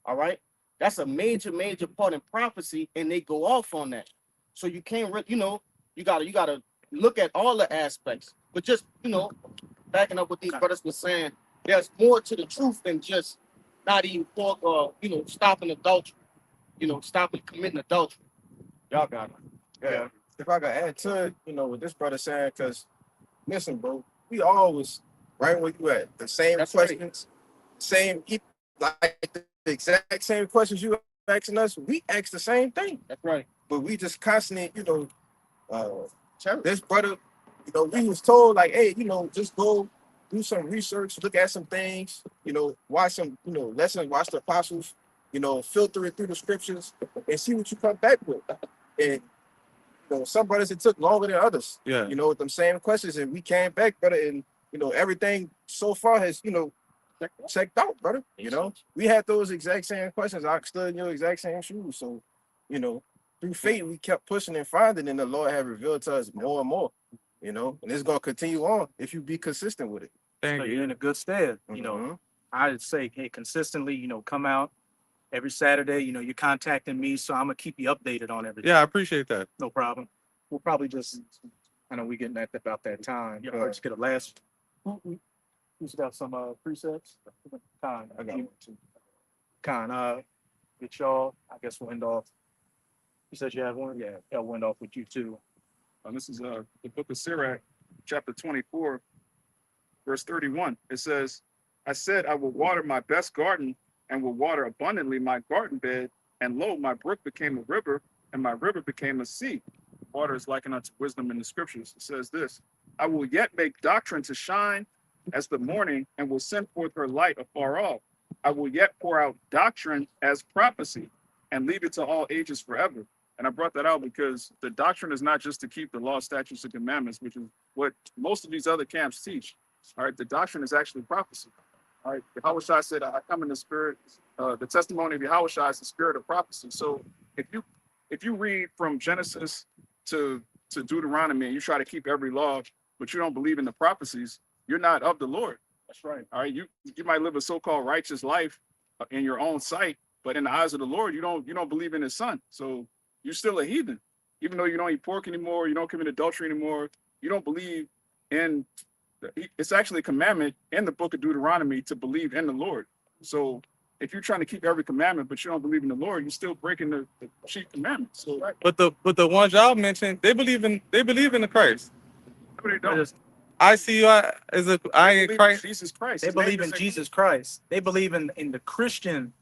All right. That's a major part in prophecy, and they go off on that. So you can't, you gotta look at all the aspects. But just, backing up what these brothers were saying, there's more to the truth than just not eating pork or, stopping adultery, stopping committing adultery. Y'all got it. Yeah. If I could add to it, what this brother saying, because listen, bro, we always right where you at. The same That's questions, like the exact same questions you asking us, we ask the same thing. That's right. But we just constantly, this brother, we was told like, hey, just go do some research, look at some things, watch some, lessons, watch the apostles, filter it through the scriptures and see what you come back with. And some brothers, it took longer than others. Yeah. With them same questions, and we came back, brother, and everything so far has, checked out, brother. We had those exact same questions. I stood in your exact same shoes. So, through faith, we kept pushing and finding, and the Lord had revealed to us more and more. And it's gonna continue on if you be consistent with it. Thank so you. you're in a good stead. I'd say, hey, consistently, come out every Saturday. You're contacting me, so I'm gonna keep you updated on everything. Yeah, I appreciate that. No problem. We'll probably just, I know we getting at about that time. Just get a last. Who's got some precepts? Con, I got one too. Con, get y'all. I guess we'll end off. You said you have one. Yeah, I'll end off with you too. This is the book of Sirach, chapter 24, verse 31. It says, I said, I will water my best garden and will water abundantly my garden bed. And lo, my brook became a river, and my river became a sea. Water is likened unto wisdom in the scriptures. It says this, I will yet make doctrine to shine as the morning, and will send forth her light afar off. I will yet pour out doctrine as prophecy, and leave it to all ages forever. And I brought that out because the doctrine is not just to keep the law, statutes, and commandments, which is what most of these other camps teach. All right, the doctrine is actually prophecy. All right, Yahushua said, I come in the spirit. The testimony of Yahushua is the spirit of prophecy. So if you read from Genesis to Deuteronomy and you try to keep every law, but you don't believe in the prophecies, you're not of the Lord. That's right. All right, you might live a so-called righteous life in your own sight, but in the eyes of the Lord, you don't believe in his son. So you're still a heathen. Even though you don't eat pork anymore, you don't commit adultery anymore, you don't believe in, it's actually a commandment in the book of Deuteronomy to believe in the Lord. So if you're trying to keep every commandment, but you don't believe in the Lord, you're still breaking the chief commandments. So, right. But the ones y'all mentioned, they believe in the Christ. No, they don't. I see you as a I in Christ. Jesus Christ. They His name believe in is- Jesus Christ. They believe in the Christian.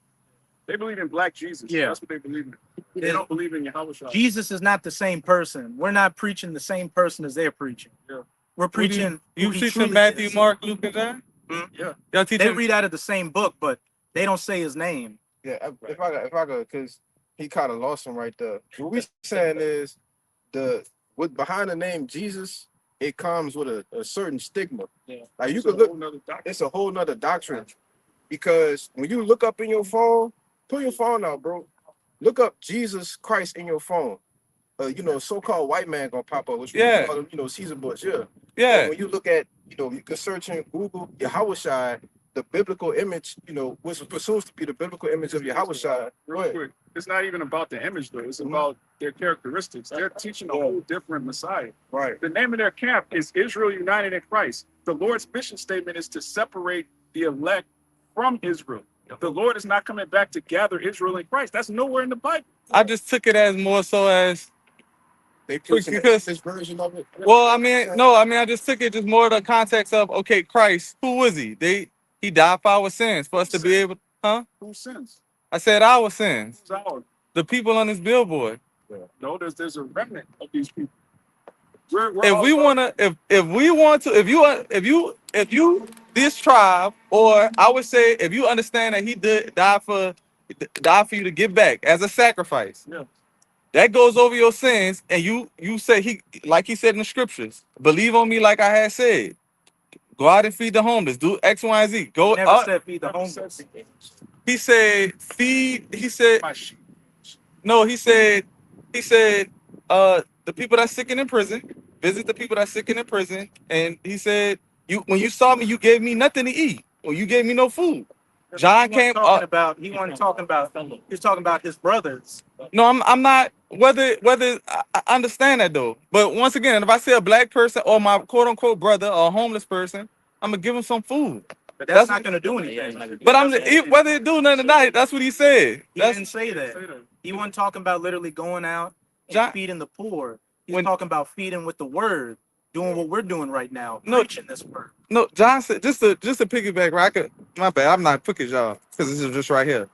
They believe in black Jesus. Yeah. That's what they believe in. They don't believe in Yahushua. Jesus is not the same person. We're not preaching the same person as they're preaching. Yeah. We're preaching. You who he teaching truly Matthew, is. Mark, Luke, and John? Yeah. Y'all They teaching? read out of the same book, but they don't say his name. Yeah, if I could, because he kind of lost him right there. What we saying is with behind the name Jesus, it comes with a certain stigma. Yeah. Like you It's could a look, whole nother doctrine. it's a whole nother doctrine. Because when you look up in your phone, pull your phone out, bro. Look up Jesus Christ in your phone. So-called white man gonna pop up, which we Yeah. call him, Caesar Bush. Yeah. Yeah. And when you look at, you can search in Google Yahushua, the biblical image, you know, was supposed to be the biblical image of Yahweh Shai. Real quick, it's not even about the image though. It's about their characteristics. They're teaching a whole different Messiah. Right. The name of their camp is Israel United in Christ. The Lord's mission statement is to separate the elect from Israel. The Lord is not coming back to gather Israel in Christ. That's nowhere in the Bible. I just took it as more so as They preaching Because- this version of it. well, I mean, no, I mean I just took it just more the context of okay, Christ, who was he? He died for our sins for us to be able, huh? Who sins? I said our sins. Who's ours? The people on this billboard. No, there's a remnant of these people. We're If all we wanna, if we want to, if you this tribe, or I would say if you understand that he died for you to give back as a sacrifice. Yeah. That goes over your sins, and you say he, like he said in the scriptures, believe on me like I had said. Go out and feed the homeless. Do X, Y, and Z. Go Never up. said feed the homeless. He said feed. He said my sheep. no. He said the people that's sick and in prison. Visit the people that's sick and in prison. And he said when you saw me, you gave me nothing to eat, or you gave me no food. John came talking about. He wasn't talking about. He was talking about his brothers. No, I'm not. Whether I understand that though, but once again, if I see a black person or my quote unquote brother or a homeless person, I'm gonna give him some food. But that's That's not going to do anything. But whether it do nothing or not, that's what he said. He That's didn't say that. He wasn't talking about literally going out and John- feeding the poor. He's When- talking about feeding with the word, doing what we're doing right now, No. preaching this word. no. John said just to piggyback. Right, my bad. I'm not cooking y'all because this is just right here.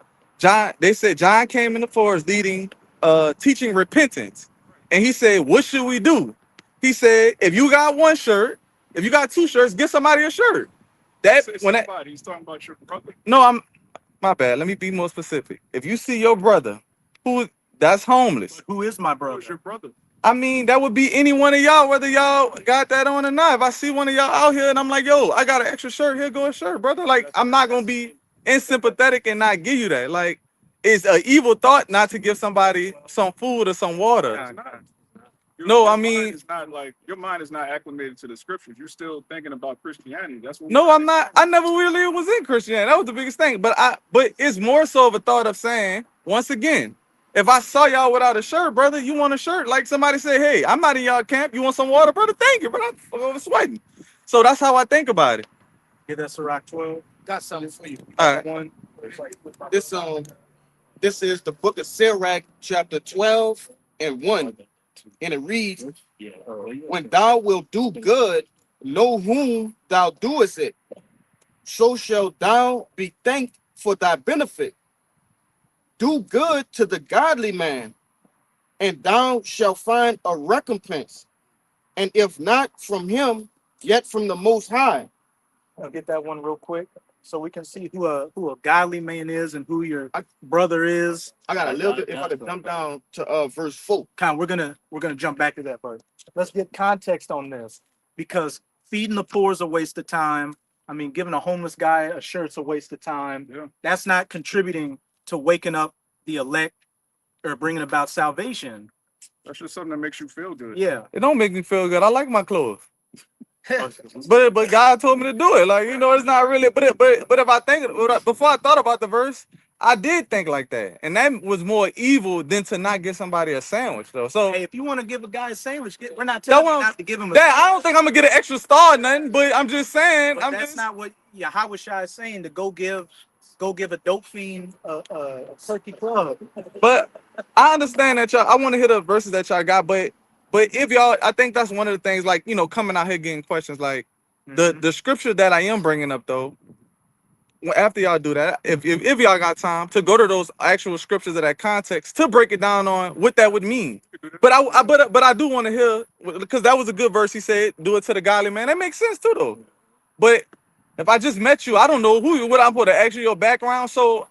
They said John came in the forest teaching repentance, and he said, "What should we do?" He said, "If you got one shirt, if you got two shirts, get somebody a shirt." He's talking about your brother. No, my bad. Let me be more specific. If you see your brother that's homeless, Who is my Who's brother? your brother? I mean, that would be any one of y'all, whether y'all got that on or not. If I see one of y'all out here and I'm like, yo, I got an extra shirt, here go a shirt, brother. Like, I'm not gonna be unsympathetic and not give you that. Like, it's an evil thought not to give somebody some food or some water. It's not. No, Your I mean- mind is not like your mind is not acclimated to the scriptures. You're still thinking about Christianity. That's what. No, I'm not. I never really was in Christianity. That was the biggest thing. But it's more so of a thought of saying, once again, if I saw y'all without a shirt, brother, you want a shirt? Like somebody say, hey, I'm not in y'all camp. You want some water, brother? Thank you, brother. I'm sweating. So that's how I think about it. Get that Sirach 12. Got something for you. All right. One. This is the book of Sirach, chapter 12 and 1. And it reads, when thou wilt do good, know whom thou doest it. So shalt thou be thanked for thy benefit. Do good to the godly man, and thou shalt find a recompense. And if not from him, yet from the Most High. I'll get that one real quick so we can see who a godly man is and who your brother is. I got a little bit, if I could dump down to verse 4. We're gonna jump back to that part. Let's get context on this, because feeding the poor is a waste of time. I mean, giving a homeless guy a shirt's a waste of time. Yeah. That's not contributing to waking up the elect or bringing about salvation. That's just something that makes you feel good. Yeah. It don't make me feel good. I like my clothes. but God told me to do it. Like, you know, it's not really. But if I think before I thought about the verse, I did think like that, and that was more evil than to not get somebody a sandwich though. So Hey, if you want to give a guy a sandwich, we're not telling you not to give him a that I don't think I'm gonna get an extra star or nothing. But I'm just saying. But that's not what Yahweh Shai is saying, to go give a dope fiend a turkey club. But I understand that y'all. I want to hear the verses that y'all got, but if y'all, I think that's one of the things. Like, you know, coming out here getting questions, like the scripture that I am bringing up though. After y'all do that, if y'all got time to go to those actual scriptures of that context to break it down on what that would mean. But I do want to hear, because that was a good verse. He said, "Do it to the godly man." That makes sense too, though. But if I just met you, I don't know what I'm supposed to ask you your background. So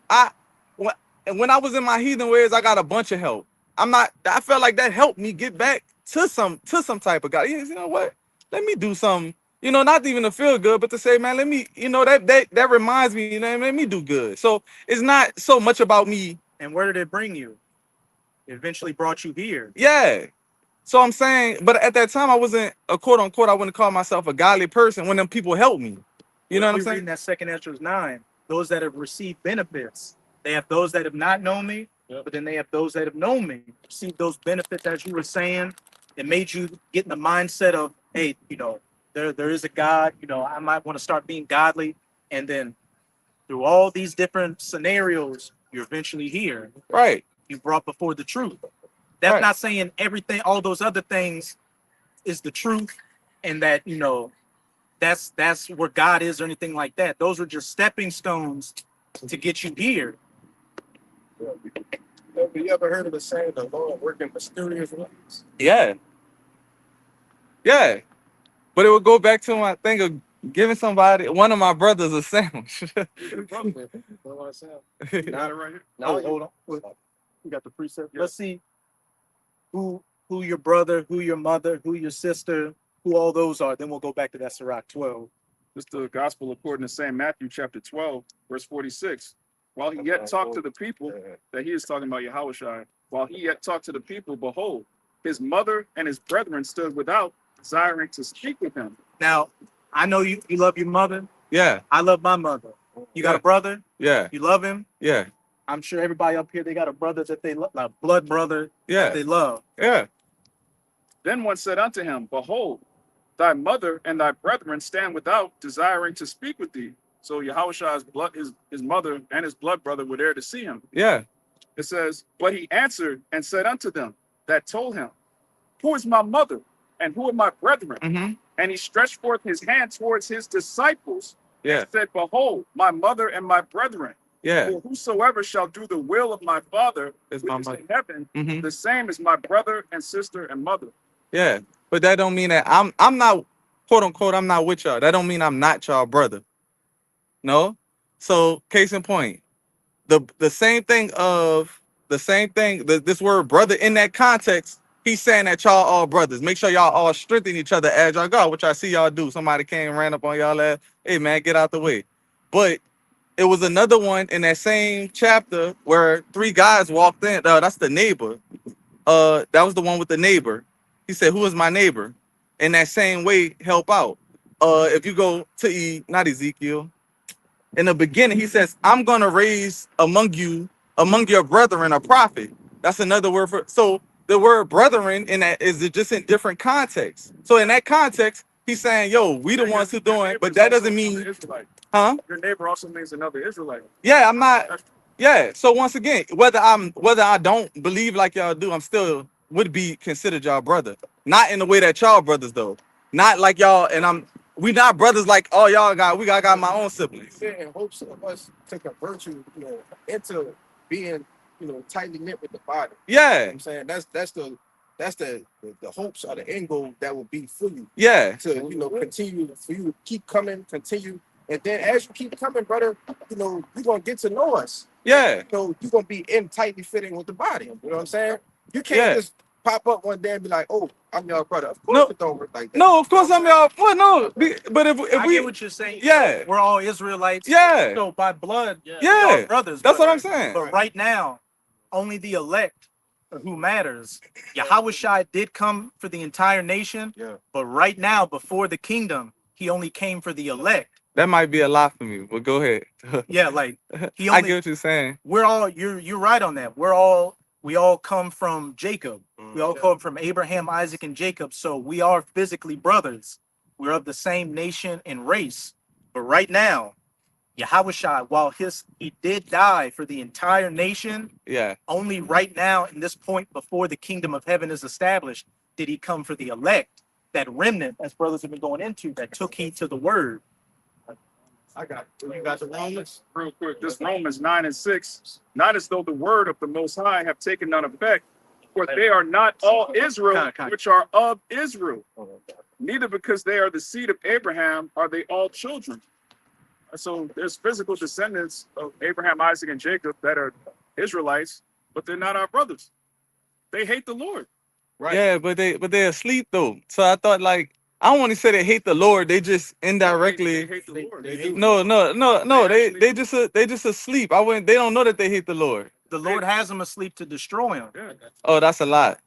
when I was in my heathen ways, I got a bunch of help. I felt like that helped me get back to some type of God. You know what? Let me do something. You know, not even to feel good, but to say, man, let me, you know, that reminds me, you know, let me do good. So it's not so much about me. And where did it bring you? It eventually brought you here. Yeah. So I'm saying, but at that time I wasn't a quote unquote, I wouldn't call myself a godly person when them people helped me. You know what I'm We're saying? reading that second Ezra 9. Those that have received benefits. They have those that have not known me, but then they have those that have known me. Received those benefits, as you were saying. It made you get in the mindset of, hey, there is a God. I might want to start being godly. And then through all these different scenarios, you're eventually here. Right. You brought before the truth. That's Right. not saying everything, all those other things is the truth, and that that's where God is or anything like that. Those are just stepping stones to get you here. Have you ever heard of the saying, the Lord working mysterious ways? Yeah. Yeah. But it would go back to my thing of giving one of my brothers a sandwich. Got it right here. Oh, hold on. You got the precept. Let's see who your brother, who your mother, who your sister, who all those are. Then we'll go back to that Sirach 12. This is the gospel according to St. Matthew chapter 12, verse 46. While he yet talked to the people, that he is talking about Yahushua, while he yet talked to the people, behold, his mother and his brethren stood without, desiring to speak with him. Now, I know you love your mother. Yeah. I love my mother. You got a brother? Yeah. You love him? Yeah. I'm sure everybody up here, they got a brother that they love, a blood brother Yeah. that they love. Yeah. Then one said unto him, behold, thy mother and thy brethren stand without, desiring to speak with thee. So Yahushua's blood, his mother and his blood brother were there to see him. Yeah. It says, but he answered and said unto them that told him, who is my mother and who are my brethren? Mm-hmm. And he stretched forth his hand towards his disciples Yeah. and said, behold, my mother and my brethren. Yeah. For whosoever shall do the will of my Father It's which my is mother. in heaven, Mm-hmm. the same is my brother and sister and mother. Yeah. But that don't mean that I'm not, quote unquote, I'm not with y'all. That don't mean I'm not y'all brother. No. So case in point, the same thing, this word brother in that context, he's saying that y'all all brothers. Make sure y'all all strengthen each other as y'all go, which I see y'all do. Somebody came and ran up on y'all ass. Hey man, get out the way. But it was another one in that same chapter where three guys walked in. That's the neighbor. That was the one with the neighbor. He said, who is my neighbor? In that same way, help out. If you go to not Ezekiel, in the beginning, he says, I'm gonna raise among your brethren, a prophet. That's another word for, so the word brethren in that is just in different contexts. So in that context, he's saying, yo, we the ones who doing, but that doesn't mean, huh? Your neighbor also means another Israelite. Yeah, I'm not. Yeah. So once again, whether I don't believe like y'all do, I'm still would be considered y'all brother. Not in the way that y'all brothers though. Not like y'all and we not brothers like oh y'all got my own siblings. Yeah, in hopes of us to convert you, into being, tightly knit with the body. Yeah. I'm saying that's the hopes or the end goal that will be for you. Yeah. To continue for you to keep coming, continue. And then as you keep coming, brother, you're gonna get to know us. Yeah. You're gonna be in tightly fitting with the body. You know what I'm saying? You can't just pop up one day and be like, oh, I'm your brother. Of course it don't work like that. No, of course I'm y'all. Well, no, but if I we get what you're saying. Yeah. We're all Israelites. Yeah. So by blood, Yeah. we're all brothers. That's what I'm saying. But right now, only the elect are who matters. Yahushua did come for the entire nation. Yeah. But right now, before the kingdom, he only came for the elect. That might be a lot for me, but go ahead. Yeah, like he I only, get what you're saying. we're all you're right on that. We all come from Jacob. We all come from Abraham, Isaac, and Jacob. So we are physically brothers. We're of the same nation and race. But right now, Yahushua, while he did die for the entire nation, Yeah. only right now, in this point before the kingdom of heaven is established, did he come for the elect, that remnant, as brothers have been going into, that took heed to the word. I got you got the Romans. Real quick, this Romans 9:6, not as though the word of the Most High have taken none effect, for they are not all Israel, which are of Israel. Neither because they are the seed of Abraham are they all children. So there's physical descendants of Abraham, Isaac, and Jacob that are Israelites, but they're not our brothers. They hate the Lord. Right. Yeah, but they're asleep though. So I thought I don't want to say they hate the Lord. They just indirectly. They hate the Lord. They No. They just asleep. They don't know that they hate the Lord. The Lord has them asleep to destroy them. Yeah. Oh, that's a lot.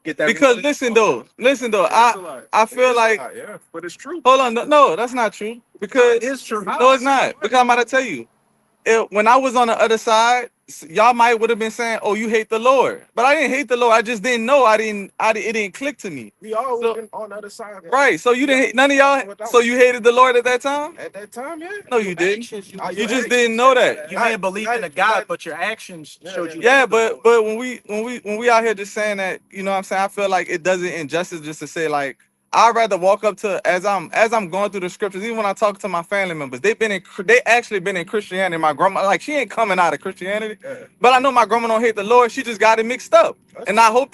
Get that? Because listen though, I feel like, Yeah. But it's true. hold on, no, that's not true. Because It is true. no, it's not. Because I'm about to tell you, when I was on the other side, y'all might would have been saying, "Oh, you hate the Lord," but I didn't hate the Lord. I just didn't know. It didn't click to me. We all So- been on the other side. Right. So you didn't. None of y'all. So you hated the Lord at that time? At that time, yeah. No, you didn't. Your You just actions didn't know said that. You may have believed in a God, but your actions showed you. Yeah, but when we out here just saying that, you know what I'm saying, I feel like it does it injustice just to say like I'd rather walk up to as I'm going through the scriptures, even when I talk to my family members, they actually been in Christianity. My grandma, like, she ain't coming out of Christianity, but I know my grandma don't hate the Lord. She just got it mixed up, and I hope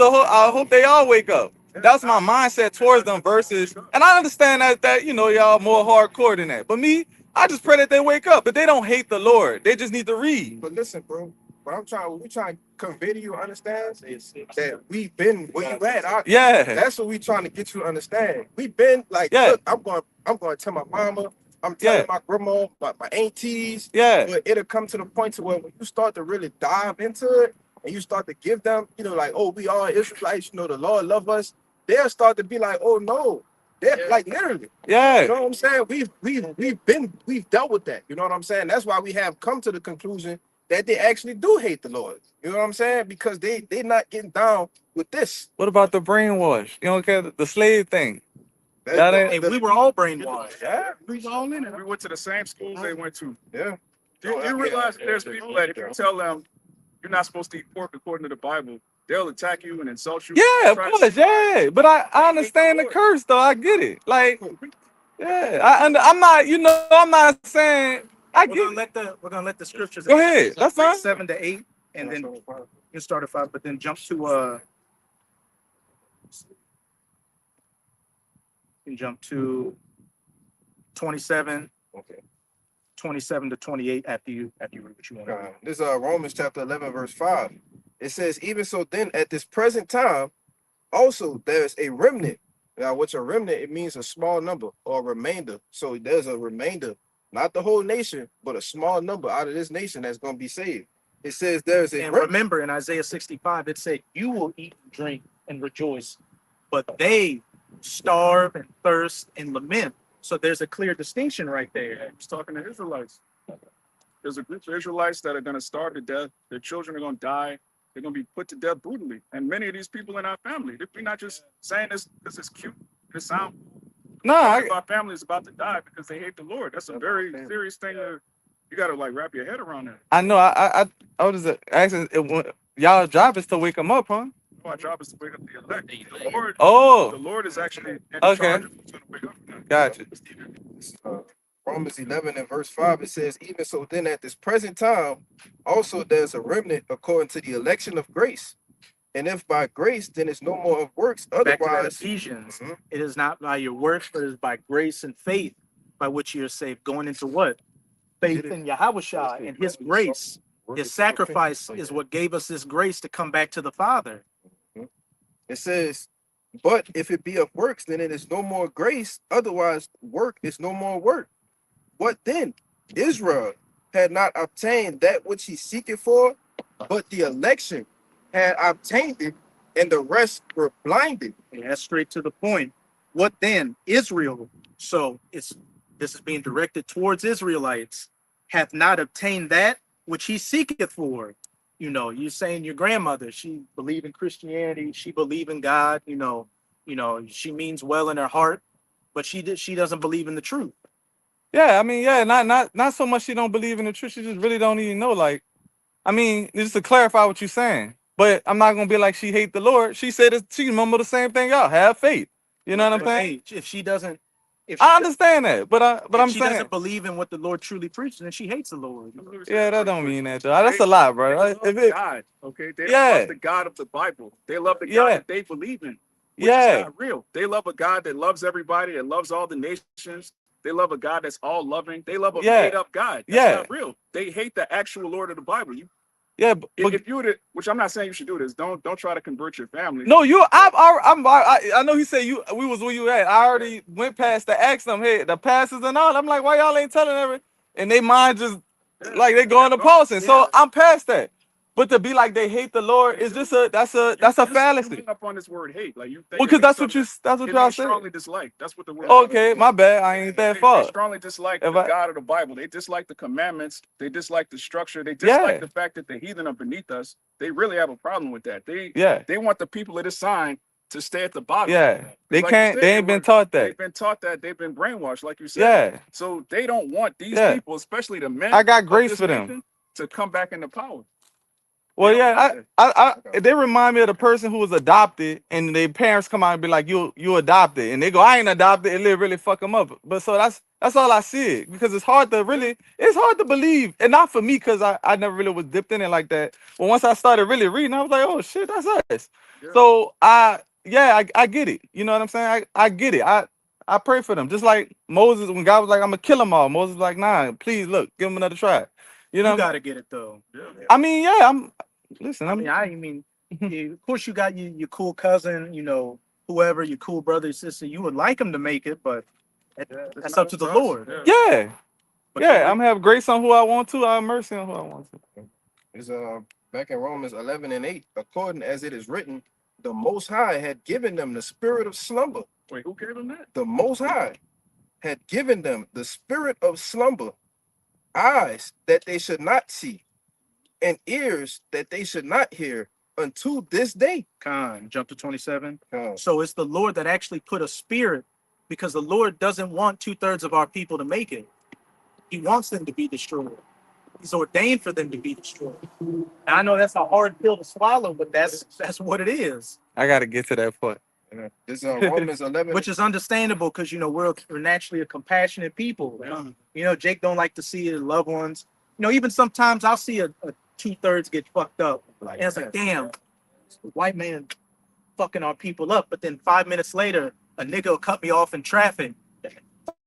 they all wake up. That's my mindset towards them versus, and I understand that you know y'all more hardcore than that, but me, I just pray that they wake up. But they don't hate the Lord. They just need to read. But listen, bro. What we trying to convey to you, understand, is that we've been where you at. Yeah. That's what we trying to get you to understand. We've been like, Yeah. look, I'm going to tell my mama, I'm telling my grandma, my aunties. Yeah. But it'll come to the point to where when you start to really dive into it and you start to give them, you know, like, oh, we are Israelites, you know, the Lord love us. They'll start to be like, oh no. They're like literally. Yeah. You know what I'm saying? We've dealt with that. You know what I'm saying? That's why we have come to the conclusion that they actually do hate the Lord. You know what I'm saying? Because they're not getting down with this. What about the brainwash? You don't care the slave thing? Hey, we were all brainwashed. Yeah. We all in it. We went to the same schools they went to. Yeah. You realize that there's people that if you tell them you're not supposed to eat pork according to the Bible, they'll attack you and insult you. Yeah, of Try to- course, yeah. But I understand the curse though. I get it. Like, yeah, I'm not, you know, I'm not saying I We're get gonna let the scriptures. Go ahead. That's fine. 7 to 8, and then you start at 5, but then jump to you can jump to 27. Okay. 27 to 28 after you read what you want. This is Romans chapter 11, verse 5. It says, even so then at this present time, also there's a remnant. Now, what's a remnant? It means a small number or a remainder. So there's a remainder, not the whole nation, but a small number out of this nation that's going to be saved. It says there's a And remnant. remember, in Isaiah 65, it said, "You will eat and drink and rejoice, but they starve and thirst and lament." So there's a clear distinction right there. He's talking to Israelites. There's a group of Israelites that are going to starve to death. Their children are going to die. They're going to be put to death brutally. And many of these people in our family, we're not just saying this because it's cute. It sounds. No, Our family is about to die because they hate the Lord. That's a very serious thing. You got to like wrap your head around that. I know. I was just asking. Y'all job is to wake them up, huh? Our job is to wake up the elect. The Lord, the Oh, Lord is actually in Okay. charge of who's going to wake up. gotcha. Romans 11 and verse 5, it says, even so then at this present time, also there's a remnant according to the election of grace. And if by grace, then it's no more of works. Back to that Otherwise, Ephesians. Mhm. It is not by your works, but it is by grace and faith by which you are saved. Going into what? Faith in Yahushua and his grace. His sacrifice is what gave us this grace to come back to the Father. it says, but if it be of works, then it is no more grace. Otherwise, work is no more work. What then? Israel had not obtained that which he seeketh for, but the election had obtained it, and the rest were blinded. And that's straight to the point. What then? Israel. So this is being directed towards Israelites. Hath not obtained that which he seeketh for. You know, you're saying your grandmother, she believed in Christianity, she believed in God, you know, she means well in her heart, but she doesn't believe in the truth. Yeah, I mean, yeah, not so much she don't believe in the truth. She just really don't even know. Like, I mean, just to clarify what you're saying. But I'm not gonna be like she hate the Lord. She said she mumbled the same thing. Y'all have faith. You know what I'm saying? Hey, if she doesn't, I understand that, but I'm she saying, doesn't believe in what the Lord truly preaches, then she hates the Lord. yeah, that don't mean that though. That's a lot, bro. They Like, love if it, God, okay? They Yeah. love the God of the Bible. They love the God Yeah. that they believe in, which Yeah. is not real. They love a God that loves everybody, that loves all the nations. They love a God that's all loving. They love a Yeah. made-up God. That's Yeah. not real. They hate the actual Lord of the Bible. yeah, but If you would, which I'm not saying you should do this. Don't try to convert your family. no, I know he said we was where you at. I already went past to ask them, hey, the passes and all. I'm like, why y'all ain't telling every? And they mind just like they going to Paulson. So I'm past that. But to be like they hate the Lord is just that's a You fallacy. hung up on this word hate, like you think Well, because that's what it y'all means said. strongly dislike. That's what the word. Okay, my bad. I ain't that They far. strongly dislike If the I- God of the Bible. They dislike the commandments. They dislike the structure. They dislike Yeah. the fact that the heathen are beneath us. They really have a problem with that. Yeah. They want the people of this sign to stay at the bottom. Yeah. They Like you can't. said, They ain't been taught that. They've been taught that. They've been brainwashed, like you said. Yeah. So they don't want these Yeah. people, especially the men. I got of grace this for them. nation, to come back into power. Well, They don't yeah, want that. they remind me of the person who was adopted, and their parents come out and be like, "You adopted," and they go, "I ain't adopted," and they really fuck them up. But so that's all I see it, because it's hard to believe, and not for me because I never really was dipped in it like that. But once I started really reading, I was like, "Oh shit, that's us." Yeah. So I get it. You know what I'm saying? I get it. I pray for them, just like Moses when God was like, "I'm gonna kill them all." Moses was like, "Nah, please look, give them another try." You know? You gotta get it though. I mean, yeah, Listen, I mean, yeah, of course you got your cool cousin, you know, whoever, your cool brother, sister. You would like them to make it, but that's up to the Lord. yeah. But Yeah, I'm have grace on who I want to. I have mercy on who I want to. It's back in Romans 11:8. According as it is written, the Most High had given them the spirit of slumber. Wait, who gave them that? The Most High had given them the spirit of slumber, eyes that they should not see, and ears that they should not hear unto this day. Jump to 27. Con. So it's the Lord that actually put a spirit, because the Lord doesn't want 2/3 of our people to make it. He wants them to be destroyed. He's ordained for them to be destroyed. And I know that's a hard pill to swallow, but that's what it is. I gotta get to that point. This Romans 11. Which is understandable because, you know, we're naturally a compassionate people. You know, Jake don't like to see his loved ones. You know, even sometimes I'll see a 2/3 get fucked up. And it's like, damn, the white man fucking our people up. But then 5 minutes later, a nigga will cut me off in traffic.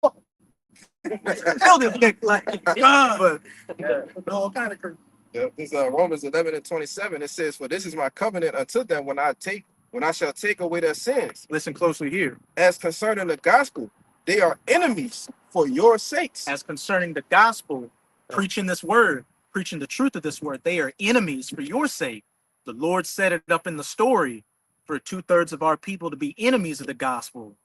Kill this nigga, like, but all kind of crazy. Yeah, this Romans 11:27. It says, "For this is my covenant unto them when I shall take away their sins. Listen closely here. As concerning the gospel, they are enemies for your sakes." As concerning the gospel, preaching this word, preaching the truth of this word, they are enemies for your sake. The Lord set it up in the story for 2/3 of our people to be enemies of the gospel.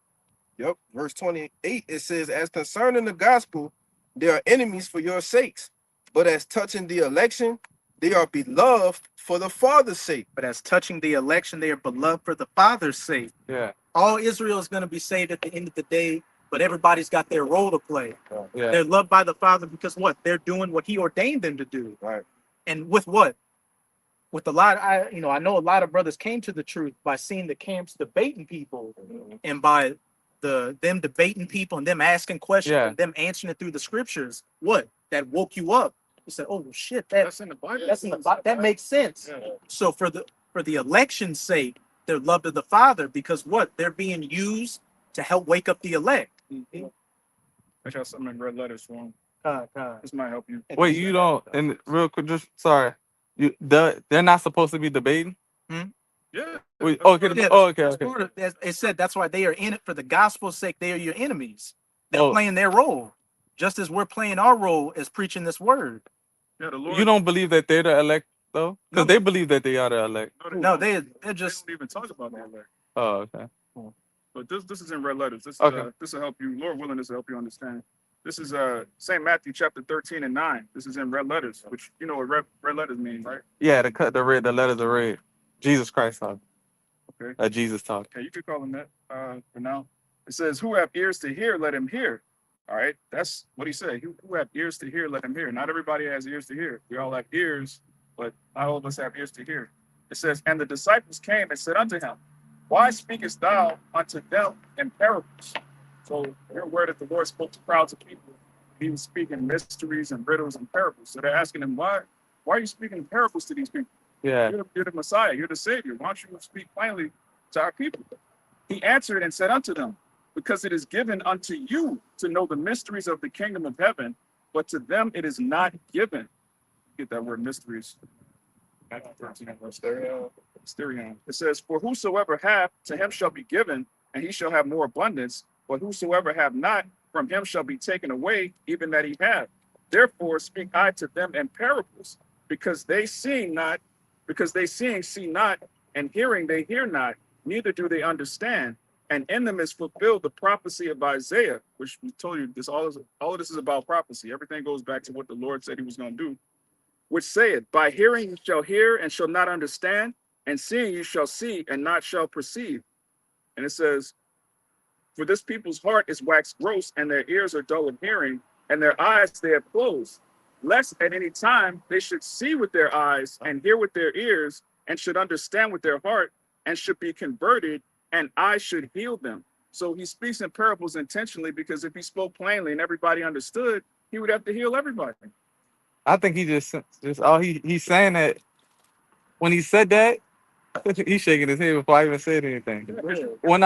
Yep. Verse 28, it says, "As concerning the gospel, they are enemies for your sakes. But as touching the election, they are beloved for the Father's sake." But as touching the election, they are beloved for the Father's sake. Yeah. All Israel is going to be saved at the end of the day, but everybody's got their role to play. Yeah. They're loved by the Father because what? They're doing what He ordained them to do. Right. And with what? With a lot, I know a lot of brothers came to the truth by seeing the camps debating people, and by them debating people and them asking questions Yeah. and them answering it through the scriptures. What? That woke you up. You said, "Oh shit, That's in the Bible. that's in the Bible. That makes sense." Yeah. So for the election's sake, they're loved of the Father because what? They're being used to help wake up the elect. I got something in red letters for them. God. This might help you. Wait, you don't. And real quick, just sorry. They're not supposed to be debating. Yeah. Wait, That's okay. part of- Oh, okay. That's Okay. part of- it said that's why they are in it for the gospel's sake. They are your enemies. They're Oh. playing their role, just as we're playing our role as preaching this word. Yeah, the Lord. You don't believe that they're the elect though, because No. they believe that they are the elect. No, they they're just don't even talk about that. Oh, okay. But this is in red letters. This is Okay. this will help you. Lord willing, this will help you understand. This is St. Matthew chapter 13 and 9. This is in red letters, which you know what red letters mean, right? Yeah, the letters are red. Jesus Christ talk. Okay. Jesus talk. Okay, you could call him that for now. It says, "Who have ears to hear, let him hear." All right, that's what he said. Who have ears to hear, let him hear. Not everybody has ears to hear. We all have ears, but not all of us have ears to hear. It says, "And the disciples came and said unto him, Why speakest thou unto them in parables?" So they're aware that the Lord spoke to crowds of people. He was speaking mysteries and riddles and parables. So they're asking him, why are you speaking parables to these people? Yeah. You're the Messiah. You're the Savior. Why don't you speak plainly to our people? He answered and said unto them, Because it is given unto you to know the mysteries of the kingdom of heaven, but to them it is not given. Get that word mysteries. Matthew 13, verse 30. Mysterion. It says, "For whosoever hath, to him shall be given, and he shall have more abundance. But whosoever have not, from him shall be taken away, even that he have. Therefore speak I to them in parables, because they seeing not, because they seeing see not, and hearing they hear not, neither do they understand. And in them is fulfilled the prophecy of Isaiah, which we told you this all of this is about prophecy. Everything goes back to what the Lord said he was going to do, which saith, by hearing you shall hear and shall not understand, and seeing you shall see and not shall perceive. And it says, for this people's heart is waxed gross, and their ears are dull of hearing, and their eyes they have closed, lest at any time they should see with their eyes and hear with their ears, and should understand with their heart, and should be converted, and I should heal them. So he speaks in parables intentionally, because if he spoke plainly and everybody understood, he would have to heal everybody. I think he just all he's saying that when he said that, he's shaking his head before I even said anything. When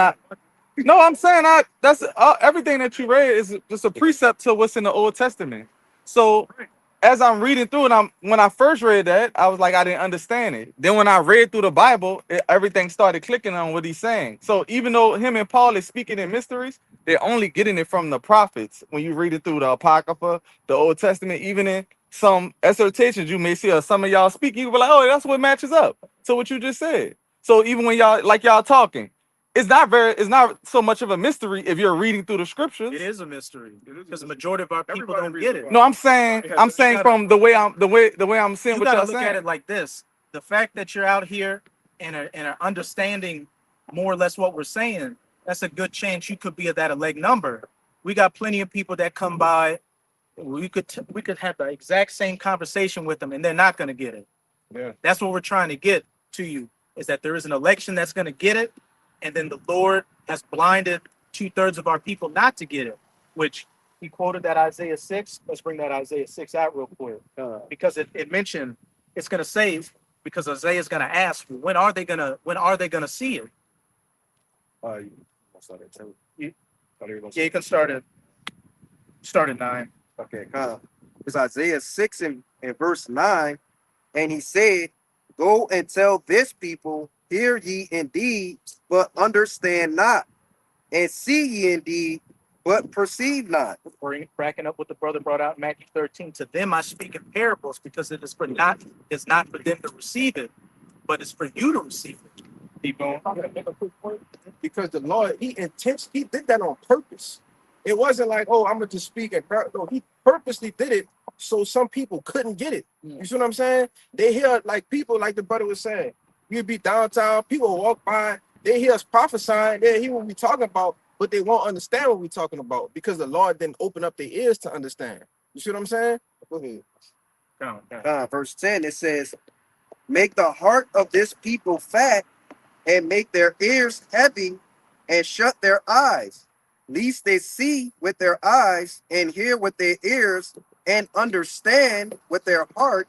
no, I'm saying that's everything that you read is just a precept to what's in the Old Testament. So as I'm reading through it, when I first read that, I was like, I didn't understand it. Then when I read through the Bible, everything started clicking on what he's saying. So even though him and Paul is speaking in mysteries, they're only getting it from the prophets. When you read it through the Apocrypha, the Old Testament, even in some exhortations you may see, or some of y'all speak, you be like, oh, that's what matches up to what you just said. So even when y'all talking, it's not so much of a mystery if you're reading through the scriptures. It is a mystery because the majority of our people don't get it. No, I'm saying from the way I'm seeing You what gotta y'all look saying. at it like this: the fact that you're out here and are understanding more or less what we're saying, that's a good chance you could be at that elect number. We got plenty of people that come by. We could have the exact same conversation with them, and they're not going to get it. Yeah. That's what we're trying to get to you: is that there is an election that's going to get it, and then the Lord has blinded 2/3 of our people not to get it. Which he quoted that Isaiah 6. Let's bring that Isaiah 6 out real quick, because it mentioned it's going to save. Because Isaiah's going to ask, when are they going to see it? Yeah, you can start at 9. Okay, it's Isaiah 6 and verse 9. And he said, go and tell this people, hear ye indeed, but understand not, and see ye indeed, but perceive not. Cracking up what the brother brought out in Matthew 13. To them I speak in parables, because it's not for them to receive it, but it's for you to receive it. I'm gonna make a quick point, because the Lord, he did that on purpose. It wasn't like, oh, I'm gonna just speak and no, he purposely did it so some people couldn't get it. You see what I'm saying? They hear like people, like the brother was saying, you'd be downtown, people walk by, they hear us prophesying, they hear what we talking about, but they won't understand what we're talking about because the Lord didn't open up their ears to understand. You see what I'm saying? Go ahead. Verse 10, it says, make the heart of this people fat, and make their ears heavy, and shut their eyes, lest they see with their eyes, and hear with their ears, and understand with their heart,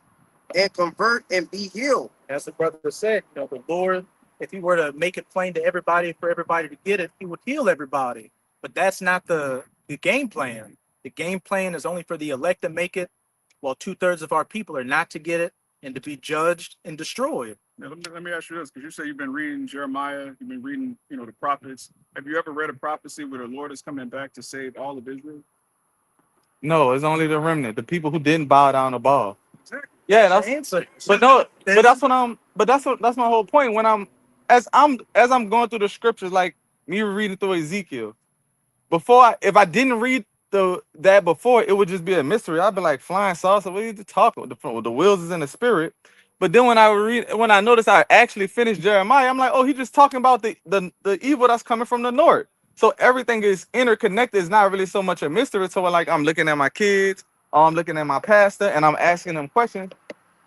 and convert and be healed. As the brother said, the Lord, if he were to make it plain to everybody, for everybody to get it, he would heal everybody. But that's not the game plan. The game plan is only for the elect to make it, while 2/3 of our people are not to get it and to be judged and destroyed. Now, let me ask you this, because you say you've been reading Jeremiah, you've been reading, the prophets. Have you ever read a prophecy where the Lord is coming back to save all of Israel? No, it's only the remnant, the people who didn't bow down to Baal. Exactly. Yeah, that's answer. but no, but that's my whole point. When as I'm going through the scriptures, like me reading through Ezekiel, if I didn't read that before, it would just be a mystery. I'd be like, flying saucer, what are you talking about? The wheels is in the spirit. But then when I noticed I actually finished Jeremiah, I'm like, oh, he's just talking about the evil that's coming from the north. So everything is interconnected. It's not really so much a mystery. So like I'm looking at my kids, I'm looking at my pastor, and I'm asking them questions.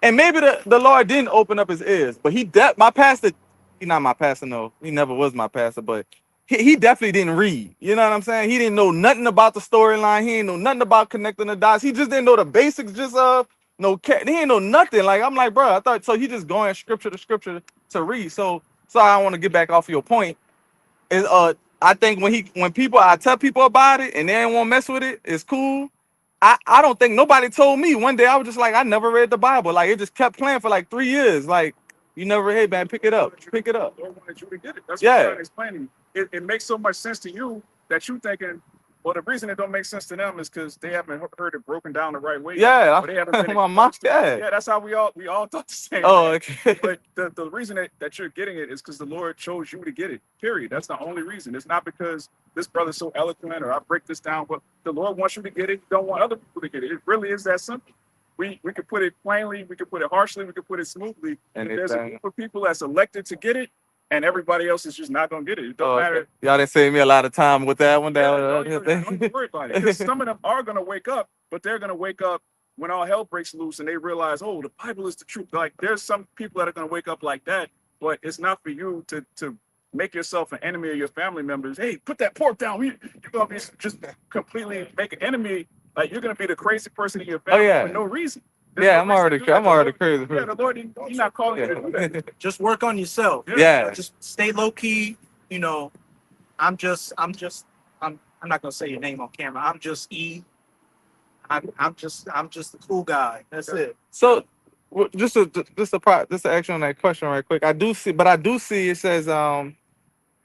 And maybe the Lord didn't open up his ears, but my pastor, he's not my pastor, no, he never was my pastor, but he definitely didn't read. You know what I'm saying? He didn't know nothing about the storyline. He didn't know nothing about connecting the dots. He just didn't know the basics just of he didn't know nothing. Like, I'm like, bro, I thought, so he just going scripture to scripture to read. So I want to get back off your point. Is I think when I tell people about it and they ain't want to mess with it, it's cool. I don't think nobody told me. One day I was just like, I never read the Bible. Like, it just kept playing for like 3 years. Like, you never read, man, pick it up. Pick it up. The Lord wanted you to get it. That's what I'm trying to explain to you. It makes so much sense to you that you thinking, Well, the reason it don't make sense to them is because they haven't heard it broken down the right way. Yeah, Or they haven't been my mom. exposed to it. Yeah. Yeah, that's how we all thought the same. Oh, thing. okay. But the reason that you're getting it is because the Lord chose you to get it. Period. That's the only reason. It's not because this brother's so eloquent or I break this down, but the Lord wants you to get it. You don't want other people to get it. It really is that simple. We could put it plainly, we could put it harshly, we could put it smoothly. And If there's a it's, group of people that's elected to get it, and everybody else is just not gonna get it. It don't oh, matter. okay. Y'all didn't save me a lot of time with that one. Yeah, don't even worry about it. Because some of them are gonna wake up, but they're gonna wake up when all hell breaks loose and they realize, oh, the Bible is the truth. Like there's some people that are gonna wake up like that, but it's not for you to make yourself an enemy of your family members. Hey, put that pork down. You're gonna be just completely make an enemy. Like you're gonna be the crazy person in your family yeah. for no reason. Yeah, I'm already crazy. Yeah, the Lord, He's not calling you to do that. Just work on yourself. Yeah. Just stay low key. You know, I'm not gonna say your name on camera. I'm just E. I'm just the cool guy. That's it. So, just to action on that question right quick. I do see it says well,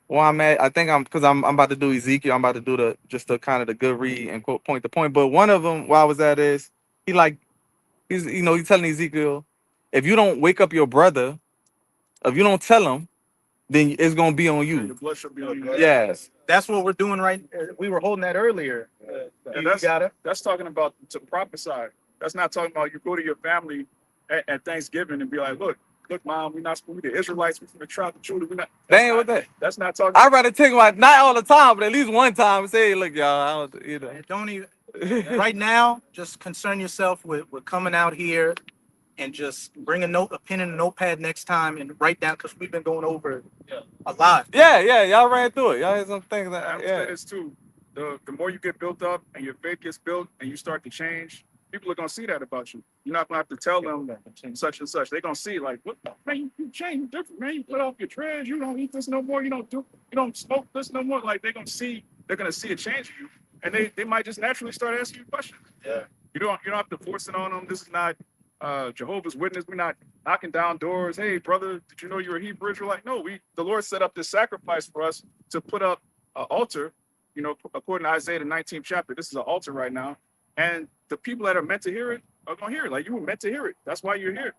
I think I'm about to do Ezekiel. I'm about to do the kind of the good read and quote point to point. But one of them, while I was at is he's telling Ezekiel, if you don't wake up your brother, if you don't tell him, then it's gonna be on The you. blood should be on you. Yes. That's what we're doing right. We were holding that earlier. And You got it. that's talking about to prophesy. That's not talking about you go to your family at Thanksgiving and be like, look, mom, we're not supposed to be the Israelites, we're from the tribe of Judah. We're not. They ain't with that. That's not talking. I'd rather take my not all the time, but at least one time and say, hey, look, y'all, Don't even. Right now, just concern yourself with coming out here and just bring a pen and a notepad next time and write down because we've been going over it a lot. Yeah, y'all ran through it. Y'all had some things I that understand this too. The more you get built up and your faith gets built and you start to change, people are gonna see that about you. You're not gonna have to tell them such and such. They're gonna see like, what man, you changed different, man. You put off your trash, you don't eat this no more, you don't smoke this no more. Like they're gonna see a change in you. And they might just naturally start asking you questions. Yeah. You don't have to force it on them. This is not Jehovah's Witness. We're not knocking down doors. Hey, brother, did you know you're a Hebrew Israelite? No, the Lord set up this sacrifice for us to put up an altar. You know, according to Isaiah the 19th chapter, this is an altar right now. And the people that are meant to hear it are gonna hear it. Like you were meant to hear it. That's why you're here.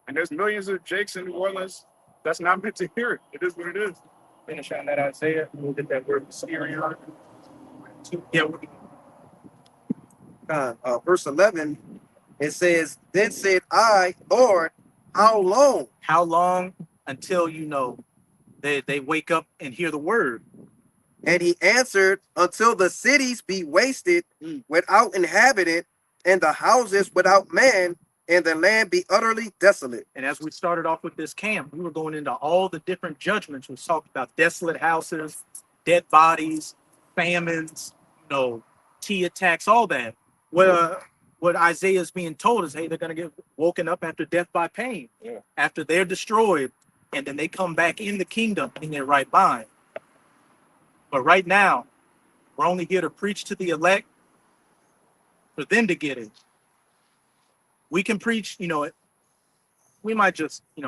And there's millions of Jakes in New Orleans that's not meant to hear it. It is what it is. Finish on that Isaiah. We'll get that word Syria. Yeah. Verse 11, it says, then said I, Lord, how long? How long until they wake up and hear the word? And he answered, until the cities be wasted without inhabitant, and the houses without man, and the land be utterly desolate. And as we started off with this camp, we were going into all the different judgments. We talked about desolate houses, dead bodies, famines, tea attacks, all that. What Isaiah is being told is, hey, they're going to get woken up after death by pain, after they're destroyed, and then they come back in the kingdom in their right mind. But right now, we're only here to preach to the elect for them to get it. We can preach, we might just, in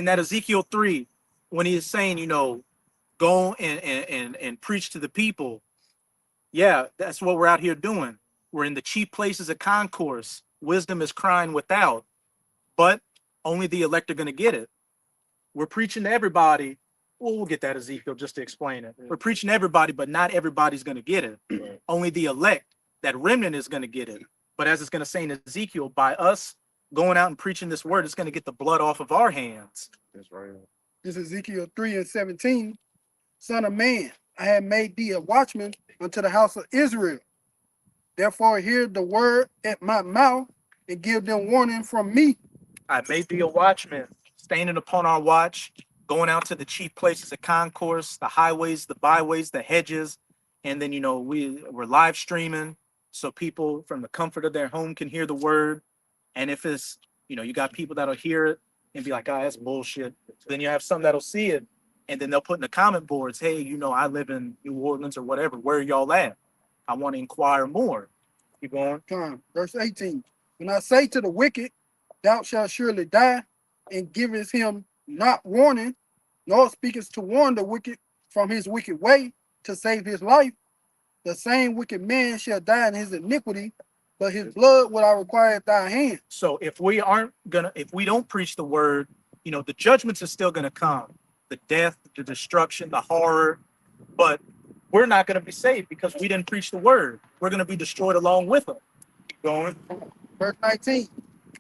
that Ezekiel 3, when he is saying, go and preach to the people. Yeah, that's what we're out here doing. We're in the chief places of concourse. Wisdom is crying without, but only the elect are going to get it. We're preaching to everybody. Well, we'll get that Ezekiel just to explain it. We're preaching to everybody, but not everybody's going to get it. Only the elect, that remnant, is going to get it. But as it's going to say in Ezekiel, by us going out and preaching this word, it's going to get the blood off of our hands. That's right. This is Ezekiel 3:17. Son of man, I have made thee a watchman unto the house of Israel. Therefore, hear the word at my mouth and give them warning from me. I may be a watchman, standing upon our watch, going out to the chief places of concourse, the highways, the byways, the hedges. And then, we're live streaming so people from the comfort of their home can hear the word. And if it's, you got people that'll hear it and be like, oh, that's bullshit. Then you have some that'll see it. And then they'll put in the comment boards, hey, I live in New Orleans or whatever. Where are y'all at? I want to inquire more. Keep going. Verse 18. When I say to the wicked, thou shalt surely die, and givest him not warning, nor speakest to warn the wicked from his wicked way, to save his life, the same wicked man shall die in his iniquity, but his blood will I require at thy hand. So if we don't preach the word, the judgments are still gonna come. The death, the destruction, the horror, but we're not gonna be saved because we didn't preach the word. We're gonna be destroyed along with them. Keep going. Verse 19.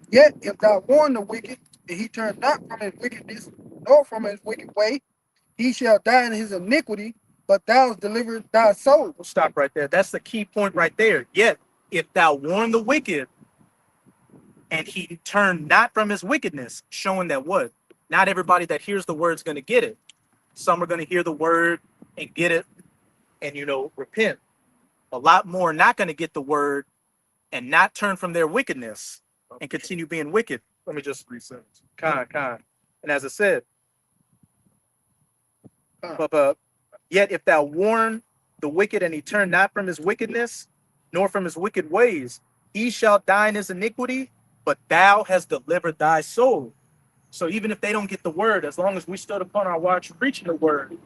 Yet if thou warn the wicked, and he turn not from his wickedness, nor from his wicked way, he shall die in his iniquity, but thou hast delivered thy soul. We'll stop right there. That's the key point right there. Yet if thou warn the wicked, and he turned not from his wickedness, showing that what? Not everybody that hears the word is going to get it. Some are going to hear the word and get it and, repent. A lot more are not going to get the word and not turn from their wickedness and continue being wicked. Let me just reset. Kind. And as I said, yet if thou warn the wicked and he turn not from his wickedness, nor from his wicked ways, he shall die in his iniquity, but thou hast delivered thy soul. So even if they don't get the word, as long as we stood upon our watch preaching the word,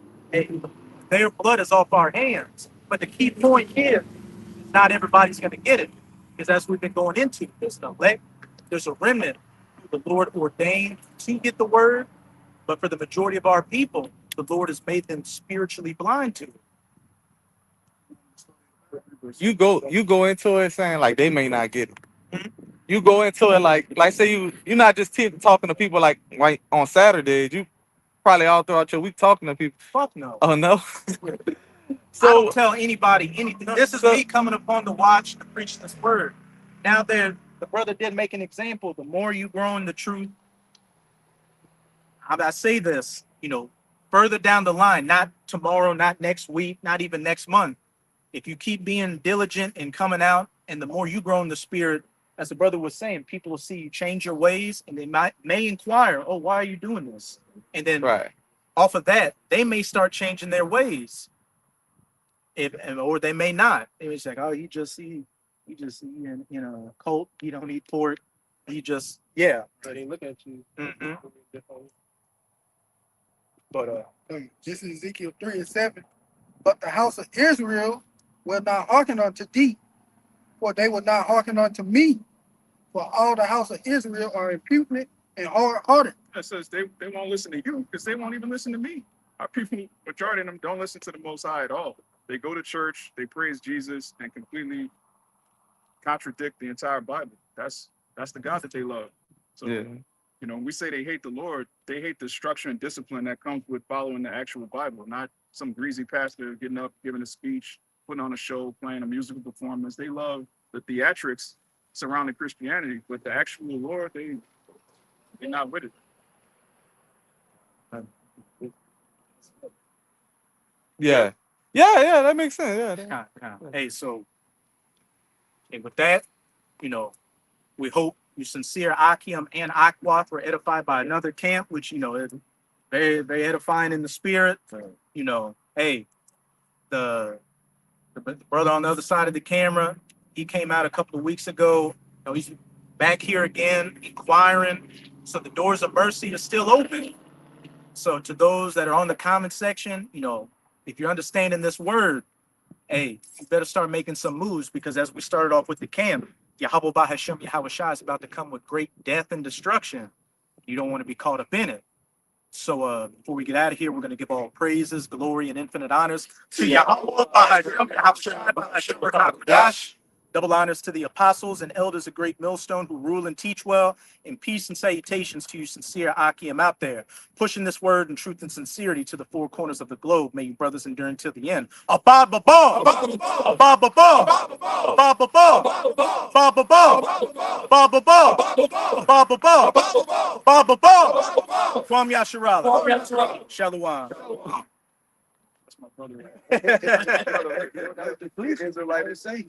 their blood is off our hands. But the key point is, not everybody's going to get it. Because as we've been going into, there's an elect, there's a remnant who the Lord ordained to get the word. But for the majority of our people, the Lord has made them spiritually blind to it. You go into it saying like they may not get it. Mhm. You go into it like say you're not just talking to people like on Saturdays. You probably all throughout your week talking to people. Fuck no. Oh no. I So don't tell anybody anything. This is So- me coming upon the watch to preach this word. Now the brother did make an example. The more you grow in the truth, I say this, further down the line, not tomorrow, not next week, not even next month. If you keep being diligent and coming out, and the more you grow in the spirit, as the brother was saying, people will see you change your ways, and they may inquire, "Oh, why are you doing this?" And then right. off of that, they may start changing their ways. Or they may not. They may say, "Oh, he just in a cult. He don't eat pork. He just So they look at you. Mhm. differently. But This is Ezekiel 3:7. But the house of Israel will not hearken unto thee, for they will not hearken unto me. For all the house of Israel are impudent and hard-hearted. It says they won't listen to you because they won't even listen to me. Our people, majority of them don't listen to the Most High at all. They go to church, they praise Jesus, and completely contradict the entire Bible. That's the God that they love. So, Yeah. when we say they hate the Lord, they hate the structure and discipline that comes with following the actual Bible, not some greasy pastor getting up, giving a speech, putting on a show, playing a musical performance. They love the theatrics surrounding Christianity, but the actual Lord, they're not with it. Yeah. Yeah, that makes sense. Yeah. hey, so and with that, we hope you sincere Akim and Akwath were edified by another camp, which is very, very edifying in the spirit. Hey, the brother on the other side of the camera, he came out a couple of weeks ago. He's back here again, inquiring. So the doors of mercy are still open. So to those that are on the comment section, if you're understanding this word, hey, you better start making some moves, because as we started off with the camp, Yahweh Bahashem Yahweh Shai is about to come with great death and destruction. You don't want to be caught up in it. So before we get out of here, we're going to give all praises, glory, and infinite honors to Yahweh Bahashem Yahweh Shai Bahashem Barakash. Double honors to the apostles and elders of Great Millstone who rule and teach well, and peace and salutations to you sincere Akim out there, pushing this word in truth and sincerity to the four corners of the globe. May you brothers endure until the end. Abba Baba, Abba Baba, Abba Baba, Abba Baba, Abba Baba, Kwam Yasharala, Shalom. That's my brother. Please, Israelite, say.